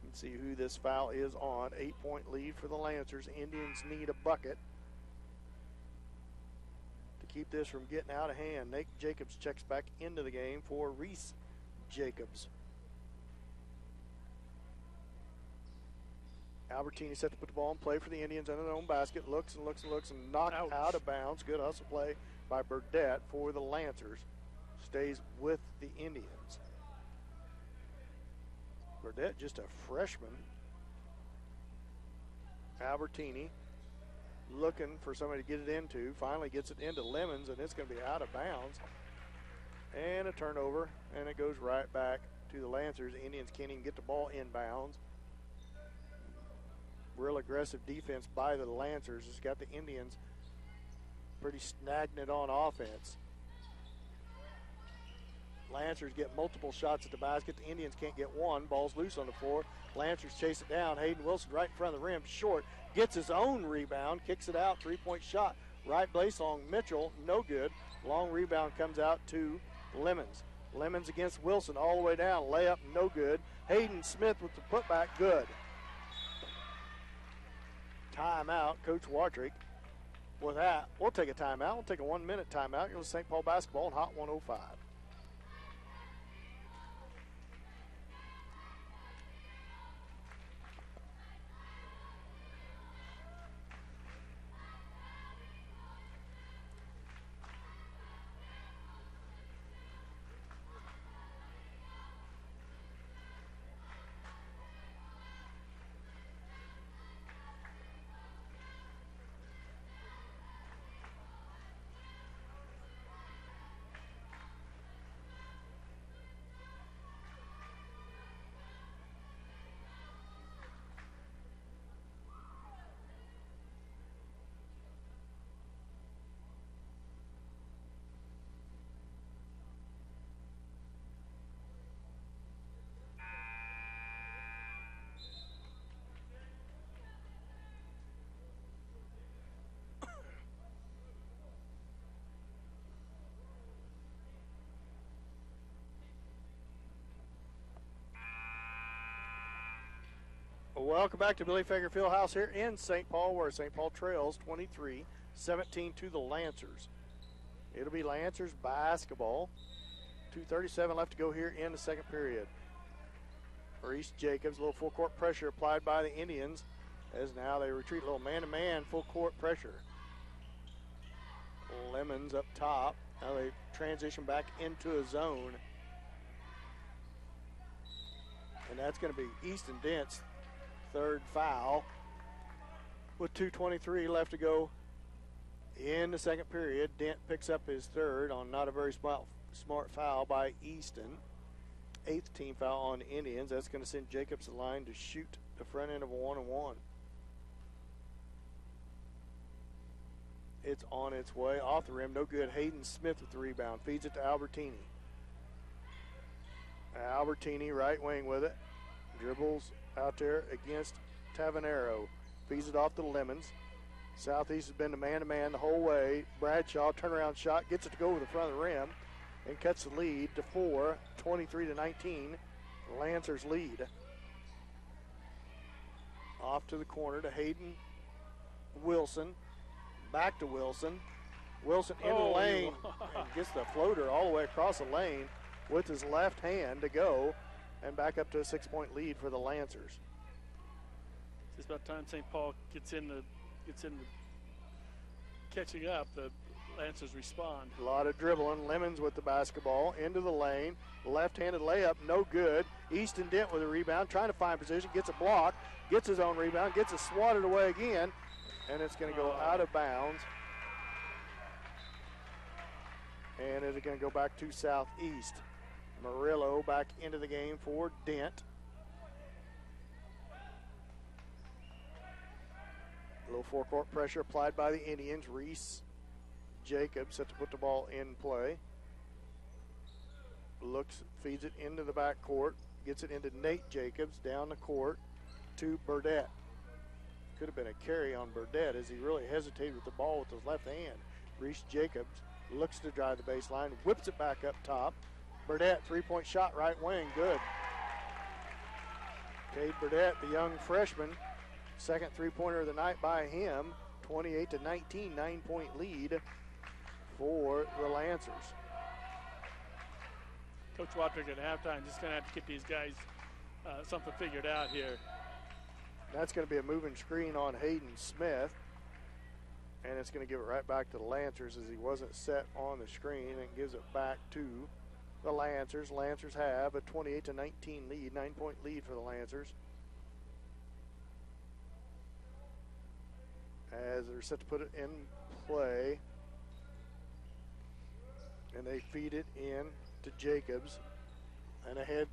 Let's see who this foul is on. 8-point lead for the Lancers. Indians need a bucket to keep this from getting out of hand. Nate Jacobs checks back into the game for Reese Jacobs. Albertini set to put the ball in play for the Indians under their own basket. Looks and looks and looks and knocked out of bounds. Good hustle play by Burdett for the Lancers. Stays with the Indians. Burdett, just a freshman. Albertini looking for somebody to get it into. Finally gets it into Lemons, and it's going to be out of bounds. And a turnover, and it goes right back to the Lancers. The Indians can't even get the ball inbounds. Real aggressive defense by the Lancers has got the Indians pretty stagnant on offense. Lancers get multiple shots at the basket. The Indians can't get one. Ball's loose on the floor. Lancers chase it down. Hayden Wilson right in front of the rim. Short. Gets his own rebound. Kicks it out. 3-point shot. Right place on Mitchell. No good. Long rebound comes out to Lemons. Lemons against Wilson all the way down. Layup. No good. Hayden Smith with the putback. Good. Timeout. Coach Watrick. With that, we'll take a timeout. We'll take a 1-minute timeout. It was St. Paul basketball on Hot 105. Welcome back to Billy Fager Fieldhouse here in St. Paul, where St. Paul trails 23-17 to the Lancers. It'll be Lancers basketball. 2:37 left to go here in the second period. Reese Jacobs, a little full court pressure applied by the Indians, as now they retreat a little man-to-man full court pressure. Lemons up top. Now they transition back into a zone. And that's going to be Easton Dent's third foul with 2:23 left to go in the second period. Dent picks up his third on not a very smart foul by Easton. 8th team foul on the Indians. That's going to send Jacobs to the line to shoot the front end of a 1-and-1. It's on its way off the rim. No good. Hayden Smith with the rebound. Feeds it to Albertini. Albertini, right wing with it. Dribbles out there against Tavanero. Feeds it off to Lemons. Southeast has been the man-to-man the whole way. Bradshaw, turnaround shot, gets it to go over the front of the rim and cuts the lead to 4, 23-19. Lancers lead. Off to the corner to Hayden Wilson. Back to Wilson. Wilson into the lane and gets the floater all the way across the lane with his left hand to go, and back up to a 6-point lead for the Lancers. It's about time St. Paul gets in the catching up. The Lancers respond. A lot of dribbling. Lemons with the basketball into the lane. Left-handed layup, no good. Easton Dent with a rebound, trying to find position, gets a block, gets his own rebound, gets it swatted away again, and it's going to go out of bounds. And it's going to go back to Southeast. Murillo back into the game for Dent. A little forecourt pressure applied by the Indians. Reese Jacobs set to put the ball in play. Looks, feeds it into the backcourt. Gets it into Nate Jacobs down the court to Burdett. Could have been a carry on Burdett as he really hesitated with the ball with his left hand. Reese Jacobs looks to drive the baseline, whips it back up top. Burdett, three-point shot, right wing, good. Cade Burdett, the young freshman, second three-pointer of the night by him. 28-19, 9-point lead for the Lancers. Coach Wadrick at halftime just going to have to get these guys something figured out here. That's going to be a moving screen on Hayden Smith. And it's going to give it right back to the Lancers as he wasn't set on the screen, and gives it back to the Lancers. Lancers have a 28-19 lead, 9-point lead for the Lancers. As they're set to put it in play. And they feed it in to Jacobs. And ahead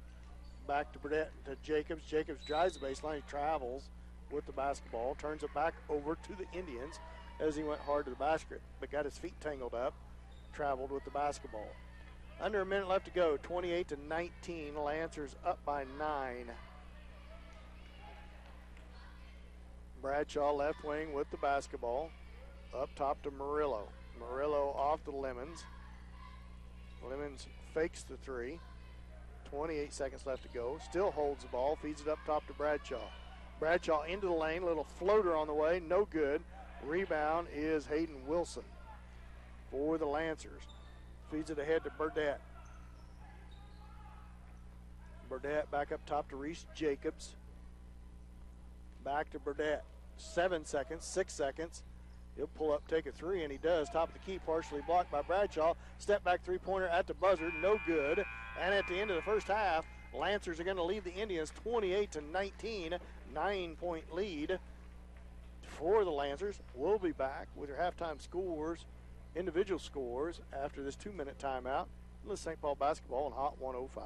back to Burdett to Jacobs. Jacobs drives the baseline. He travels with the basketball. Turns it back over to the Indians as he went hard to the basket, but got his feet tangled up. Traveled with the basketball. Under a minute left to go. 28-19. Lancers up by 9. Bradshaw left wing with the basketball. Up top to Murillo. Murillo off to Lemons. Lemons fakes the three. 28 seconds left to go. Still holds the ball. Feeds it up top to Bradshaw. Bradshaw into the lane. Little floater on the way. No good. Rebound is Hayden Wilson for the Lancers. Feeds it ahead to Burdett. Burdett back up top to Reese Jacobs. Back to Burdett. 7 seconds, 6 seconds. He'll pull up, take a three, and he does. Top of the key, partially blocked by Bradshaw. Step back three-pointer at the buzzer, no good. And at the end of the first half, Lancers are going to lead the Indians 28-19, 9-point lead for the Lancers. We'll be back with your halftime scores, individual scores, after this 2-minute timeout. This is St. Paul basketball on Hot 105.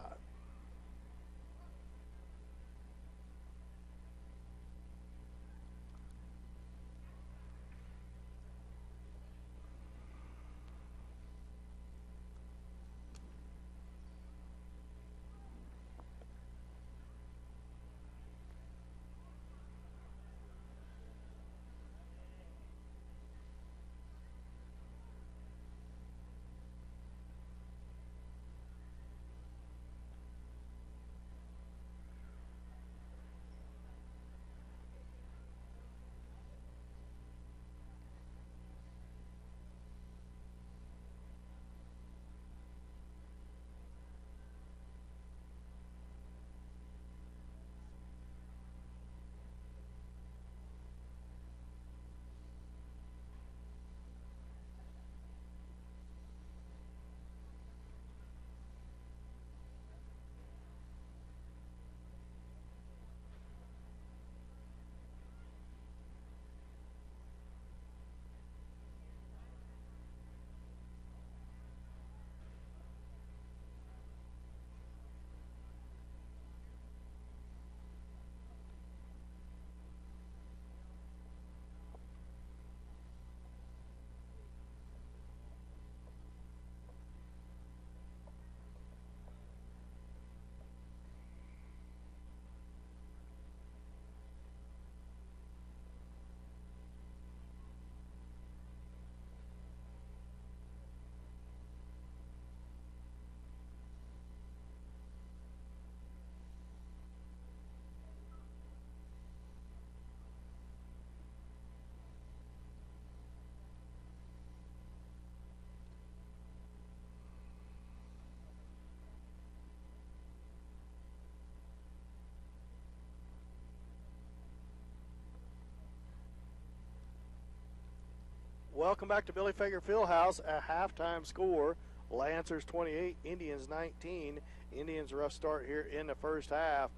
Welcome back to Billy Fager Fieldhouse. A halftime score: Lancers 28, Indians 19. Indians rough start here in the first half.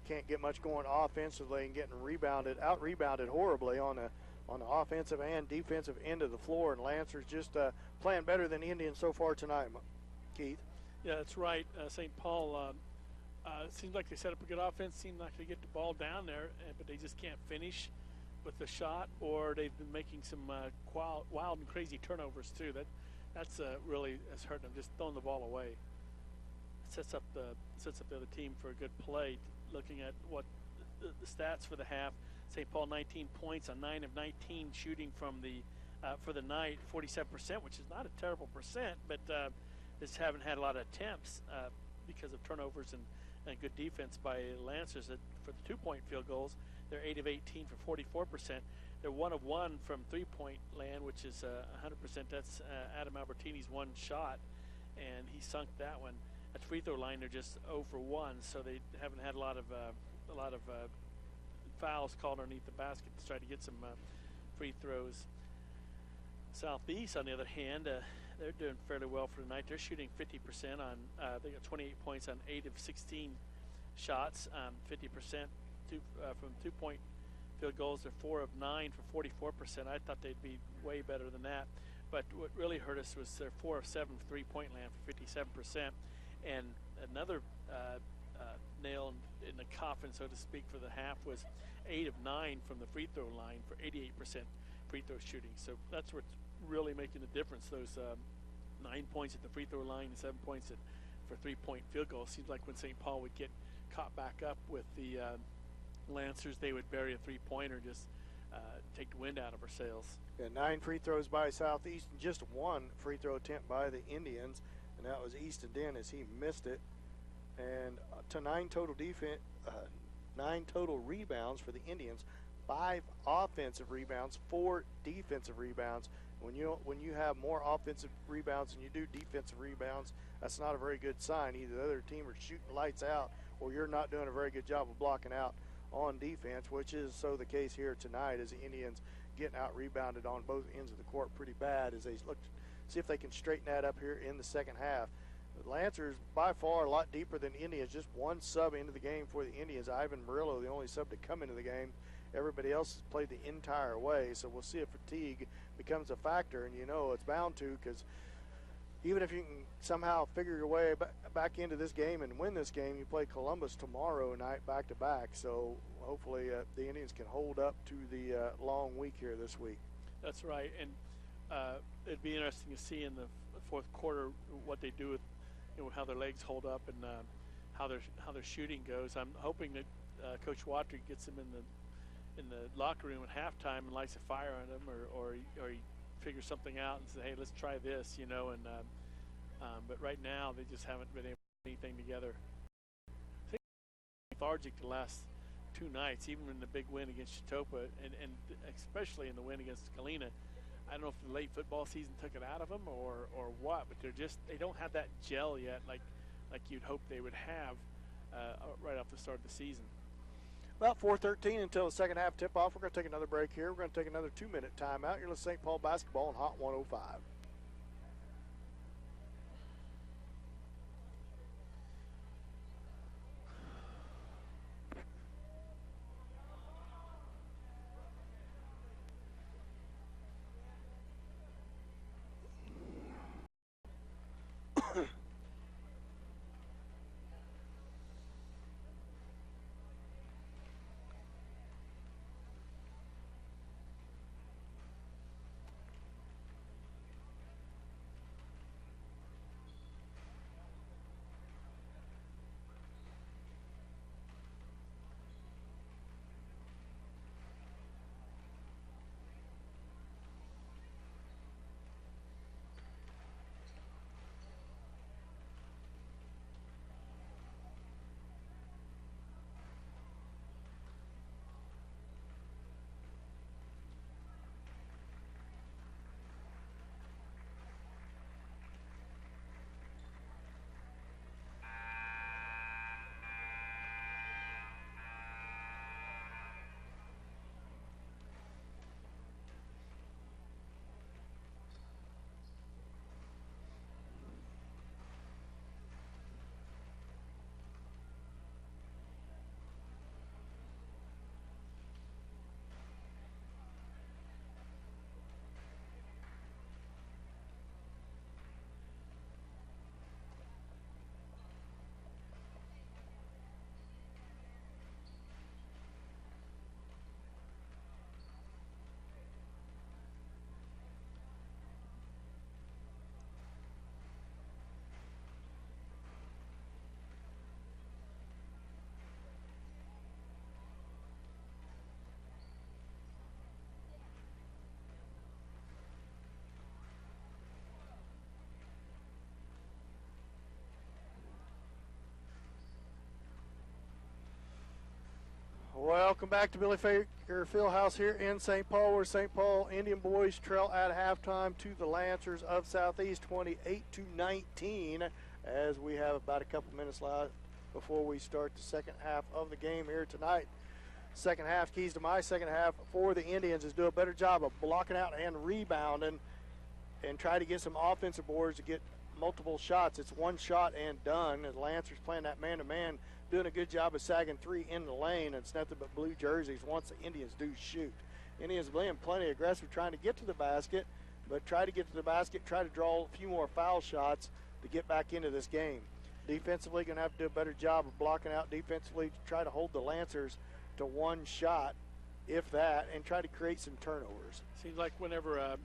Can't get much going offensively and getting out-rebounded horribly on the offensive and defensive end of the floor. And Lancers just playing better than Indians so far tonight, Keith. Yeah, that's right. St. Paul seems like they set up a good offense. Seems like they get the ball down there, but they just can't finish with the shot, or they've been making some wild and crazy turnovers too. That's really has hurt them. Just throwing the ball away. Sets up the other team for a good play. Looking at what the stats for the half, St. Paul 19 points on 9 of 19 shooting from the for the night, 47%, which is not a terrible percent, but just haven't had a lot of attempts because of turnovers and good defense by Lancers. For the 2-point field goals, they're 8 of 18 for 44%. They're 1 of 1 from three-point land, which is 100%. That's Adam Albertini's one shot, and he sunk that one. At the free throw line, they're just 0 for 1, so they haven't had a lot of fouls called underneath the basket to try to get some free throws. Southeast, on the other hand, they're doing fairly well for tonight. They're shooting 50% on. They got 28 points on 8 of 16 shots, 50% from 2-point field goals. They're 4 of 9 for 44%. I thought they'd be way better than that. But what really hurt us was their 4 of 7 for 3-point land for 57%. And another nail in the coffin, so to speak, for the half was 8 of 9 from the free throw line for 88% free throw shooting. So that's what's really making the difference. Those 9 points at the free throw line and 7 points for 3-point field goals. Seems like when St. Paul would get caught back up with the Lancers, they would bury a three-pointer, just take the wind out of our sails. Yeah, 9 free throws by Southeast and just 1 free throw attempt by the Indians, and that was Easton Dennis. He missed it. And to 9 total rebounds for the Indians, 5 offensive rebounds, 4 defensive rebounds. When you have more offensive rebounds than you do defensive rebounds, that's not a very good sign. Either the other team are shooting lights out, or you're not doing a very good job of blocking out on defense, which is so the case here tonight, as the Indians getting out rebounded on both ends of the court pretty bad, as they look to see if they can straighten that up here in the second half. The Lancers by far a lot deeper than Indians. Just one sub into the game for the Indians. Ivan Murillo, the only sub to come into the game. Everybody else has played the entire way, so we'll see if fatigue becomes a factor, and you know it's bound to, because even if you can somehow figure your way back into this game and win this game, you play Columbus tomorrow night back-to-back. So hopefully the Indians can hold up to the long week here this week. That's right, and it'd be interesting to see in the fourth quarter what they do with, how their legs hold up and how their shooting goes. I'm hoping that Coach Watry gets them in the locker room at halftime and lights a fire on them, or he figure something out and say, hey, let's try this, but right now they just haven't been able to put anything together. I think lethargic the last 2 nights, even in the big win against Chitopa, and especially in the win against Galena. I don't know if the late football season took it out of them or what, but they don't have that gel yet like you'd hope they would have right off the start of the season. About 4:13 until the second half tip-off. We're going to take another break here. We're going to take another 2-minute timeout. You're listening to St. Paul basketball on Hot 105. Welcome back to Billy Faker Fieldhouse here in St. Paul, where St. Paul Indian boys trail at halftime to the Lancers of Southeast 28-19, as we have about a couple minutes left before we start the second half of the game here tonight. Second half, keys to my second half for the Indians is do a better job of blocking out and rebounding and try to get some offensive boards to get multiple shots. It's one shot and done. The Lancers playing that man-to-man, doing a good job of sagging three in the lane. It's nothing but blue jerseys once the Indians do shoot. Indians being plenty aggressive trying to get to the basket, but try to get to the basket, try to draw a few more foul shots to get back into this game. Defensively, going to have to do a better job of blocking out defensively to try to hold the Lancers to one shot, if that, and try to create some turnovers. Seems like whenever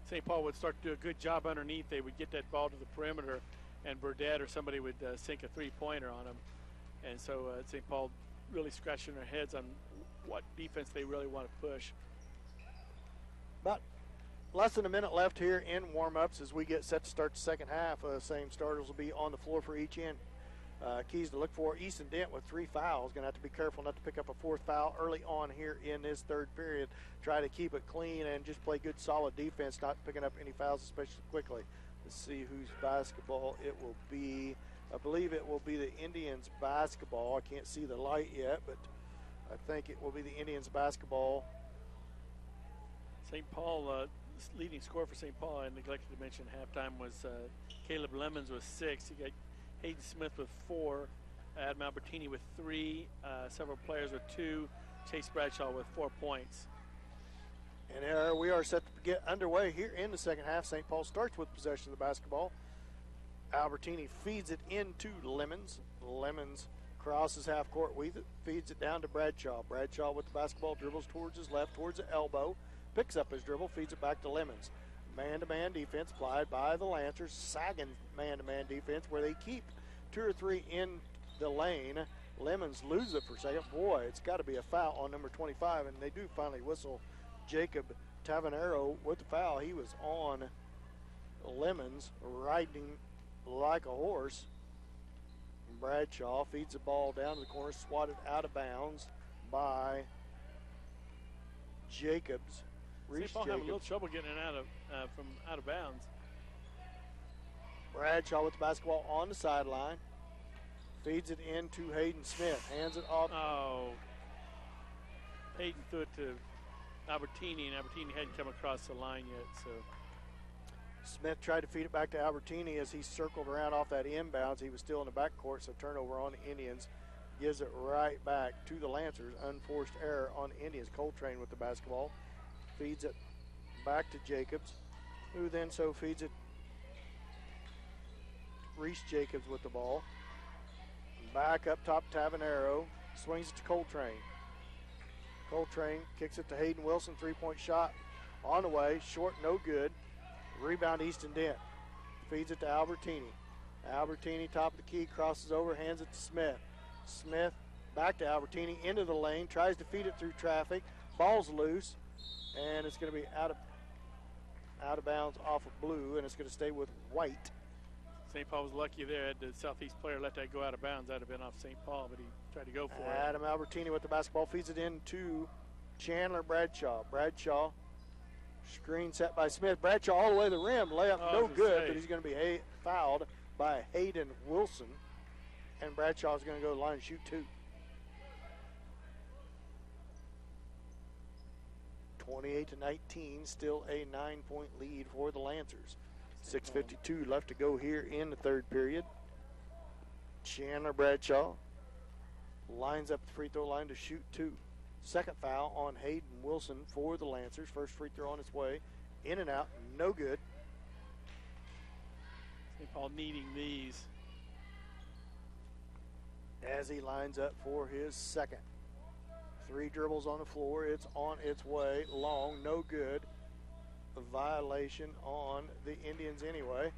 St. Paul would start to do a good job underneath, they would get that ball to the perimeter, and Burdett or somebody would sink a three-pointer on them. And so St. Paul really scratching their heads on what defense they really want to push. About less than a minute left here in warm-ups as we get set to start the second half. Same starters will be on the floor for each end. Keys to look for: Easton Dent with 3 fouls. Going to have to be careful not to pick up a 4th foul early on here in this third period. Try to keep it clean and just play good, solid defense, not picking up any fouls, especially quickly. Let's see whose basketball it will be. I believe it will be the Indians basketball. I can't see the light yet, but I think it will be the Indians basketball. St. Paul, leading scorer for St. Paul, I neglected to mention halftime, was Caleb Lemons with 6. You got Hayden Smith with 4, Adam Albertini with 3, several players with 2, Chase Bradshaw with 4 points. And we are set to get underway here in the second half. St. Paul starts with possession of the basketball. Albertini feeds it into Lemons. Lemons crosses half court with it, feeds it down to Bradshaw. Bradshaw with the basketball, dribbles towards his left, towards the elbow, picks up his dribble, feeds it back to Lemons. Man-to-man defense applied by the Lancers, sagging man-to-man defense where they keep 2 or 3 in the lane. Lemons loses it for a second. Boy, it's got to be a foul on number 25, and they do finally whistle Jacob Tavanero with the foul. He was on Lemons, riding like a horse. Bradshaw feeds the ball down to the corner, swatted out of bounds by Jacobs. St. Paul having a little trouble getting it from out of bounds. Bradshaw with the basketball on the sideline. Feeds it into Hayden Smith. Hands it off. Oh. Hayden threw it to Albertini, and Albertini hadn't come across the line yet. So Smith tried to feed it back to Albertini as he circled around off that inbounds. He was still in the backcourt, so turnover on the Indians. Gives it right back to the Lancers. Unforced error on the Indians. Coltrane with the basketball. Feeds it back to Jacobs, who then feeds it. Reese Jacobs with the ball. Back up top, Tavanero. Swings it to Coltrane. Coltrane kicks it to Hayden Wilson. 3-point shot on the way. Short, no good. Rebound, Easton Dent. Feeds it to Albertini. Albertini, top of the key, crosses over, hands it to Smith. Smith back to Albertini, into the lane, tries to feed it through traffic. Ball's loose, and it's going to be out of bounds off of blue, and it's going to stay with white. St. Paul was lucky there. Had the Southeast player let that go out of bounds, that would have been off St. Paul, but he tried to go for it. Adam Albertini with the basketball, feeds it into Chandler Bradshaw. Bradshaw, screen set by Smith. Bradshaw all the way to the rim. Layup no good, but he's going to be fouled by Hayden Wilson. And Bradshaw is going to go to the line and shoot 2. 28-19, still a 9-point lead for the Lancers. 6:52 left to go here in the third period. Chandler Bradshaw lines up the free throw line to shoot 2. Second foul on Hayden Wilson for the Lancers. First free throw on its way. In and out, no good. St. Paul needing these. As he lines up for his second. 3 dribbles on the floor. It's on its way. Long, no good. A violation on the Indians anyway.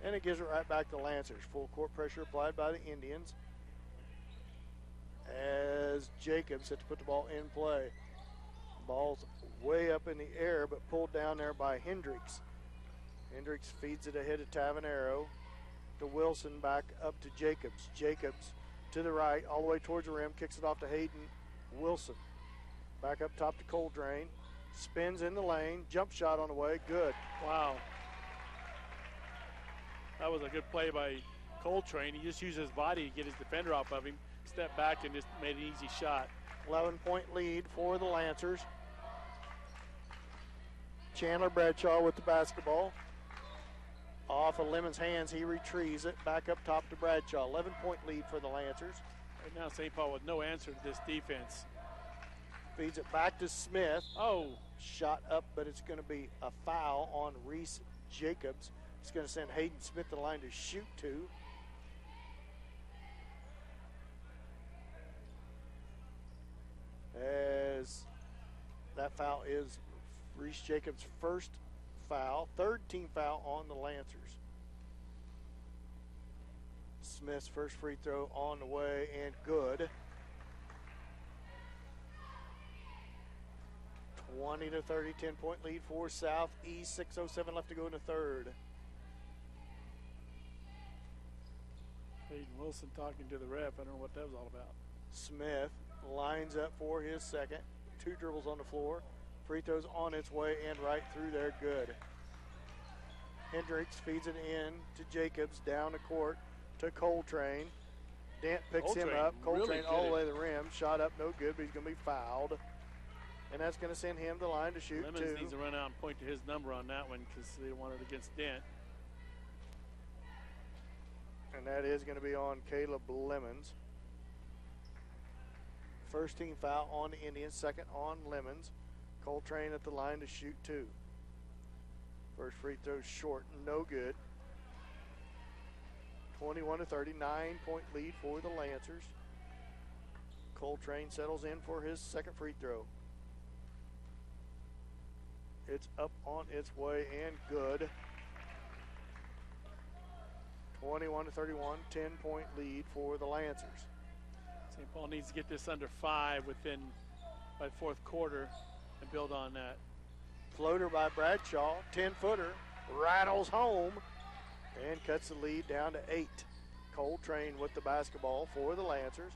And it gives it right back to the Lancers. Full court pressure applied by the Indians. As Jacobs had to put the ball in play. Ball's way up in the air, but pulled down there by Hendricks. Hendricks feeds it ahead of Tavanero. To Wilson, back up to Jacobs. Jacobs to the right, all the way towards the rim, kicks it off to Hayden Wilson. Back up top to Coltrane. Spins in the lane. Jump shot on the way. Good. Wow. That was a good play by Coltrane. He just used his body to get his defender off of him, stepped back, and just made an easy shot. 11-point lead for the Lancers. Chandler Bradshaw with the basketball. Off of Lemon's hands, he retrieves it. Back up top to Bradshaw. 11-point lead for the Lancers. Right now, St. Paul with no answer to this defense. Feeds it back to Smith. Oh. Shot up, but it's going to be a foul on Reese Jacobs. It's going to send Hayden Smith to the line to shoot two. As that foul is Reese Jacobs' first foul, third team foul on the Lancers. Smith's first free throw on the way and good. 20 to 30, 10-point lead for Southeast. 6:07 left to go in the third. Hayden Wilson talking to the ref. I don't know what that was all about. Smith lines up for his second. 2 dribbles on the floor. Free throws on its way and right through there. Good. Hendricks feeds it in to Jacobs. Down the court to Coltrane. Dent picks him up. Coltrane all the way to the rim. Shot up, no good, but he's going to be fouled. And that's going to send him to the line to shoot Lemons two. Needs to run out and point to his number on that one because they want it against Dent. And that is going to be on Caleb Lemons. First team foul on the Indians, second on Lemons. Coltrane at the line to shoot two. First free throw short, no good. 21 to 30, 9-point lead for the Lancers. Coltrane settles in for his second free throw. It's up on its way and good. 21 to 31, 10-point lead for the Lancers. St. Paul needs to get this under 5 by the fourth quarter and build on that. Floater by Bradshaw, 10-footer, rattles home and cuts the lead down to 8. Coltrane with the basketball for the Lancers.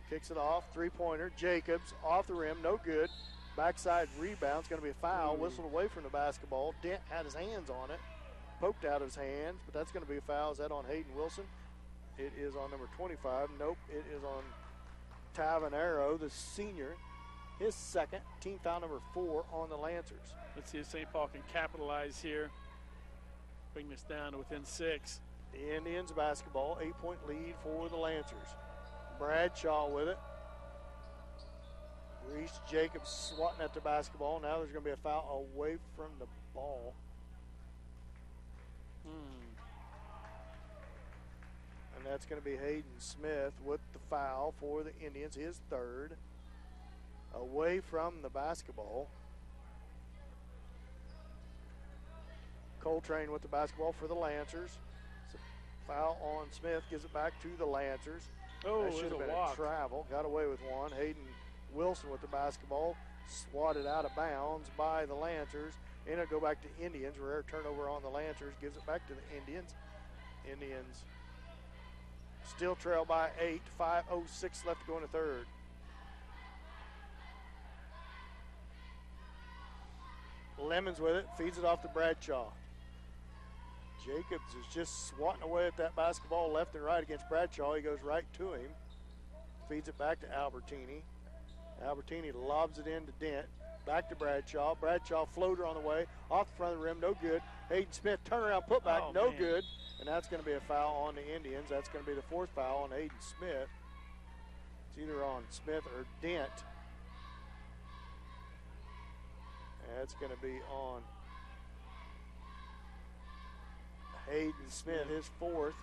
Kicks it off, three-pointer. Jacobs off the rim, no good. Backside rebound's going to be a foul. Whistled away from the basketball. Dent had his hands on it. Poked out of his hands, but that's going to be a foul. Is that on Hayden Wilson? It is on number 25. Nope, it is on Tavon Arrow, the senior. His second, team foul number 4 on the Lancers. Let's see if St. Paul can capitalize here. Bring this down to within 6. The Indians basketball, 8-point lead for the Lancers. Bradshaw with it. Reese Jacobs swatting at the basketball. Now there's going to be a foul away from the ball. And that's going to be Hayden Smith with the foul for the Indians, his third. Away from the basketball. Coltrane with the basketball for the Lancers. Foul on Smith, gives it back to the Lancers. Oh, that should have been a travel. Got away with one. Hayden Wilson with the basketball, swatted out of bounds by the Lancers. And it'll go back to Indians. Rare turnover on the Lancers, gives it back to the Indians. Indians still trail by 8. 5:06 left to go in the third. Lemons with it, feeds it off to Bradshaw. Jacobs is just swatting away at that basketball left and right against Bradshaw. He goes right to him. Feeds it back to Albertini. Albertini lobs it into Dent. Back to Bradshaw. Bradshaw floater on the way. Off the front of the rim, no good. Hayden Smith turnaround putback, no good. And that's going to be a foul on the Indians. That's going to be the fourth foul on Hayden Smith. It's either on Smith or Dent. That's going to be on Hayden Smith, his fourth.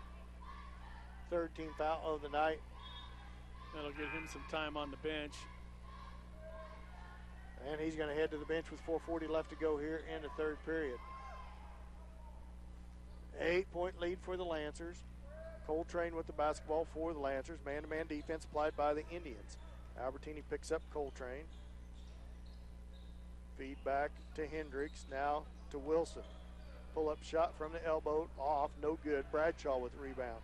Third team foul of the night. That'll give him some time on the bench. And he's going to head to the bench with 4:40 left to go here in the third period. 8-point lead for the Lancers. Coltrane with the basketball for the Lancers. Man-to-man defense applied by the Indians. Albertini picks up Coltrane. Feed back to Hendricks, now to Wilson. Pull-up shot from the elbow, off, no good. Bradshaw with the rebound.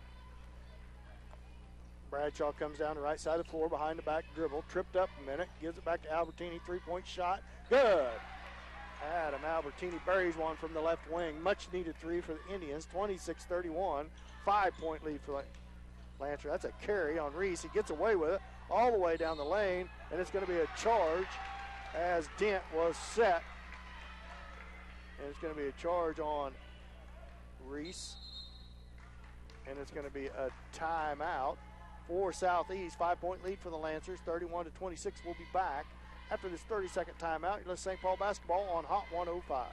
Bradshaw comes down the right side of the floor behind the back dribble, tripped up a minute, gives it back to Albertini, three-point shot, good. Adam Albertini buries one from the left wing, much needed three for the Indians, 26-31, 5-point lead for Lancer. That's a carry on Reese. He gets away with it all the way down the lane, and it's going to be a charge as Dent was set. And it's going to be a charge on Reese, and it's going to be a timeout for Southeast. 5-point lead for the Lancers, 31-26. We'll be back after this 30-second timeout. You're listening to St. Paul basketball on Hot 105.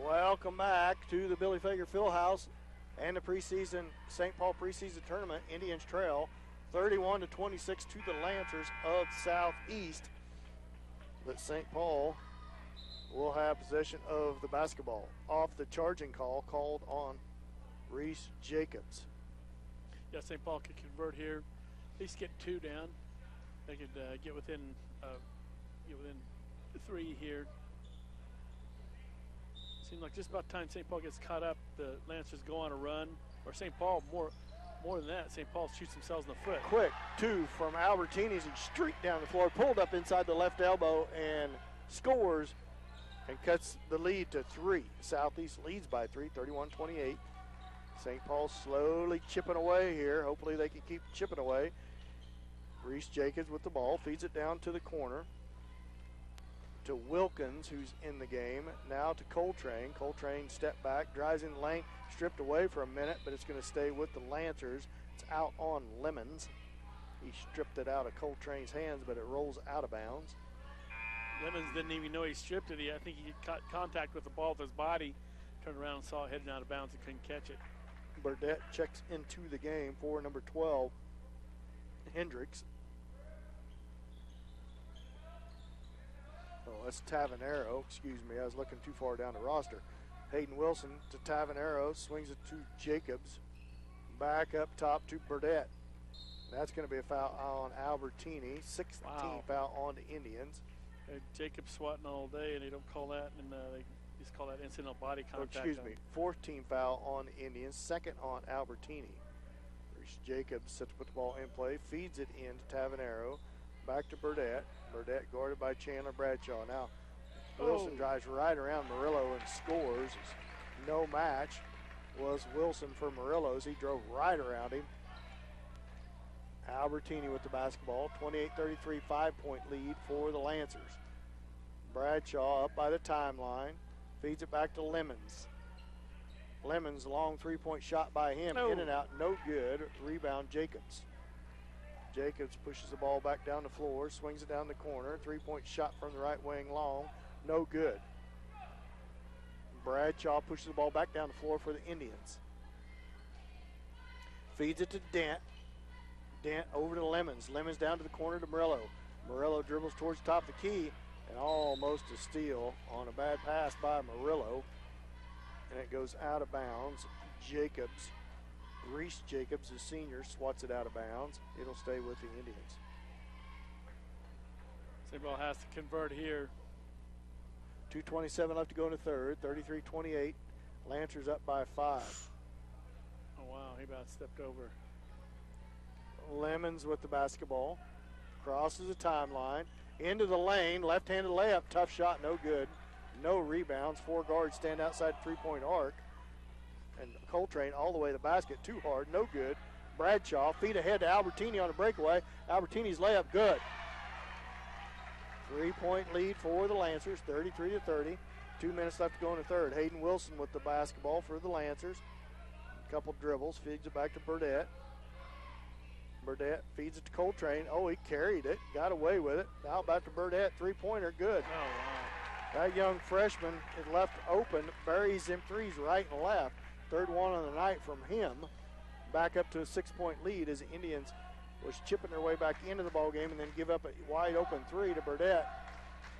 Welcome back to the Billy Fager Fieldhouse and the preseason St. Paul preseason tournament. Indians trail 31-26 to the Lancers of Southeast. But St. Paul will have possession of the basketball off the charging call called on Reese Jacobs. Yeah, St. Paul could convert here, at least get two down. They could get within three here. Seems like just about time St. Paul gets caught up, the Lancers go on a run, or St. Paul more than that. St. Paul shoots themselves in the foot. Quick two from Albertini as he streaked down the floor, pulled up inside the left elbow and scores and cuts the lead to three. Southeast leads by three, 31-28. St. Paul slowly chipping away here. Hopefully they can keep chipping away. Reese Jacobs with the ball, feeds it down to the corner to Wilkins, who's in the game. Now to Coltrane. Coltrane step back, drives in the lane, stripped away for a minute, but it's going to stay with the Lancers. It's out on Lemons. He stripped it out of Coltrane's hands, but it rolls out of bounds. Lemons didn't even know he stripped it. I think he caught contact with the ball with his body, turned around and saw it heading out of bounds and couldn't catch it. Burdette checks into the game for number 12, Hendricks. Oh, that's Tavanero. Excuse me, I was looking too far down the roster. Hayden Wilson to Tavanero, swings it to Jacobs. Back up top to Burdette. That's going to be a foul on Albertini. 16th foul on the Indians. Jacobs swatting all day, and they don't call that, and they just call that incidental body contact. Excuse me, 14th foul on the Indians, second on Albertini. Reese Jacobs set to put the ball in play, feeds it in to Tavanero. Back to Burdette. Burdette guarded by Chandler Bradshaw. Now Wilson drives right around Murillo and scores. No match was Wilson for Murillo as he drove right around him. Albertini with the basketball. 28-33, 5-point lead for the Lancers. Bradshaw up by the timeline. Feeds it back to Lemons. Lemons, long three-point shot by him. In and out, no good. Rebound Jacobs. Jacobs pushes the ball back down the floor, swings it down the corner. Three-point shot from the right wing, long, no good. Bradshaw pushes the ball back down the floor for the Indians. Feeds it to Dent. Dent over to Lemons. Lemons down to the corner to Murillo. Murillo dribbles towards the top of the key and almost a steal on a bad pass by Murillo. And it goes out of bounds. Jacobs. Reese Jacobs, the senior, swats it out of bounds. It'll stay with the Indians. St. Paul has to convert here. 2:27 left to go in the third. 33-28. Lancers up by 5. Oh, wow. He about stepped over. Lemons with the basketball. Crosses the timeline. Into the lane. Left-handed layup. Tough shot. No good. No rebounds. 4 guards stand outside the 3-point arc. And Coltrane all the way to the basket, too hard, no good. Bradshaw, feet ahead to Albertini on a breakaway. Albertini's layup, good. 3-point lead for the Lancers, 33-30. 2 minutes left to go in the third. Hayden Wilson with the basketball for the Lancers. A couple dribbles, feeds it back to Burdette. Burdette feeds it to Coltrane. Oh, he carried it, got away with it. Now back to Burdette, three-pointer, good. Oh, wow. That young freshman is left open, buries them threes right and left. Third one of the night from him. Back up to a 6-point lead as the Indians was chipping their way back into the ball game and then give up a wide open three to Burdett,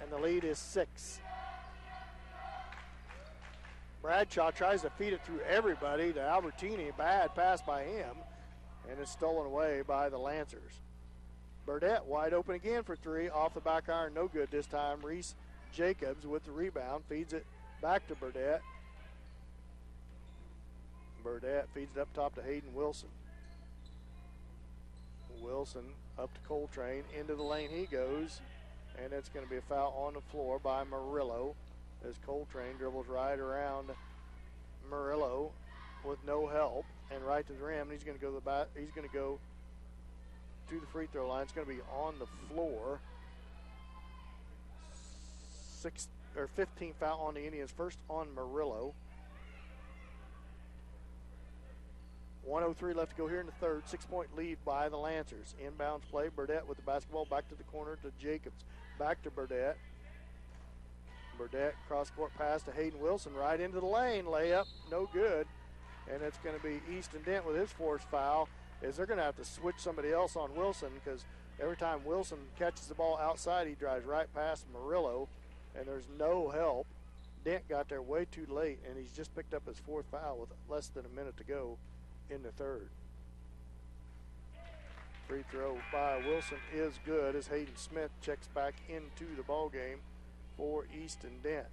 and the lead is 6. Bradshaw tries to feed it through everybody to Albertini. Bad pass by him, and it's stolen away by the Lancers. Burdett wide open again for three, off the back iron, no good this time. Reese Jacobs with the rebound, feeds it back to Burdett. Burdett feeds it up top to Hayden Wilson. Wilson up to Coltrane, into the lane he goes, and it's going to be a foul on the floor by Murillo as Coltrane dribbles right around Murillo with no help and right to the rim. He's going to go to the back. He's going to go to the free throw line. It's going to be on the floor. 15 foul on the Indians. First on Murillo. 1:03 left to go here in the third. 6-point lead by the Lancers. Inbounds play. Burdett with the basketball back to the corner to Jacobs. Back to Burdett. Burdett cross-court pass to Hayden Wilson right into the lane. Layup, no good. And it's going to be Easton Dent with his forced foul, as they're going to have to switch somebody else on Wilson, because every time Wilson catches the ball outside, he drives right past Murillo, and there's no help. Dent got there way too late, and he's just picked up his fourth foul with less than a minute to go in the third. Free throw by Wilson is good as Hayden Smith checks back into the ball game for Easton Dent.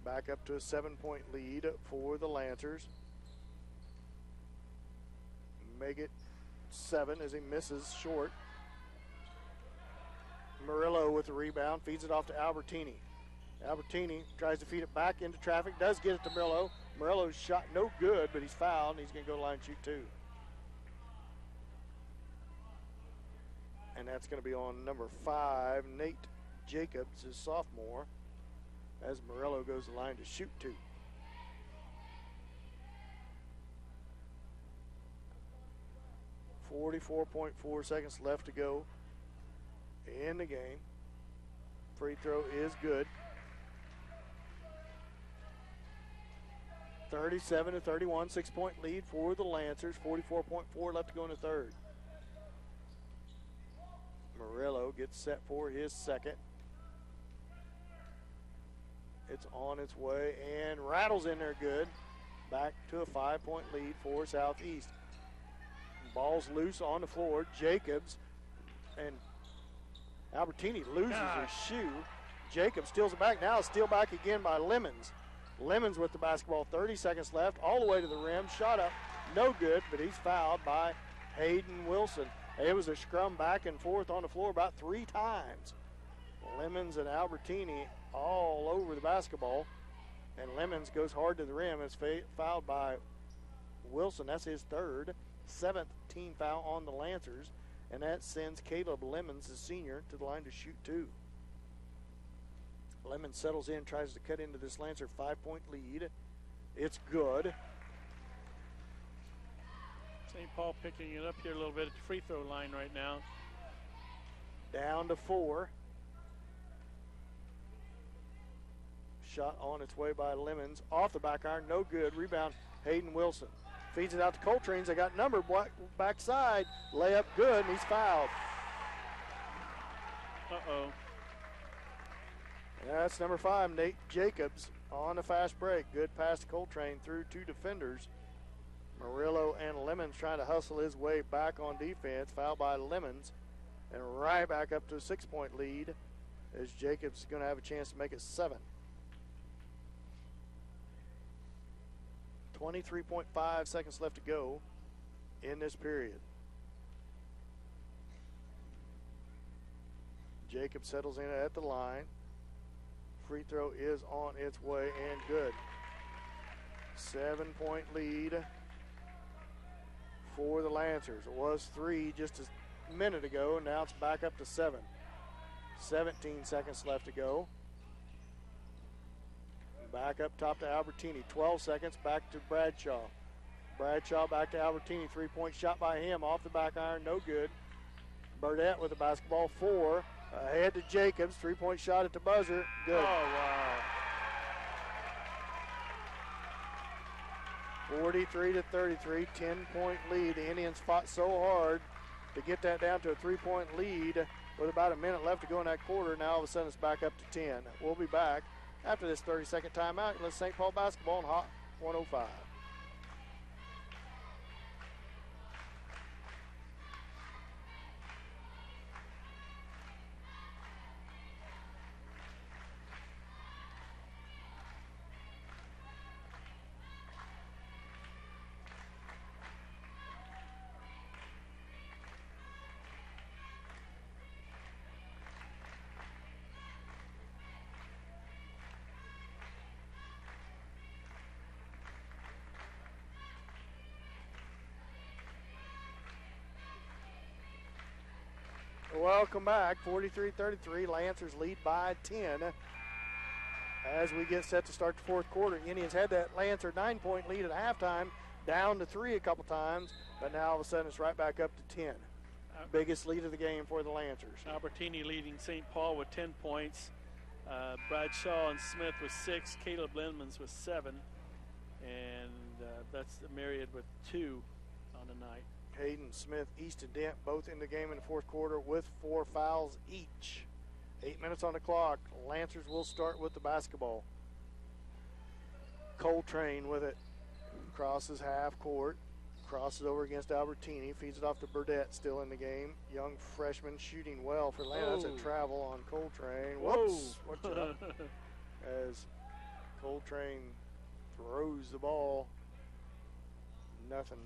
Back up to a 7-point lead for the Lancers. Make it 7 as he misses short. Murillo with the rebound, feeds it off to Albertini. Albertini tries to feed it back into traffic, does get it to Murillo. Murillo's shot no good, but he's fouled, and he's going to go to the line and shoot 2. And that's going to be on number 5, Nate Jacobs, his sophomore, as Murillo goes to the line to shoot 2. .4 seconds left to go in the game. Free throw is good. 37-31, 6-point lead for the Lancers. 44.4 left to go in the third. Murillo gets set for his second. It's on its way and rattles in there good. Back to a 5-point lead for Southeast. Ball's loose on the floor. Jacobs and Albertini loses his shoe. Jacobs steals it back. Now steal back again by Lemons. Lemons with the basketball. 30 seconds left. All the way to the rim. Shot up. No good, but he's fouled by Hayden Wilson. It was a scrum back and forth on the floor about 3 times. Lemons and Albertini all over the basketball. And Lemons goes hard to the rim. It's fouled by Wilson. That's his third. 7th team foul on the Lancers, and that sends Caleb Lemons, the senior, to the line to shoot 2. Lemons settles in, tries to cut into this Lancer 5-point lead. It's good. St. Paul picking it up here a little bit at the free throw line right now. Down to 4. Shot on its way by Lemons. Off the back iron, no good. Rebound, Hayden Wilson. Feeds it out to Coltrane. They got number backside. Layup good, and he's fouled. Uh-oh. That's number 5, Nate Jacobs, on the fast break. Good pass to Coltrane through 2 defenders. Murillo and Lemons trying to hustle his way back on defense. Fouled by Lemons. And right back up to a 6-point lead as Jacobs is going to have a chance to make it 7. 23.5 seconds left to go in this period. Jacobs settles in at the line. Free throw is on its way and good. 7-point lead for the Lancers. It was 3 just a minute ago. Now it's back up to 7. 17 seconds left to go. Back up top to Albertini. 12 seconds back to Bradshaw. Bradshaw back to Albertini. 3-point shot by him off the back iron. No good. Burdett with the basketball. 4. Ahead to Jacobs. 3-point shot at the buzzer. Good. Oh, wow. 43-33, 10-point lead. The Indians fought so hard to get that down to a 3-point lead with about a minute left to go in that quarter. Now all of a sudden it's back up to 10. We'll be back after this 30-second timeout. Let's St. Paul basketball on Hot 105. Welcome back. 43-33. Lancers lead by 10 as we get set to start the fourth quarter. Indians had that Lancer 9-point lead at halftime, down to 3 a couple times, but now all of a sudden it's right back up to 10. Biggest lead of the game for the Lancers. Albertini leading St. Paul with 10 points. Bradshaw and Smith with 6. Caleb Lemons with 7. And that's Myriad with 2 on the night. Hayden, Smith, Easton, Dent both in the game in the fourth quarter with 4 fouls each. 8 minutes on the clock. Lancers will start with the basketball. Coltrane with it. Crosses half court. Crosses over against Albertini. Feeds it off to Burdett, still in the game. Young freshman shooting well for Lancers. That's a travel on Coltrane. Whoops. Watch it up. As Coltrane throws the ball. Nothing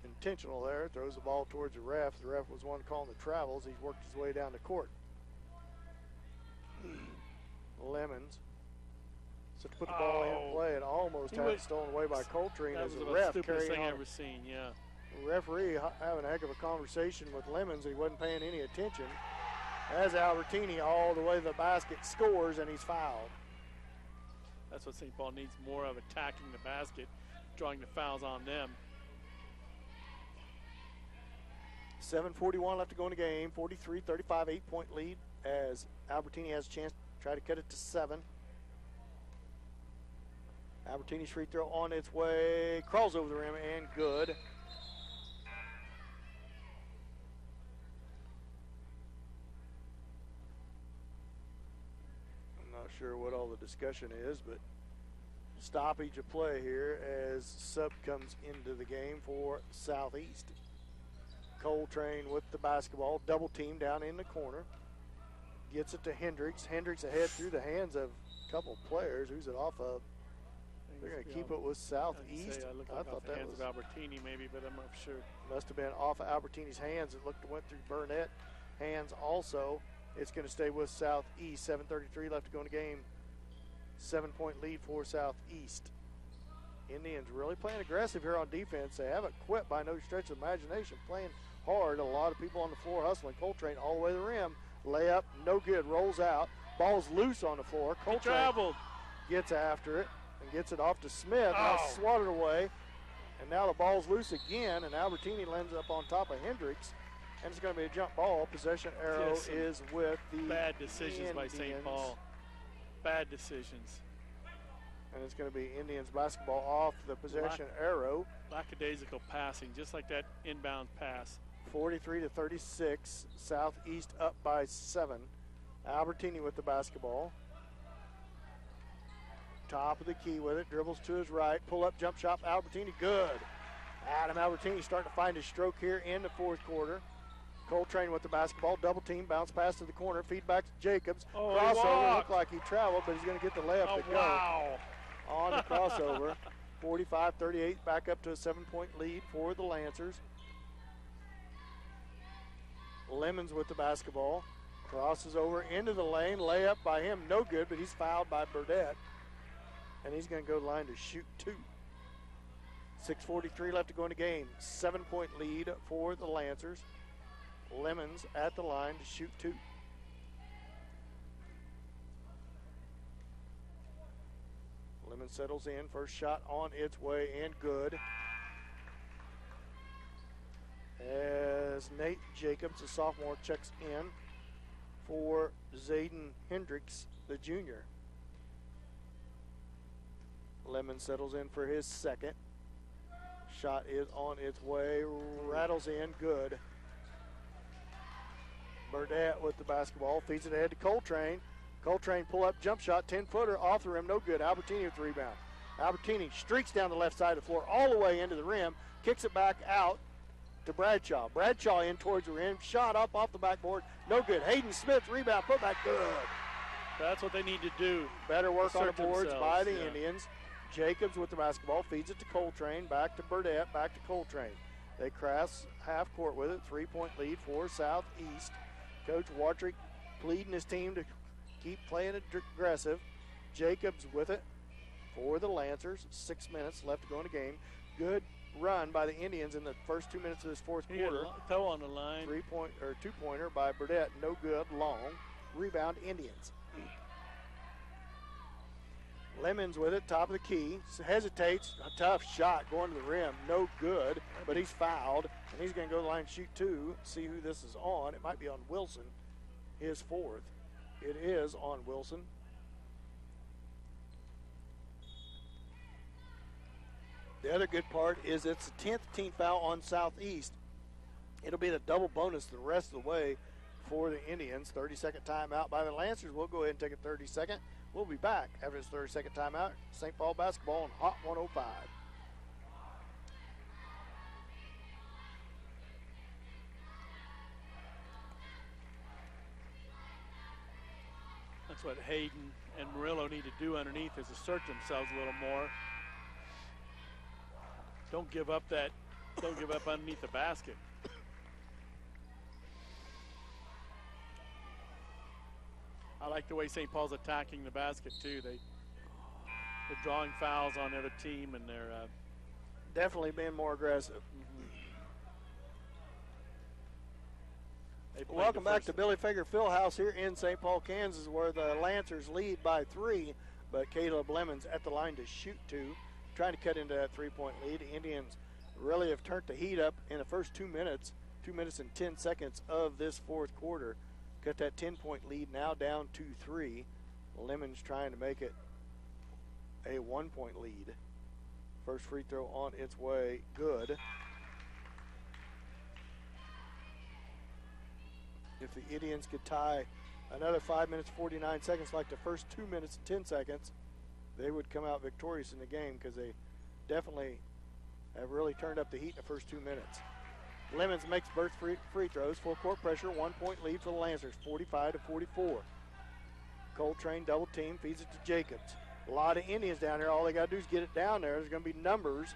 intentional there. Throws the ball towards the ref. The ref was one calling the travels. He's worked his way down the court. Lemons. So to put the ball in play, it almost had it stolen away by Coltrane as the ref carrying thing on. I've ever seen, yeah. The referee having a heck of a conversation with Lemons. He wasn't paying any attention. As Albertini all the way to the basket scores, and he's fouled. That's what St. Paul needs more of, attacking the basket, drawing the fouls on them. 7:41 left to go in the game. 43-35, 8-point lead as Albertini has a chance to try to cut it to 7. Albertini's free throw on its way. Crawls over the rim and good. I'm not sure what all the discussion is, but stoppage of play here as sub comes into the game for Southeast. Coltrane with the basketball, double team down in the corner. Gets it to Hendricks. Hendricks ahead through the hands of a couple players. Who's it off of? They're going to keep it with Southeast. I thought that was Albertini maybe, but I'm not sure. Must have been off of Albertini's hands. It went through Burnett hands also. It's going to stay with Southeast. 7:33 left to go in the game. 7-point lead for Southeast. Indians really playing aggressive here on defense. They haven't quit by no stretch of imagination. Playing hard. A lot of people on the floor hustling. Coltrane all the way to the rim. Layup, no good. Rolls out. Ball's loose on the floor. Coltrane traveled. Gets after it and gets it off to Smith. Now swatted away. And now the ball's loose again. And Albertini lands up on top of Hendricks. And it's going to be a jump ball. Possession arrow is with the bad decisions Indians. by St. Paul. Bad decisions. And it's going to be Indians basketball off the possession arrow. Lackadaisical passing, just like that inbound pass. 43-36. Southeast up by 7. Albertini with the basketball. Top of the key with it. Dribbles to his right. Pull up jump shot. Albertini good. Adam Albertini starting to find his stroke here in the fourth quarter. Coltrane with the basketball. Double team. Bounce pass to the corner. Feedback to Jacobs. Crossover. Looked like he traveled, but he's going to get the layup to go. Wow. On the crossover. 45-38. Back up to a 7-point lead for the Lancers. Lemons with the basketball. Crosses over into the lane. Layup by him. No good, but he's fouled by Burdett. And he's going to go to the line to shoot 2. 6:43 left to go in the game. 7-point lead for the Lancers. Lemons at the line to shoot 2. Lemons settles in. First shot on its way and good. As Nate Jacobs, a sophomore, checks in. for Zayden Hendricks, the junior. Lemon settles in for his second. Shot is on its way, rattles in, good. Burdett with the basketball, feeds it ahead to Coltrane. Coltrane pull up jump shot, 10-footer off the rim, no good. Albertini with the rebound. Albertini streaks down the left side of the floor all the way into the rim, kicks it back out to Bradshaw. Bradshaw in towards the rim, shot up off the backboard, no good. Hayden Smith rebound, put back, good. That's what they need to do. Better work on the boards themselves, by the Indians. Jacobs with the basketball, feeds it to Coltrane, back to Burdett, back to Coltrane. They cross half court with it, 3-point lead for Southeast. Coach Wadrick pleading his team to keep playing aggressive. Jacobs with it for the Lancers. 6 minutes left to go in the game. Good run by the Indians in the first 2 minutes of this fourth quarter. Toe on the line. Two-pointer by Burdett, no good, long. Rebound, Indians. Lemons with it, top of the key, hesitates, a tough shot going to the rim, no good, but he's fouled, and he's going to go to the line and shoot two, see who this is on. It might be on Wilson, his fourth. It is on Wilson. The other good part is it's the 10th team foul on Southeast. It'll be the double bonus the rest of the way for the Indians. 30-second timeout by the Lancers. We'll go ahead and take a 30-second. We'll be back after this 30-second timeout. St. Paul basketball on Hot 105. That's what Hayden and Murillo need to do underneath, is assert themselves a little more. Don't give up underneath the basket. I like the way St. Paul's attacking the basket too. They're drawing fouls on the other team, and they're definitely being more aggressive. Welcome back to Billy Fager Fieldhouse here in St. Paul, Kansas, where the Lancers lead by 3, but Caleb Lemons at the line to shoot 2, trying to cut into that 3-point lead. The Indians really have turned the heat up in the first 2 minutes, 2 minutes and 10 seconds of this fourth quarter. Cut that 10-point lead now down to 3. Lemons trying to make it a 1-point lead. First free throw on its way, good. If the Indians could tie another 5 minutes, 49 seconds like the first 2 minutes and 10 seconds, they would come out victorious in the game, because they definitely have really turned up the heat in the first 2 minutes. Lemons makes both free throws. Full court pressure, 1-point lead for the Lancers, 45-44. Coltrane double team, feeds it to Jacobs. A lot of Indians down there. All they got to do is get it down there. There's going to be numbers.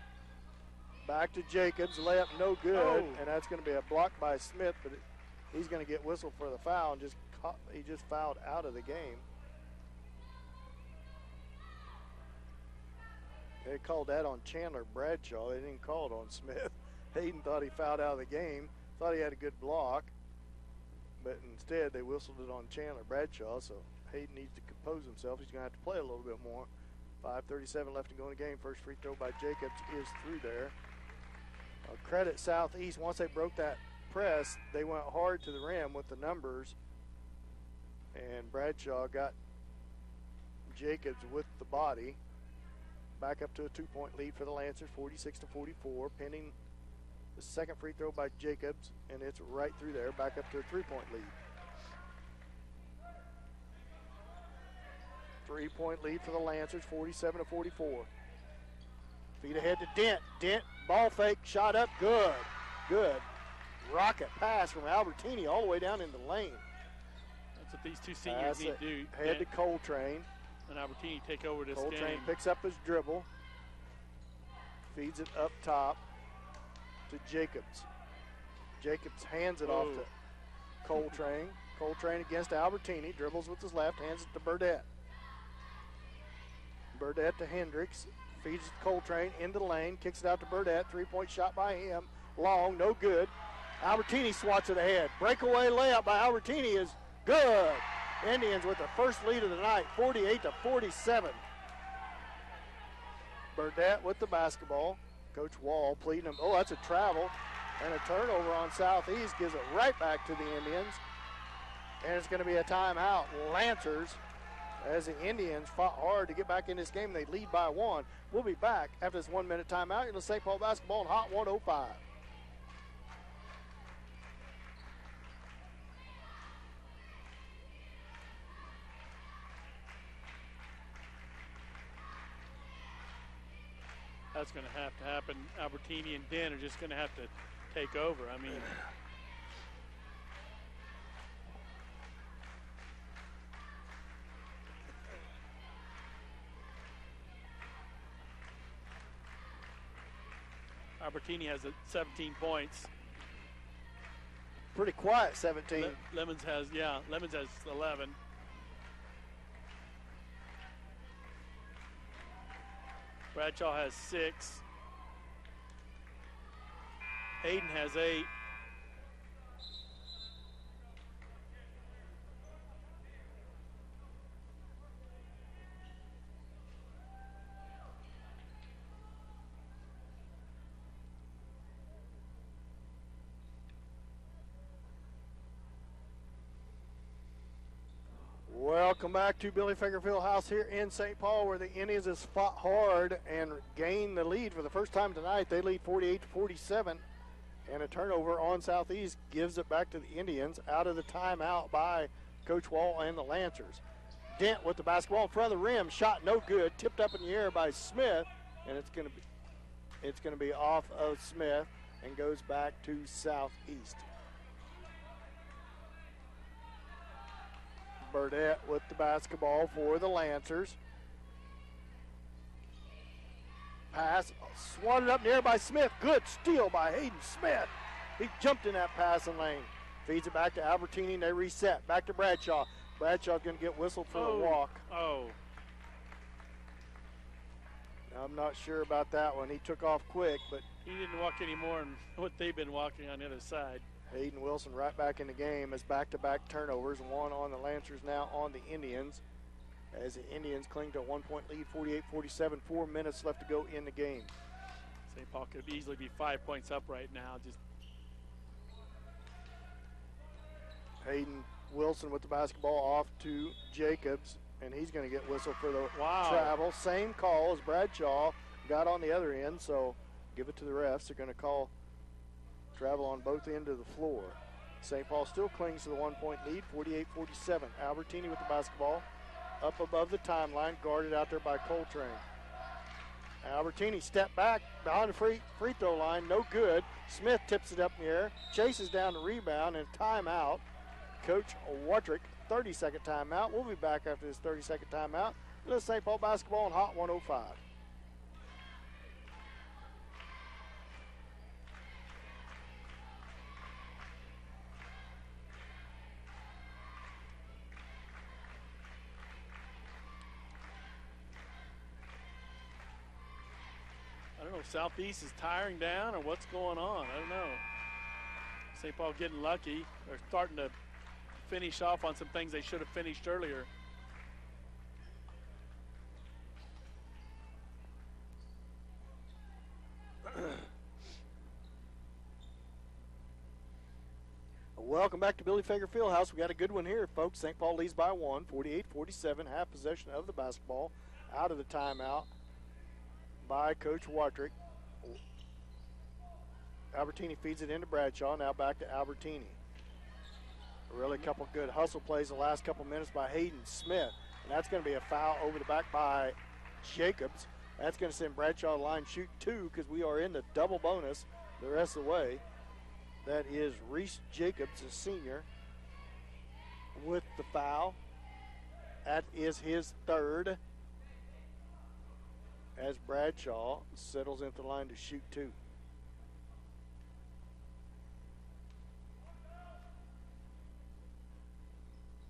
Back to Jacobs, layup no good, and that's going to be a block by Smith, but he's going to get whistled for the foul, and he just fouled out of the game. They called that on Chandler Bradshaw. They didn't call it on Smith. Hayden thought he fouled out of the game, thought he had a good block, but instead they whistled it on Chandler Bradshaw, so Hayden needs to compose himself. He's going to have to play a little bit more. 5:37 left to go in the game. First free throw by Jacobs is through there. Credit Southeast. Once they broke that press, they went hard to the rim with the numbers, and Bradshaw got Jacobs with the body. Back up to a 2-point lead for the Lancers, 46-44, pending the second free throw by Jacobs, and it's right through there, back up to a 3-point lead. 3-point lead for the Lancers, 47-44. Feed ahead to Dent. Dent, ball fake, shot up, good. Good. Rocket pass from Albertini all the way down in the lane. That's what these two seniors need to do. Head to Coltrane. And Albertini take over this game. Coltrane picks up his dribble. Feeds it up top to Jacobs. Jacobs hands it off to Coltrane. Coltrane against Albertini. Dribbles with his left, hands it to Burdett. Burdett to Hendricks. Feeds it to Coltrane into the lane. Kicks it out to Burdett. 3-point shot by him. Long, no good. Albertini swats it ahead. Breakaway layup by Albertini is good. Indians with the first lead of the night, 48-47. Burdett with the basketball. Coach Wall pleading him. Oh, that's a travel. And a turnover on Southeast gives it right back to the Indians. And it's going to be a timeout. Lancers, as the Indians fought hard to get back in this game, they lead by 1. We'll be back after this 1 minute timeout. You're in St. Paul basketball on Hot 105. That's going to have to happen. Albertini and Den are just going to have to take over. I mean, Albertini has 17 points. Pretty quiet 17. Lemons has 11. Bradshaw has 6. Hayden has 8. Welcome back to Billy Finger Fieldhouse here in St. Paul, where the Indians has fought hard and gained the lead for the first time tonight. They lead 48-47, and a turnover on Southeast gives it back to the Indians out of the timeout by Coach Wall and the Lancers. Dent with the basketball in front of the rim, shot no good, tipped up in the air by Smith, and it's going to be off of Smith and goes back to Southeast. Burdett with the basketball for the Lancers. Pass swatted up near by Smith. Good steal by Hayden Smith. He jumped in that passing lane. Feeds it back to Albertini, and they reset. Back to Bradshaw. Bradshaw's going to get whistled for a walk. I'm not sure about that one. He took off quick, but he didn't walk any more than what they've been walking on the other side. Hayden Wilson right back in the game as back-to-back turnovers, one on the Lancers, now on the Indians, as the Indians cling to a 1-point lead, 48-47, 4 minutes left to go in the game. St. Paul could easily be 5 points up right now. Just Hayden Wilson with the basketball off to Jacobs, and he's going to get whistled for the travel. Same call as Bradshaw got on the other end, so give it to the refs. They're going to call travel on both ends of the floor. St. Paul still clings to the 1-point lead, 48-47. Albertini with the basketball up above the timeline, guarded out there by Coltrane. Albertini step back behind the free throw line, no good. Smith tips it up in the air, chases down the rebound, and timeout. Coach Watrick, 30-second timeout. We'll be back after this 30-second timeout. This is St. Paul basketball on Hot 105. I don't know if Southeast is tiring down or what's going on. I don't know. St. Paul getting lucky. They're starting to finish off on some things they should have finished earlier. Welcome back to Billy Finger Fieldhouse. We got a good one here, folks. St. Paul leads by 1, 48-47, half possession of the basketball out of the timeout by Coach Watrick. Albertini feeds it into Bradshaw. Now back to Albertini. Really a couple good hustle plays the last couple minutes by Hayden Smith. And that's going to be a foul over the back by Jacobs. That's going to send Bradshaw to the line shoot 2 because we are in the double bonus the rest of the way. That is Reese Jacobs, a senior, with the foul. That is his third, as Bradshaw settles into the line to shoot 2.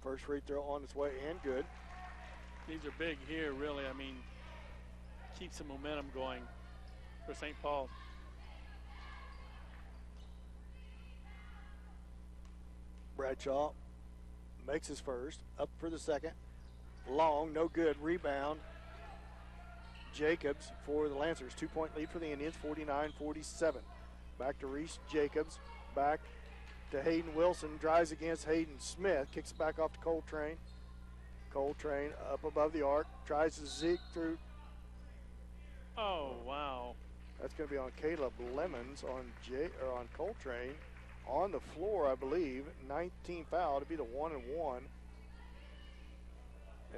First free throw on its way and good. These are big here, really. I mean, keep some momentum going for St. Paul. Bradshaw makes his first, up for the second. Long, no good, rebound. Jacobs for the Lancers. 2-point lead for the Indians, 49-47. Back to Reese Jacobs, back to Hayden Wilson. Drives against Hayden Smith. Kicks it back off to Coltrane. Coltrane up above the arc. Tries to zig through. Oh, wow. That's going to be on Caleb Lemons on Coltrane. On the floor, I believe. 19 foul to be the 1-and-1.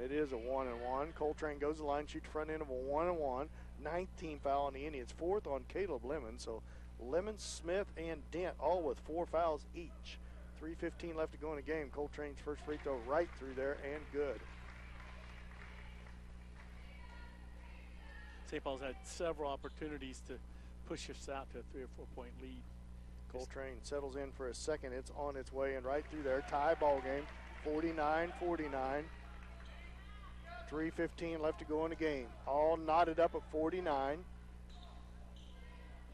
It is a 1-and-1. Coltrane goes to the line, shoots front end of a 1-and-1. 19 foul on the Indians. 4th on Caleb Lemons. So Lemons, Smith, and Dent all with 4 fouls each. 3:15 left to go in the game. Coltrane's first free throw right through there and good. St. Paul's had several opportunities to push us out to a 3 or 4 point lead. Coltrane settles in for a second. It's on its way and right through there. Tie ball game, 49-49. 3:15 left to go in the game. All knotted up at 49.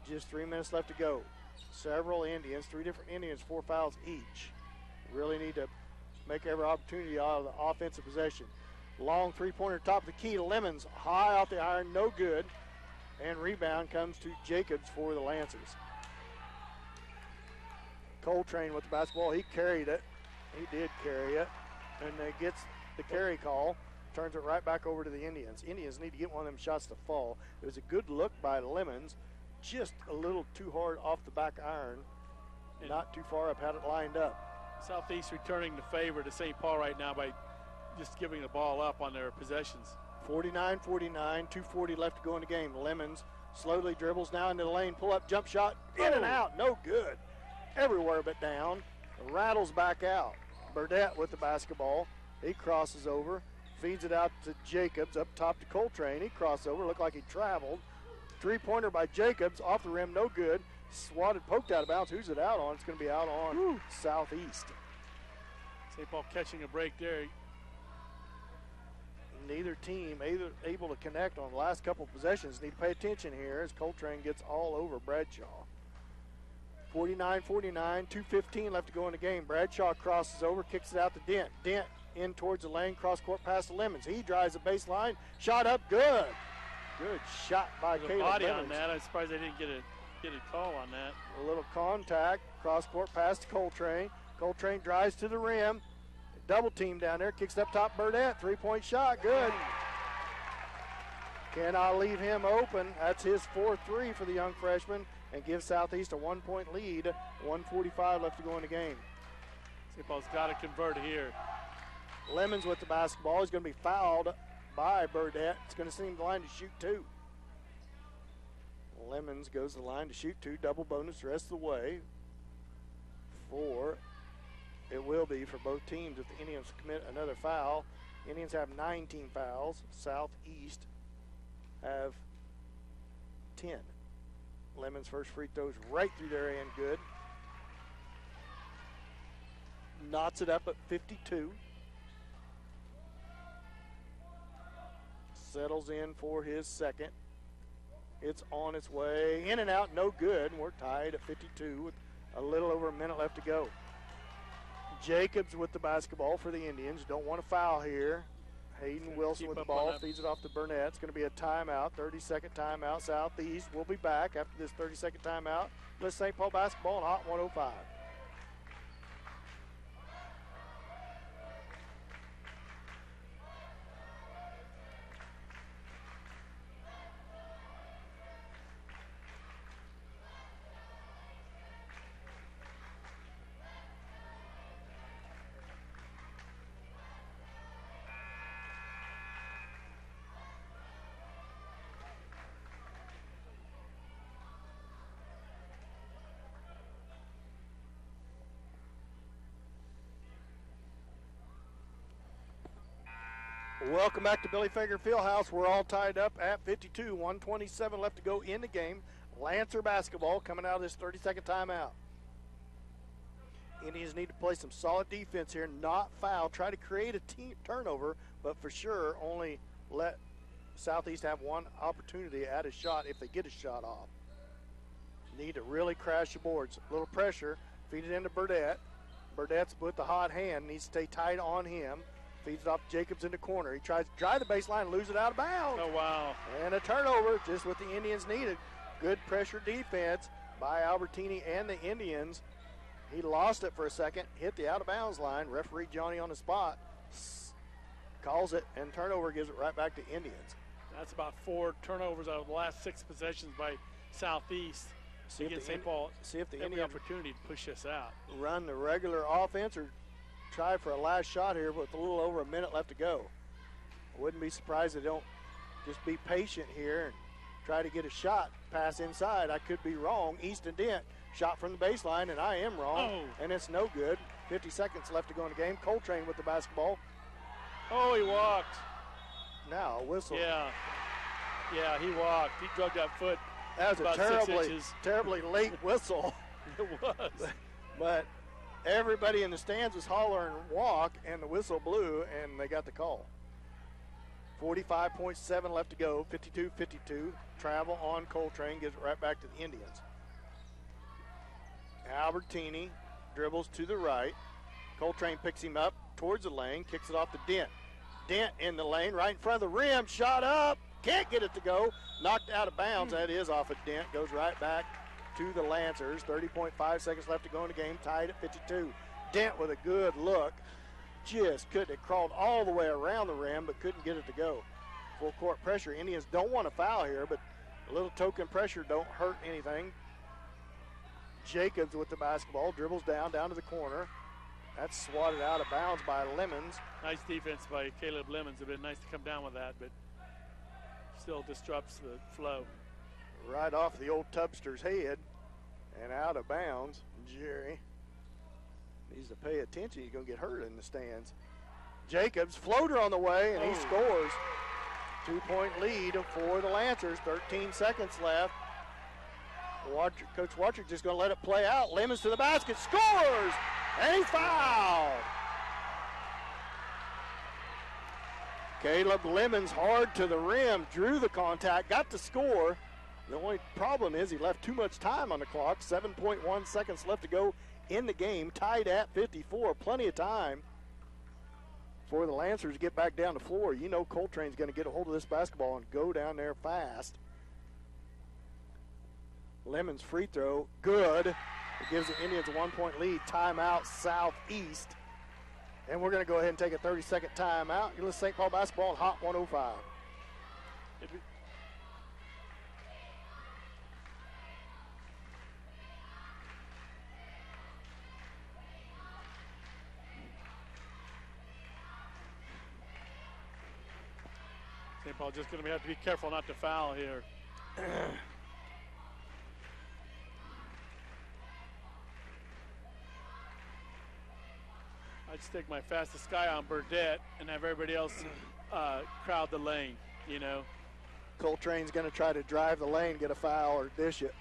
Just 3 minutes left to go. Several Indians, 3 different Indians, 4 fouls each. Really need to make every opportunity out of the offensive possession. Long three-pointer top of the key to Lemons. High off the iron, no good. And rebound comes to Jacobs for the Lancers. Coltrane with the basketball. He carried it. He did carry it. And gets the carry call. Turns it right back over to the Indians. Indians need to get one of them shots to fall. It was a good look by Lemons. Just a little too hard off the back iron. And not too far up, had it lined up. Southeast returning the favor to St. Paul right now by just giving the ball up on their possessions. 49-49, 2:40 left to go in the game. Lemons slowly dribbles now into the lane. Pull-up jump shot, in and out, no good. Everywhere but down. Rattles back out. Burdette with the basketball. He crosses over, feeds it out to Jacobs, up top to Coltrane. He crosses over, looked like he traveled. Three-pointer by Jacobs, off the rim, no good. Swatted, poked out of bounds. Who's it out on? It's going to be out on Southeast. St. Paul catching a break there. Neither team able to connect on the last couple of possessions. Need to pay attention here as Coltrane gets all over Bradshaw. 49-49, 2:15 left to go in the game. Bradshaw crosses over, kicks it out to Dent. Dent in towards the lane, cross-court pass to Lemons. He drives the baseline, shot up, good. Good shot by Caleb body Lemons. on that. I'm surprised they didn't get a call on that. A little contact, cross-court pass to Coltrane. Coltrane drives to the rim. Double team down there, kicks up top Burdette. 3-point shot, good. Cannot leave him open. That's his 4th-3 for the young freshman and gives Southeast a 1-point lead. 1:45 left to go in the game. St. Paul's got to convert here. Lemons with the basketball. He's going to be fouled by Burdette. It's going to seem the line to shoot 2. Lemons goes to the line to shoot 2. Double bonus the rest of the way. 4. It will be for both teams if the Indians commit another foul. Indians have 19 fouls. Southeast have 10. Lemons' first free throws right through there and good. Knots it up at 52. Settles in for his second. It's on its way. In and out, no good. And we're tied at 52 with a little over a minute left to go. Jacobs with the basketball for the Indians. Don't want to foul here. Hayden Wilson with the ball, feeds it off to Burnett. It's going to be a timeout, 30-second timeout. Southeast will be back after this 30-second timeout. Let's St. Paul basketball on Hot 105. Welcome back to Billy Fager Fieldhouse. We're all tied up at 52. 1:27 left to go in the game. Lancer basketball coming out of this 30-second timeout. Indians need to play some solid defense here, not foul. Try to create a team turnover, but for sure only let Southeast have one opportunity at a shot if they get a shot off. Need to really crash the boards. A little pressure. Feed it into Burdette. Burdette's with the hot hand. Needs to stay tight on him. Feeds it off Jacobs in the corner. He tries to drive the baseline and lose it out of bounds. Oh, wow. And a turnover, just what the Indians needed. Good pressure defense by Albertini and the Indians. He lost it for a second, hit the out-of-bounds line. Referee Johnny on the spot calls it, and turnover gives it right back to Indians. That's about 4 turnovers out of the last 6 possessions by Southeast. Against St. Paul. See if the every Indians opportunity to push us out. run the regular offense or try for a last shot here with a little over a minute left to go. I wouldn't be surprised if they don't just be patient here and try to get a shot pass inside. I could be wrong. Easton Dent shot from the baseline, and I am wrong, and it's no good. 50 seconds left to go in the game. Coltrane with the basketball. Oh, he walked. Now a whistle. Yeah, he walked. He drug that foot. That was a terribly late whistle. It was. But everybody in the stands was hollering walk, and the whistle blew, and they got the call. 45.7 left to go, 52-52. Travel on Coltrane, gives it right back to the Indians. Albertini dribbles to the right. Coltrane picks him up towards the lane, kicks it off to Dent. Dent in the lane, right in front of the rim, shot up. Can't get it to go. Knocked out of bounds. That is off of Dent. Goes right back to the Lancers. 30.5 seconds left to go in the game. Tied at 52. Dent with a good look. Just couldn't. It crawled all the way around the rim, but couldn't get it to go. Full court pressure. Indians don't want to foul here, but a little token pressure don't hurt anything. Jacobs with the basketball. Dribbles down to the corner. That's swatted out of bounds by Lemons. Nice defense by Caleb Lemons. It'd been nice to come down with that, but still disrupts the flow. Right off the old Tubster's head and out of bounds. Jerry needs to pay attention. He's going to get hurt in the stands. Jacobs, floater on the way, and he scores. 2-point lead for the Lancers. 13 seconds left. Coach Watcher just going to let it play out. Lemons to the basket, scores, and he fouled. Caleb Lemons hard to the rim, drew the contact, got the score. The only problem is he left too much time on the clock. 7.1 seconds left to go in the game, tied at 54. Plenty of time for the Lancers to get back down the floor. You know Coltrane's going to get a hold of this basketball and go down there fast. Lemons free throw, good. It gives the Indians a 1-point lead. Timeout Southeast. And we're going to go ahead and take a 30-second timeout. You're listening to St. Paul basketball on Hot 105. St. Paul just going to have to be careful not to foul here. I'd stick my fastest guy on Burdette and have everybody else crowd the lane, you know. Coltrane's going to try to drive the lane, get a foul, or dish it.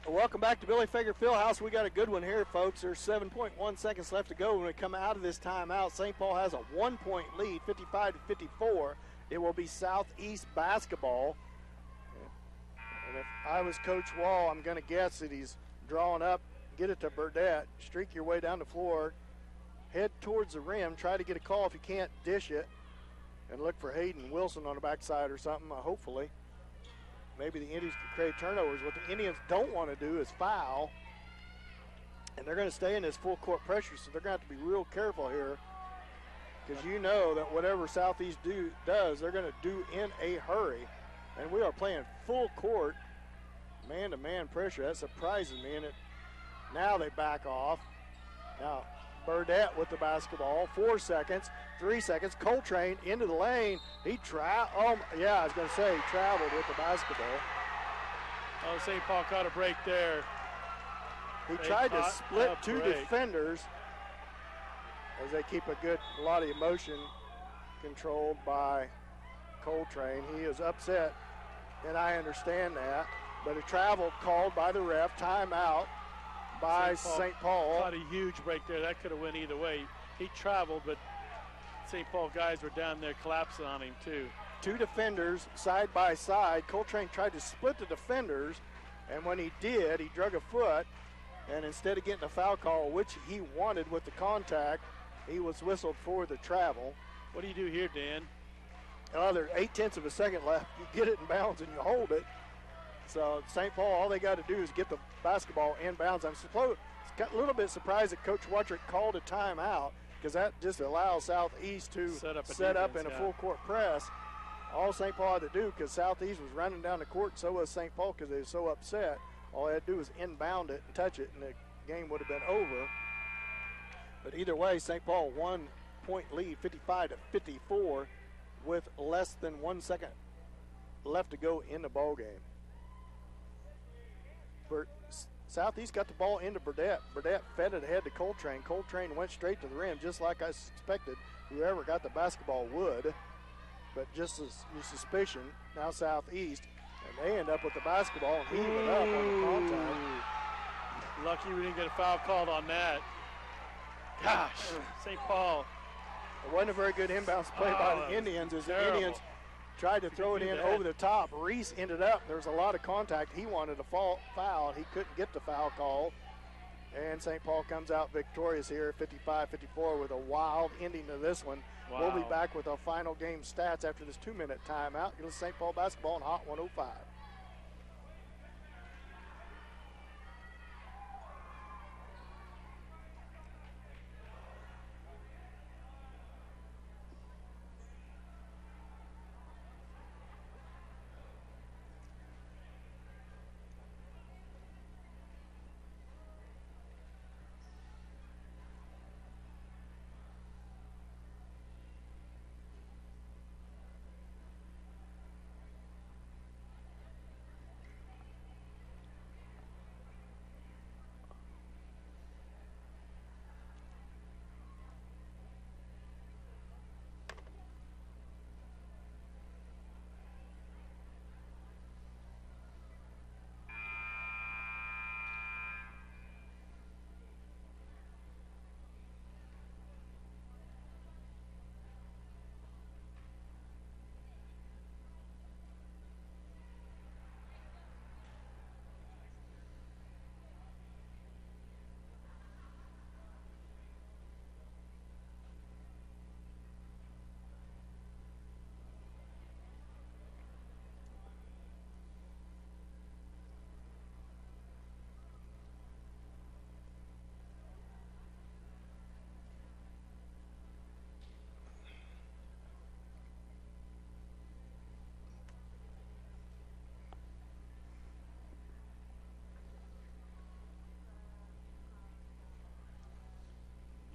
Welcome back to Billy Fager Fieldhouse. We got a good one here, folks. There's 7.1 seconds left to go when we come out of this timeout. St. Paul has a 1-point lead, 55-54. It will be Southeast basketball. And if I was Coach Wall, I'm going to guess that he's drawing up. Get it to Burdette. Streak your way down the floor. Head towards the rim. Try to get a call. If you can't, dish it. And look for Hayden Wilson on the backside or something, hopefully. Maybe the Indians can create turnovers. What the Indians don't want to do is foul. And they're going to stay in this full court pressure, so they're going to have to be real careful here. Because you know that whatever Southeast does, they're going to do in a hurry. And we are playing full court, man-to-man pressure. That surprises me. And now they back off. Now Burdette with the basketball. 4 seconds, 3 seconds. Coltrane into the lane. He I was going to say he traveled with the basketball. Oh, St. Paul caught a break there. He tried to split two defenders as they keep a lot of emotion controlled by Coltrane. He is upset, and I understand that. But a travel called by the ref, timeout by St. Paul. Caught a huge break there. That could have went either way. He traveled, but St. Paul guys were down there collapsing on him too. Two defenders side by side. Coltrane tried to split the defenders, and when he did, he drug a foot, and instead of getting a foul call, which he wanted with the contact, he was whistled for the travel. What do you do here, Dan? There's 0.8 of a second left. You get it in bounds and you hold it. So St. Paul, all they got to do is get the basketball inbounds. I'm a little bit surprised that Coach Wuttrick called a timeout because that just allows Southeast to set up in a full court press. All St. Paul had to do, because Southeast was running down the court, and so was St. Paul because they were so upset. All they had to do was inbound it and touch it, and the game would have been over. But either way, St. Paul 1 point lead, 55-54, with less than 1 second left to go in the ball game. Southeast got the ball into Burdett. Burdett fed it ahead to Coltrane. Coltrane went straight to the rim, just like I suspected whoever got the basketball would. But just as your suspicion, now Southeast, and they end up with the basketball and heave it up on the contact. Lucky we didn't get a foul called on that. Gosh, St. Paul. It wasn't a very good inbounds play by the Indians, as the Indians tried to throw it in over the top. Reese ended up, there was a lot of contact. He wanted a foul. He couldn't get the foul call. And St. Paul comes out victorious here, 55-54, with a wild ending to this one. Wow. We'll be back with our final game stats after this 2-minute timeout. You're listening to St. Paul basketball on Hot 105.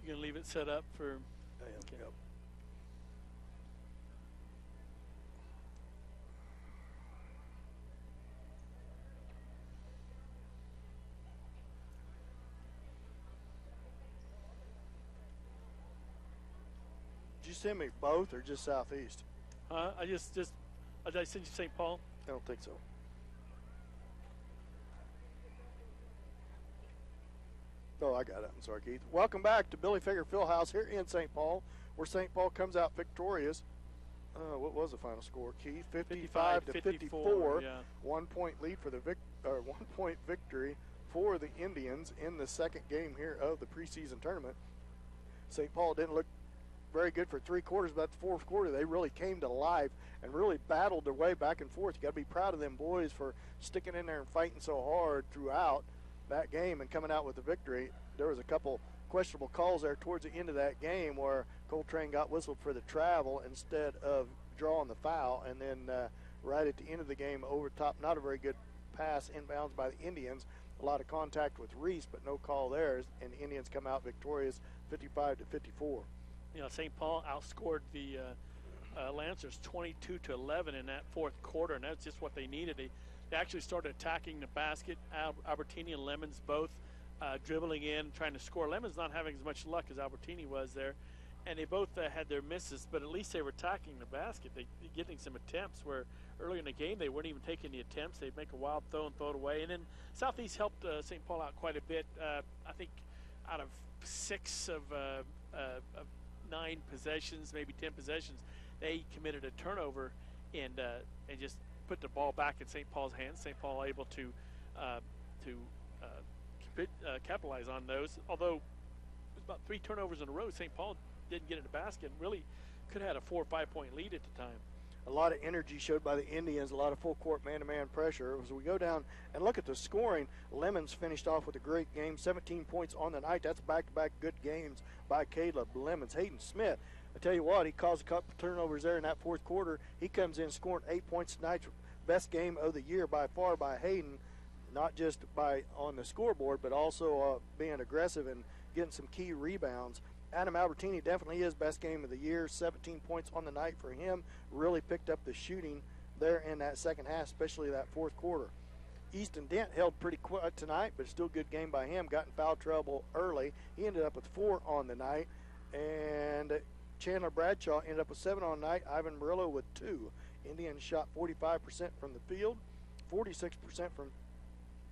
You gonna leave it set up for? Okay. Yep. Did you send me both or just Southeast? I just did I send you St. Paul? I don't think so. Oh, I got it. I'm sorry, Keith. Welcome back to Billy Fager Fieldhouse here in St. Paul, where St. Paul comes out victorious. What was the final score, Keith? 55-54. Yeah. 1 point lead for the 1 point victory for the Indians in the second game here of the preseason tournament. St. Paul didn't look very good for 3 quarters, but the fourth quarter they really came to life and really battled their way back and forth. You got to be proud of them boys for sticking in there and fighting so hard throughout that game and coming out with the victory. There was a couple questionable calls there towards the end of that game where Coltrane got whistled for the travel instead of drawing the foul, and then right at the end of the game, over top, not a very good pass inbounds by the Indians. A lot of contact with Reese, but no call there, and the Indians come out victorious 55-54. You know, St. Paul outscored the Lancers 22-11 in that fourth quarter, and that's just what they needed. They actually started attacking the basket. Albertini and Lemons both dribbling in, trying to score. Lemons not having as much luck as Albertini was there, and they both had their misses, but at least they were attacking the basket. They getting some attempts where earlier in the game they weren't even taking the attempts. They'd make a wild throw and throw it away. And then Southeast helped St. Paul out quite a bit. I think out of 6 of 9 possessions, maybe 10 possessions, they committed a turnover and just put the ball back in St. Paul's hands. St. Paul able to capitalize on those. Although it was about 3 turnovers in a row, St. Paul didn't get in the basket and really could have had a 4 or 5 point lead at the time. a lot of energy showed by the Indians, a lot of full court man-to-man pressure. As we go down and look at the scoring, Lemons finished off with a great game, 17 points on the night. That's back-to-back good games by Caleb Lemons. Hayden Smith, I tell you what, he caused a couple turnovers there in that fourth quarter. He comes in scoring 8 points tonight. Best game of the year by far by Hayden, not just by on the scoreboard, but also being aggressive and getting some key rebounds. Adam Albertini definitely his best game of the year, 17 points on the night for him. Really picked up the shooting there in that second half, especially that fourth quarter. Easton Dent held pretty quiet tonight, but still good game by him. Got in foul trouble early. He ended up with 4 on the night. And Chandler Bradshaw ended up with 7 on the night. Ivan Murillo with 2. Indians shot 45% from the field, 46% from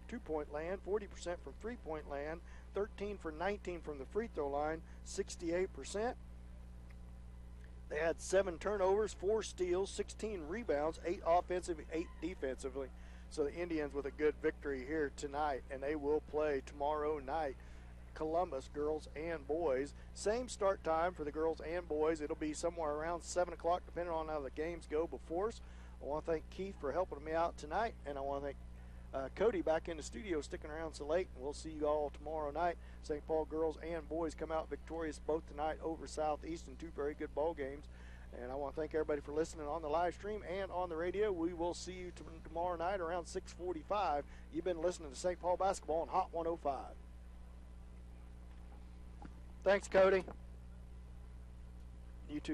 two-point land, 40% from three-point land, 13 for 19 from the free throw line, 68%. They had 7 turnovers, 4 steals, 16 rebounds, 8 offensively, 8 defensively. So the Indians with a good victory here tonight, and they will play tomorrow night. Columbus, girls and boys. Same start time for the girls and boys. It'll be somewhere around 7 o'clock, depending on how the games go before us. I want to thank Keith for helping me out tonight, and I want to thank Cody back in the studio sticking around so late. And we'll see you all tomorrow night. St. Paul girls and boys come out victorious both tonight over Southeastern, 2 very good ball games. And I want to thank everybody for listening on the live stream and on the radio. We will see you tomorrow night around 6:45. You've been listening to St. Paul basketball on Hot 105. Thanks, Cody. You too, buddy.